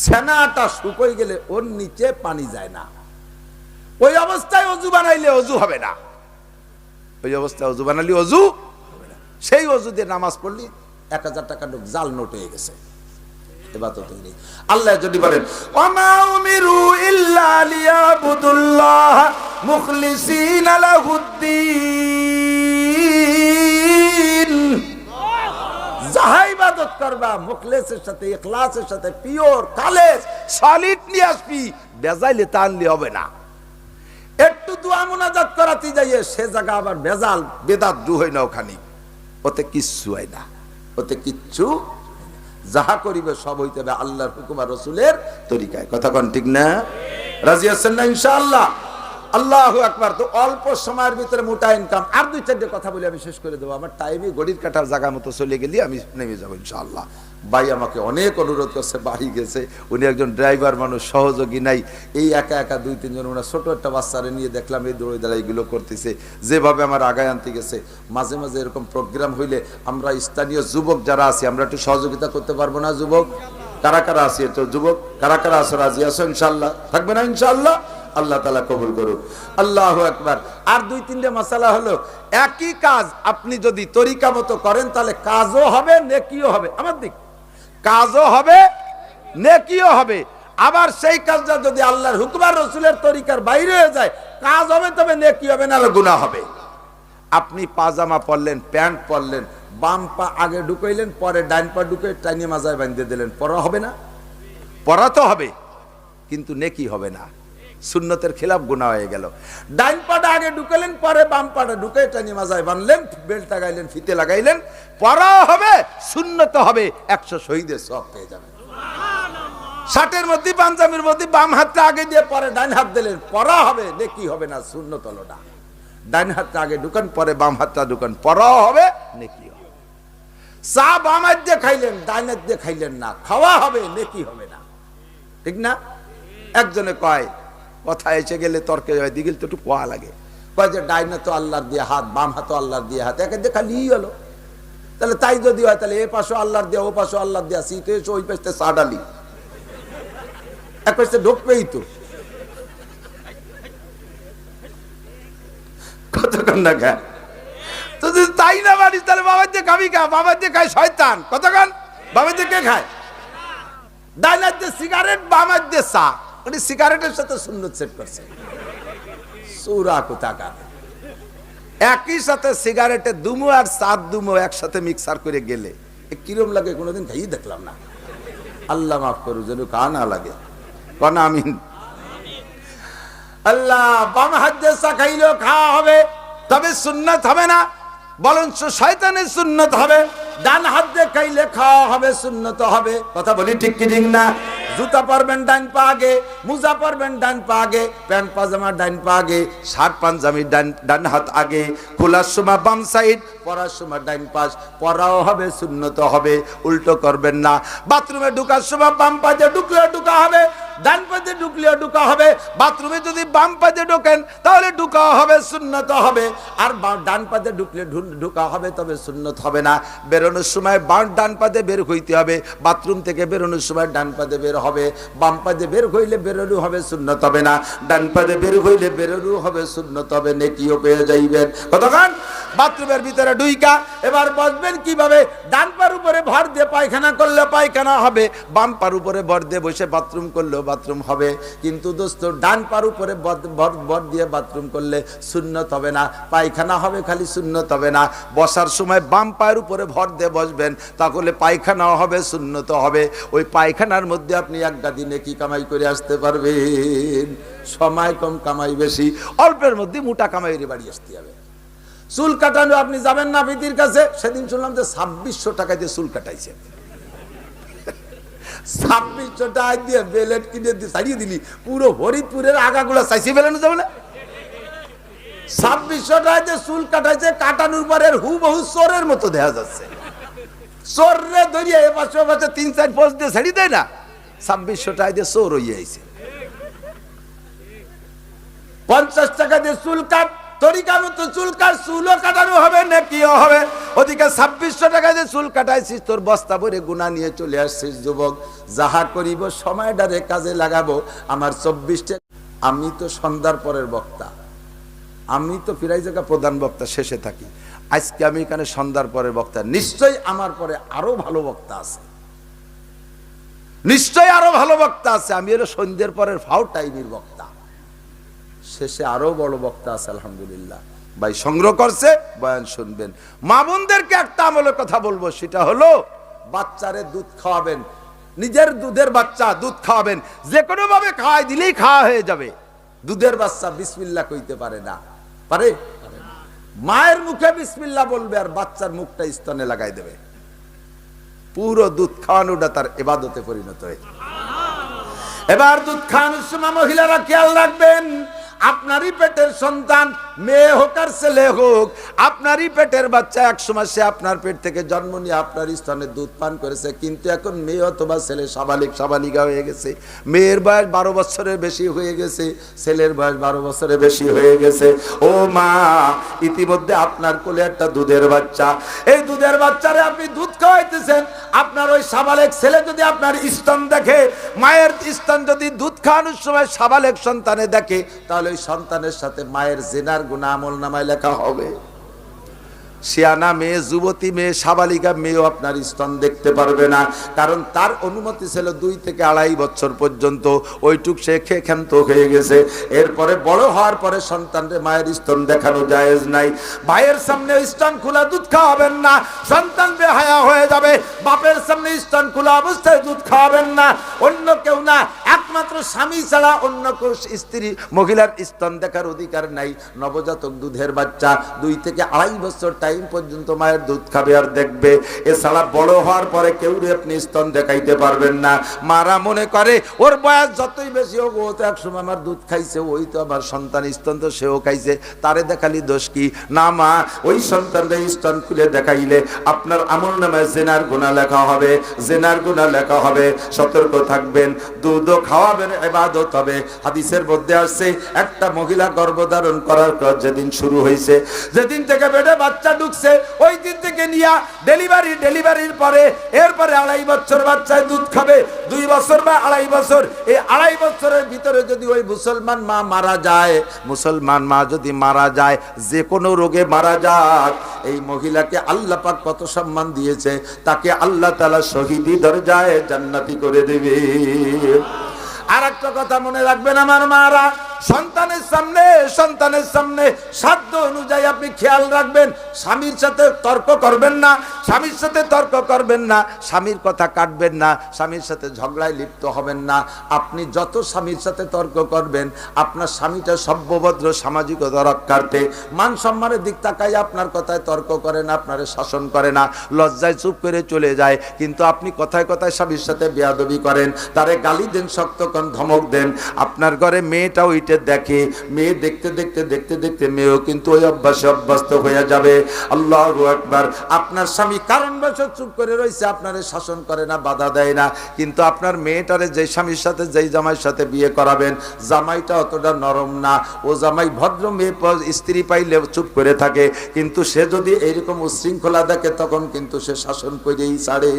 সেনা আটা শুকোয় গেলে ওর নিচে পানি যায় না। ওই অবস্থায় অজু বানাইলে অজু হবে না। ওই অবস্থায় অজু বানালি অজু হবে না। সেই অজু দিয়ে নামাজ পড়লি 1000 টাকা জাল নোট হয়ে গেছে। আল্লাহ যদি বলেন ওয়ামা উমিরু ইল্লা লিয়াবুদুল্লাহ মুখলিসিনা লাহুদ্দিন, যাহা ইবাদত করবা মুখলিসের সাথে, ইখলাসের সাথে, পিওর খালেস সলিড নিয়ে আসবি, বেজাইলে তানলি হবে না। একটু দোয়া মুনাজাত করাতে যাইয়ে সে জায়গা আবার বেজাল বেদাত দু হয় না, ওখানে ওতে কিচ্ছু হয় না, ওতে কিচ্ছু। যাহা করিবে সব হইতে হবে আল্লাহর হুকুম আর রাসূলের তরিকায়। কথা কোন ঠিক না? রাজি আছেন না ইনশাআল্লাহ? আল্লাহু আকবার। তো অল্প সময়ের ভিতরে মোটা ইনকাম। আর 2-4টা কথা বলে আমি শেষ করে দেবো। আমার টাইমে গড়ির কাটার জায়গা মতো চলে গেলি আমি নেমে যাবো ইনশাআল্লাহ। ভাই আমাকে অনেক অনুরোধ করছে, বাড়ি গেছে, উনি একজন ড্রাইভার মানুষ, সহযোগী নাই। এই একা একা 2-3 জন, ওনার ছোট একটা বাচ্চারে নিয়ে দেখলাম এই দৌড়ে দাঁড়াই এগুলো করতেছে, যেভাবে আমার আগায় আনতে গেছে। মাঝে মাঝে এরকম প্রোগ্রাম হইলে আমরা স্থানীয় যুবক যারা আছি আমরা একটু সহযোগিতা করতে পারবো না? যুবক কারা কারা আছি, তো যুবক কারা কারা আছো, রাজি আছো ইনশাআল্লাহ? থাকবে না ইনশাআল্লাহ? আল্লাহ তাআলা কবুল করুক। আল্লাহু আকবার। আর 2-3টা মাসালা হলো, একই কাজ আপনি যদি তরিকা মতো করেন তাহলে কাজও হবে, নেকিও হবে। আমার দিক কাজও হবে, নেকিও হবে। আবার সেই কাজটা যদি আল্লাহর হুকুম আর রাসূলের তরিকার বাইরে হয়ে যায়, কাজ হবে তবে নেকি হবে না, গুনাহ হবে। আপনি পাজামা পরলেন, প্যান্ট পরলেন, বাম পা আগে ঢুকাইলেন, পরে ডান পা ঢুকে টাইনে মাজায় বাঁধে দিলেন, পরা হবে না? পরা তো হবে, কিন্তু নেকি হবে না। সুন্নতের খেলাফ গুনাহ হয়ে গেল। ডান পাটা আগে ঢুকাইলেন, পরে বাম পাটা ঢুকে টাইনে মাজায় বাঁধলেন, বেল্ট লাগাইলেন, ফিতে লাগাইলেন, পরাও হবে, সুন্নত হবে, 100 শহীদের সওয়াব পেয়ে যাবেন। শার্টের মধ্যে, পাঞ্জাবির মধ্যে বাম হাতটা আগে দিয়ে পরে ডান হাত দিলেন, পরা হবে, নেকি হবে না, সুন্নত হলো না। ডান হাতটা আগে ঢুকান, পরে বাম হাতটা ঢুকান, পরাও হবে, নেকি হবে। চা বাম হাত দিয়ে খাইলেন, ডান হাত দিয়ে খাইলেন না, খাওয়া হবে, নেকি হবে না। ঠিক না? একজনে কয়, কথা এসে গেলে তর্কে দিগিল তো একটু কোয়া লাগে, কয় যে ডাইন তো আল্লাহর দিয়ে হাত, বাম হাতও আল্লাহর দিয়ে হাত, একে দিয়ে খালি হলো। তাহলে তাই যদি হয় তাহলে এ পাশে আল্লাহর দিয়ে, ও পাশে আল্লাহর দিয়ে, শীত এসে ওই পাশে সাডালি, এক পাশে ঢুকবেই তো। কতক্ষণ না খায় তো, যদি তাই না মানিস তাহলে বাবার দিয়ে খাবি খা, বাবার দিয়ে খায় শয়তান। কতক্ষণ বাবার দিয়ে কে খায়? ডাইন হাত দিয়ে সিগারেট, বাম হাত দিয়ে চা। উনি সিগারেটের সাথে সুন্নত সেট করছে, সূরা কোথাকার। একই সাথে সিগারেটে দুমো আর সাত দুমো একসাথে মিক্সার করে গেলে কিরম লাগে কোনোদিন খাইয়ে দেখলাম না। আল্লাহ মাফ করু, যেন কা না লাগে। কন আমিন। আল্লাহ বাম হাত দিয়ে চা খাইলেও খাওয়া হবে, তবে সুন্নত হবে না, বরঞ্চ শয়তানের সুন্নত হবে। ডান হাত দিয়ে খাইলে খাওয়া হবে, সুন্নত হবে। কথা বলি ঠিক কি ঠিক না? জুতা পরবেন ডান পা আগে, মোজা পরবেন ডান পা আগে, প্যান্ট পাজামা ডান পা আগে, শার্ট পাঞ্জাবি ডান হাত আগে, খোলার সময় বাম সাইড, পরার সময় ডান পাশ, পরাও হবে, সুন্নত হবে, উল্টো করবেন না। বাথরুমে ঢুকার সময় বাম পা দিয়ে ঢুকলে ঢুকা হবে, ডান পাতে ঢুকলেও ঢুকা হবে, বাথরুমে যদি বাম পাতে ঢোকেন তাহলে ঢুকা হবে, সুন্নত হবে। আর ডান পাতে ঢুকলে ঢুকা হবে, তবে সুন্নত হবে না। বেরোনোর সময় ডান পাতে বের হইতে হবে, বাথরুম থেকে বেরোনোর সময় ডান পাতে বের হবে, বাম পাতে বের হইলে বেরোনো হবে, সুন্নত হবে না। ডান পাতে বের হইলে বেরোনো হবে, সুন্নত হবে, নেকিও পেয়ে যাইবেন। কতক্ষণ বাথরুমের ভিতরে ঢুইকা এবার বসবেন কিভাবে? ডান পার উপরে ভর দিয়ে পায়খানা করলে পায়খানা হবে, বাম পার উপরে ভর দিয়ে বসে বাথরুম করলেও বাথরুম হবে। কিন্তু দোস্ত, ডান পার উপরে ভর দিয়ে বাথরুম করলে সুন্নত হবে না, পায়খানা হবে খালি, সুন্নত হবে না। বসার সময় বাম পায়ের উপরে ভর দিয়ে বসবেন, তাহলে পায়খানাও হবে, সুন্নত হবে। ওই পায়খানার মধ্যে আপনি এক গাদি নেকি কামাই করে আসতে পারবেন। সময় কম, কামাই বেশি, অল্পের মধ্যে মোটা কামাইয়ের বাড়ি আসতে হবে। চুল কাটানো আপনি যাবেন না পিতির কাছে, সেদিন শুনলাম যে 2600 টাকা দিয়ে চুল কাটাইছে। 2600 টাকা দিয়ে বেলেট কিনে ছাড়িয়ে দিলি, পুরো হরিপুরের আগাগুলা চাইছে বেলানো যাবে না। 2600 টাকা দিয়ে চুল কাটাইছে, কাটানোর পরে হুবহু চোরের মতো দেখা যাচ্ছে। চোররে ধরিয়ে এ পাশে 3-4 পোস্ট দিয়ে ছাড়ি দেয় না, 2600 টাকা দিয়ে চোর হয়ে আইছে। 50 টাকা দিয়ে চুল কাট, তরিকা মতো চুল কাট, চুলও কাটানো হবে, নেকিও হবে। ওদিকে 2600 টাকা দিয়ে চুল কাটাইছিস, তোর বস্তা ভরে গুনাহ নিয়ে চলে আসছিস। যুবক, যাহা করিব সময়টারে কাজে লাগাবো। আমার 24টা, আমি তো সন্ধ্যার পরের বক্তা, আমি তো ফিরাই জায়গা প্রধান বক্তা, শেষে থাকি। আজকে আমি এখানে সন্ধ্যার পরের বক্তা, নিশ্চয়ই আমার পরে আরো ভালো বক্তা আছে, নিশ্চয়ই আরো ভালো বক্তা আছে। আমি হলো সন্ধ্যের পরের ফাউ টাইমের বক্তা, শেষে আরো বড় বক্তা আছে আলহামদুলিল্লাহ। ভাই সংগ্রহ করছে, বয়ান শুনবেন। মা বোনদেরকে একটা আমলের কথা বলবো, সেটা হলো বাচ্চারে দুধ খাওয়াবেন, নিজের দুধের বাচ্চা দুধ খাওয়াবেন। যে কোনো ভাবে খাওয়াই দিলেই খাওয়া হয়ে যাবে। দুধের বাচ্চা বিসমিল্লাহ কইতে পারে না, পারে? মায়ের মুখে বিসমিল্লাহ বলবে আর বাচ্চার মুখটা স্তনে লাগাই দেবে। পুরো দুধ খাওয়ানোটা তার ইবাদতে পরিণত হয়েছে। এবার দুধ খাওয়ানোর সময় মহিলারা খেয়াল রাখবেন, আপনারই পেটের সন্তান, মেয়ে হোক আর ছেলে হোক, আপনারই পেটের বাচ্চা, এক সময় সে আপনার পেট থেকে জন্ম নিয়ে আপনার স্তনে দুধ পান করেছে, কিন্তু এখন মেয়ে অথবা ছেলে সাবালিকা হয়ে গেছে। মেয়ের বয়স 12 বছরের বেশি হয়ে গেছে, ছেলের বয়স 12 বছরের বেশি হয়ে গেছে। ও মা, ইতিমধ্যে আপনার কোলে একটা দুধের বাচ্চা, এই দুধের বাচ্চারে আপনি দুধ খাওয়াইতেছেন। আপনার ওই সাবালেক ছেলে যদি আপনার স্তন দেখে, মায়ের স্তন যদি দুধ খাওয়ানোর সময় সাবালেক সন্তানে দেখে, তাহলে ওই সন্তানের সাথে মায়ের জিনার গুনাহ আমলনামায় লেখা হবে। শিয়ানা মেয়ে, যুবতী মেয়ে, সাবালিকা মেয়েও আপনার স্তন দেখতে পারবে না, কারণ তার অনুমতি ছিল 2 থেকে 2.5 বছর পর্যন্ত। ওইটুক সে ক্ষান্ত হয়ে গেছে। এরপরে বড় হওয়ার পরে সন্তানকে মায়ের স্তন দেখানো জায়েজ নাই। ভাইয়ের সামনে স্তন খোলা দুধ খাওয়াবেন না, সন্তান বেহায়া হয়ে যাবে। বাপের সামনে স্তন খোলা অবস্থায় দুধ খাওয়াবেন না, অন্য কেউ না, একমাত্র স্বামী ছাড়া অন্য কেউ স্ত্রী মহিলার স্তন দেখার অধিকার নাই। নবজাতক দুধের বাচ্চা 2 থেকে 2.5 বছর টাইম পর্যন্ত মায়ের দুধ খাবে আর দেখবে। এছাড়া বড় হওয়ার পরে কেউ আপনি স্তন দেখাইতে পারবেন না। মারা মনে করে ওর বয়স যতই বেশি হোক, ও তো একসময় আমার দুধ খাইছে, ওই তো আমার সন্তান স্তন তো সেও খাইছে, তারে দেখালি দোষ কি? না মা, ওই সন্তানরা স্তন খুলে দেখাইলে আপনার আমলনামায় জিনার গুনাহ লেখা হবে, জিনার গুনাহ লেখা হবে। সতর্ক থাকবেন। দুধও খাওয়াবেন, ইবাদত হবে। হাদিসের মধ্যে আসছে, একটা মহিলা গর্ভধারণ করার পর যেদিন শুরু হয়েছে, যেদিন থেকে পেটে বাচ্চা ঢুকছে, ওই দিন থেকে নিয়ে ডেলিভারির পরে এরপরে 2.5 বছর বাচ্চায় দুধ খাবে। 2 বছর বা 2.5 বছর, এই 2.5 বছরের ভিতরে যদি ওই মুসলমান মা মারা যায়, মুসলমান মা যদি মারা যায়, যে কোনো রোগে মারা যাক, এই মহিলাকে আল্লাহ পাক কত সম্মান দিয়েছে, তাকে আল্লাহ তাআলা শহীদি দরজায় জান্নাতি করে দেবে। আর একটা কথা মনে রাখবেন আমার মারা, সন্তানের সামনে সাধ্য অনুযায়ী আপনি খেয়াল রাখবেন। স্বামীর সাথে তর্ক করবেন না, স্বামীর সাথে তর্ক করবেন না, স্বামীর কথা কাটবেন না, স্বামীর সাথে ঝগড়ায় লিপ্ত হবেন না। আপনি যত স্বামীর সাথে তর্ক করবেন, আপনার স্বামীটা সভ্যভদ্র, সামাজিকতা রক্ষার্থে, মান সম্মানের দিক তাকাই আপনার কথায় তর্ক করে না, আপনার শাসন করে না, লজ্জায় চুপ করে চলে যায়। কিন্তু আপনি কথায় কথায় স্বামীর সাথে বেয়াদবি করেন, তারে গালি দেন, শক্ত কোন ধমক দেন। আপনার ঘরে মেয়েটাও দেখে, মেয়ে দেখতে দেখতে মেয়েও কিন্তু ওই অভ্যাসে অভ্যস্ত হয়ে যাবে। আল্লাহু আকবার। আপনার স্বামী স্বামী কারণবশত চুপ করে রয়েছে, আপনারে শাসন করে না, বাধা দেয় না, কিন্তু আপনার মেয়েটারে যে স্বামীর সাথে যেই জামাইয়ের সাথে বিয়ে করাবেন, জামাইটা অতটা নরম না, ও জামাই ভদ্র মেয়ে স্ত্রী পাইলে চুপ করে থাকে, কিন্তু সে যদি এইরকম উশৃঙ্খলা দেখে তখন কিন্তু সে শাসন করেই ছাড়ে।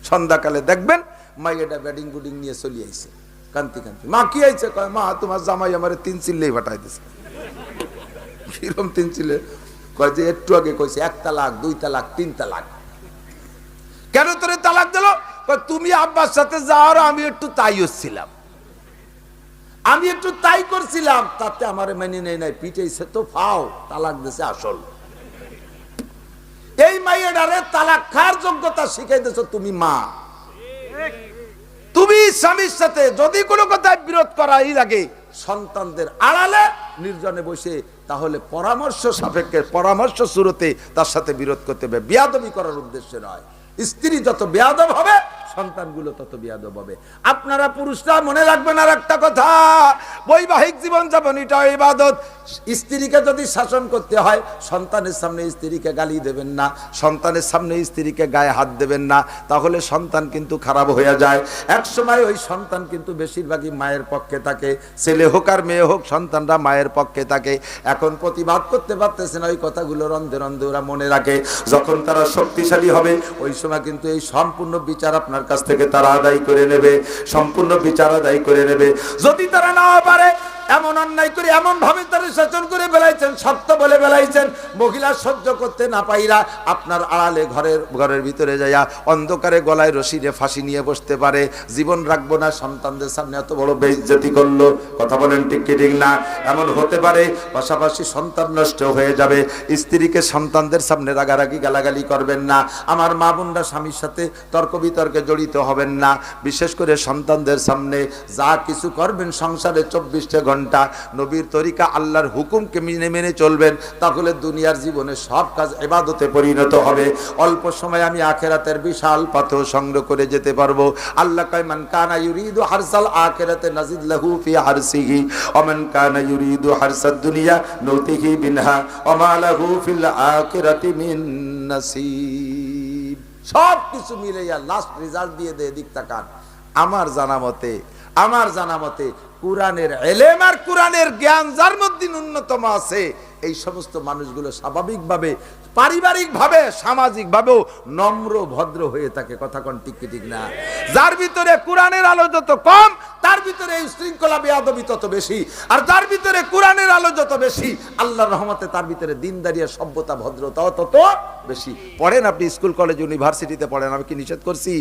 সন্ধ্যাকালে দেখবেন মাইয়েটা ব্যাডিং বুডিং নিয়ে চলে আইছে, কান্তি কান্তি, মা কি আইছে? কয় মা তোমার জামাই আমারে 3 চিল্লেই ফাটাই দিছে। কিরম 3 চিল্লে? কয় যে একটু আগে কইছে 1 তালাক 2 তালাক 3 তালাক। কেন তোরে তালাক দিল? কয় তুমি আব্বার সাথে যাওয়ার আমি একটু তাই হচ্ছিলাম, আমি একটু তাই করছিলাম, তাতে আমারে মেনে নেই নাই, পিটাইছে তো ফাও, তালাক দিছে আসল। এই মাইয়েটারে তালাক খাওয়ার যোগ্যতা শিখাই দিছো তুমি মা। তুমি স্বামীর সাথে যদি কোনো কথায় বিরোধ করাই লাগে, সন্তানদের আড়ালে নির্জনে বসে তাহলে পরামর্শ সাপেক্ষে, পরামর্শ শুরুতে তার সাথে বিরোধ করতে হবে, বেয়াদবি করার উদ্দেশ্যে নয়। স্ত্রী যত বেয়াদব হবে সন্তানগুলো তত বেয়াদব হবে। আপনারা পুরুষরা মনে রাখবেন আর একটা কথা, বৈবাহিক জীবন যাপন এটা ইবাদত। স্ত্রীকে যদি শাসন করতে হয়, সন্তানের সামনে স্ত্রীকে গালি দেবেন না, সন্তানের সামনে স্ত্রীকে গায়ে হাত দেবেন না, তাহলে সন্তান কিন্তু খারাপ হয়ে যায়। এক সময় ওই সন্তান কিন্তু বেশিরভাগই মায়ের পক্ষে থাকে, ছেলে হোক আর মেয়ে হোক, সন্তানরা মায়ের পক্ষে থাকে। এখন প্রতিবাদ করতে পারতেছে না, ওই কথাগুলো রন্ধে রন্ধে ওরা মনে রাখে। যখন তারা শক্তিশালী হবে ওই সময় কিন্তু এই সম্পূর্ণ বিচার আপনার কাছ থেকে তারা আদায় করে নেবে, সম্পূর্ণ বিচার আদায় করে নেবে। যদি তারা না পারে, এমন অন্যায় করে এমন ভাবে তারা শাসন করে বেলাইছেন, সত্য বলে বেলাইছেন, মহিলা সহ্য করতে না পাইরা আপনার আড়ালে ঘরের ভিতরে যাইয়া অন্ধকারে গলায় রশিরে ফাঁসি নিয়ে বসতে পারে। জীবন রাখবো না, সন্তানদের সামনে এত বড় বেইজ্জতি করলো, কথা বলেন ঠিক কি ঠিক না? এমন হতে পারে, পাশাপাশি সন্তান নষ্ট হয়ে যাবে। স্ত্রীকে সন্তানদের সামনে রাগারাগি গালাগালি করবেন না। আমার মা বোনরা স্বামীর সাথে তর্ক বিতর্কে জড়িত হবেন না। বিশেষ করে সন্তানদের সামনে যা কিছু করবেন সংসারে 24টা ঘন্টা নবীর তরিকা, আল্লাহর হুকুমকে মেনে চলবেন, তাহলে দুনিয়ার জীবনে সব কাজ ইবাদতে পরিণত হবে। অল্প সময় আমি আখিরাতের বিশাল পাথর সংগ্রহ করে যেতে পারবো। আল্লাহ কয় মান কানা ইউরিদু হারসাল আখিরাতে নাজিদ লাহু ফি হারসিহি ওয়া মান কানা ইউরিদু হারসাদ দুনিয়া নুতিহি বিনহা ওয়া মা লাহু ফিল আখিরাতি মিন নাসিব। সব কিছু মিলাইয়া লাস্ট রেজাল্ট দিয়ে দেয়। দিক তাকান, আমার জানা মতে কুরআনের ইলম আর কুরআনের জ্ঞান যার মধ্যে ন্যূনতম আছে, এই সমস্ত মানুষগুলো স্বাভাবিকভাবে, পারিবারিকভাবে, সামাজিকভাবেও নম্র ভদ্র হয়ে থাকে। কথা কোন ঠিক কি ঠিক না? যার ভিতরে কুরআনের আলো যত কম, তার ভিতরে এই শৃঙ্খলা বেয়াদবি তত বেশি। আর যার ভিতরে কুরআনের আলো যত বেশি, আল্লাহর রহমতে তার ভিতরে দিনদারি আর সভ্যতা ভদ্রতাও তত বেশি। পড়েন আপনি, স্কুল কলেজ ইউনিভার্সিটিতে পড়েন, আমি কি নিষেধ করছি?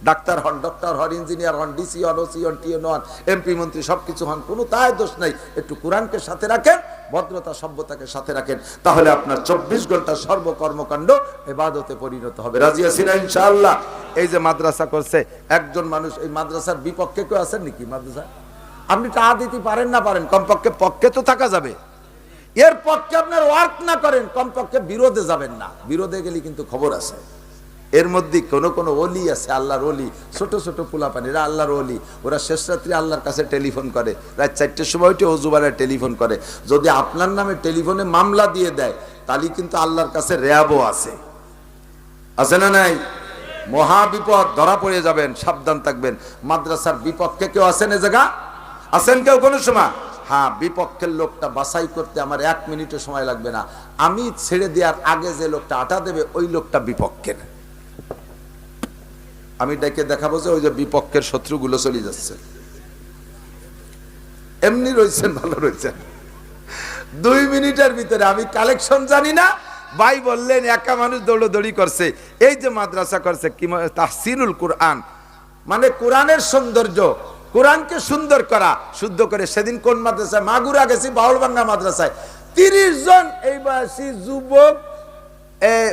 ডাক্তার হন, ডক্টর হন, ইঞ্জিনিয়ার হন, ডিসি হন, ওসি হন, টিএন হন, এমপি মন্ত্রী, সবকিছু হন, কোনো তাই দোষ নাই। একটু কোরআনকে সাথে রাখেন, ভদ্রতা সভ্যতাকে সাথে রাখেন, তাহলে আপনার 24 ঘন্টা সর্বকর্মকাণ্ড ইবাদতে পরিণত হবে। রাজি আছেন ইনশাআল্লাহ? এই যে মাদ্রাসা করছে একজন মানুষ, এই মাদ্রাসার বিপক্ষে কেউ আছেন নাকি? মাদ্রাসা আপনি টাকা দিতে পারেন না পারেন, কমপক্ষে পক্ষে তো থাকা যাবে। এর পক্ষে আপনার ওয়ার্ক না করেন, কমপক্ষে বিরোধে যাবেন না। বিরোধে গেলে কিন্তু খবর আছে। এর মধ্যে কোন ওলি আছে, আল্লাহর ওলি, ছোট ছোট পোলাপান, এরা আল্লাহর ওলি। ওরা শেষ রাত্রি আল্লাহর কাছে টেলিফোন করে, রাত 4টের সময় উঠে অজুবারে টেলিফোন করে। যদি আপনার নামে টেলিফোনে মামলা দিয়ে দেয়, তাহলে কিন্তু আল্লাহর কাছে র্যাবও আছে না নাই? মহা বিপদ, ধরা পড়ে যাবেন, সাবধান থাকবেন। মাদ্রাসার বিপক্ষে কেউ আছেন? এ জায়গা আছেন কেউ কোনো সময়? হ্যাঁ, বিপক্ষের লোকটা বাছাই করতে আমার 1 মিনিটও সময় লাগবে না। আমি ছেড়ে দেওয়ার আগে যে লোকটা আটা দেবে, ওই লোকটা বিপক্ষের। আমি ডেকে দেখাবো যে ওই যে বিপক্ষের শত্রুগুলো চলে যাচ্ছে। এমনি রয়েছেন, ভালো রয়েছেন। 2 মিনিটের ভিতরে, আমি কালেকশন জানি না, ভাই বললেন একা মানুষ দৌড়দৌড়ি করছে। এই যে মাদ্রাসা করছে কি তাহসিনুল কুরআন, মানে কোরআনের সৌন্দর্য, কোরআনকে সুন্দর করা, শুদ্ধ করে। সেদিন কোন মাদ্রাসায়? মাগুরা গেছি, বাউলবাঙ্গা মাদ্রাসায়। 30 জন এই বয়সী যুবক,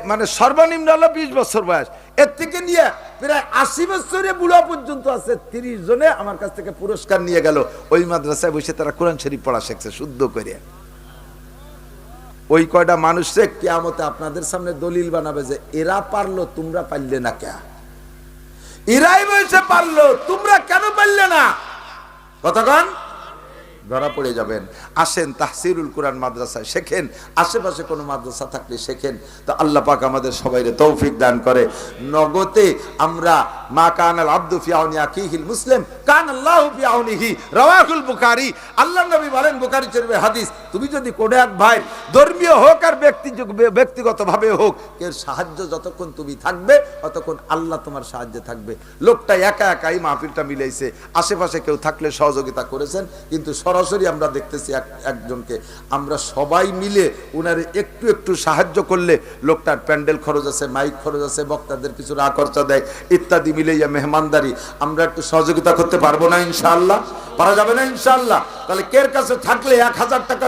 মানে সর্বনিম্ন হলো 20 বছর বয়স, এর থেকে নিয়ে প্রায় 80 বছরে বুড়া পর্যন্ত আছে। 30 জনে আমার কাছ থেকে পুরস্কার নিয়ে গেল। ওই মাদ্রাসায় বসে তারা কোরআন শরীফ পড়া শিখছে শুদ্ধ করে। ওই কয়টা মানুষে কিয়ামতে আপনাদের সামনে দলিল বানাবে যে এরা পারলো, তোমরা পারলে না কে? এরাই বসে পারলো, তোমরা কেন পারলে না? কতক্ষণ ধরা পড়ে যাবেন। আসেন তাহসিরুল কোরআন মাদ্রাসায় শেখেন, আশেপাশে কোনো মাদ্রাসা থাকলে শেখেন। তো আল্লাহ পাক আমাদের সবাইরে তৌফিক দান করে। নগদে আমরা মা কানাল আব্দু ফি আউনি আখিহিল মুসলিম কানাল্লাহু ফি আউনিহি, রাওয়াহুল বুখারী। আল্লাহর নবী বলেন বুখারী শরীফের হাদিস, তুমি যদি কোনো এক ভাই ধর্মীয় হোক আর ব্যক্তিগতভাবে হোক, এর সাহায্য যতক্ষণ তুমি থাকবে ততক্ষণ আল্লাহ তোমার সাহায্যে থাকবে। লোকটা একা একাই মাহফিলটা মিলাইছে, আশেপাশে কেউ থাকলে সহযোগিতা করেছেন, কিন্তু সরাসরি আমরা দেখতেছি একজনকে। আমরা সবাই মিলে উনারে একটু একটু সাহায্য করলে লোকটার প্যান্ডেল খরচ আছে, মাইক খরচ আছে, বক্তাদের কিছু রা খরচা দেয় ইত্যাদি মিলাইয়া মেহমানদারি, আমরা একটু সহযোগিতা করতে পারবো না ইনশাআল্লাহ? পারা যাবে না ইনশাআল্লাহ? তাহলে কের কাছে থাকলে 1000 টাকা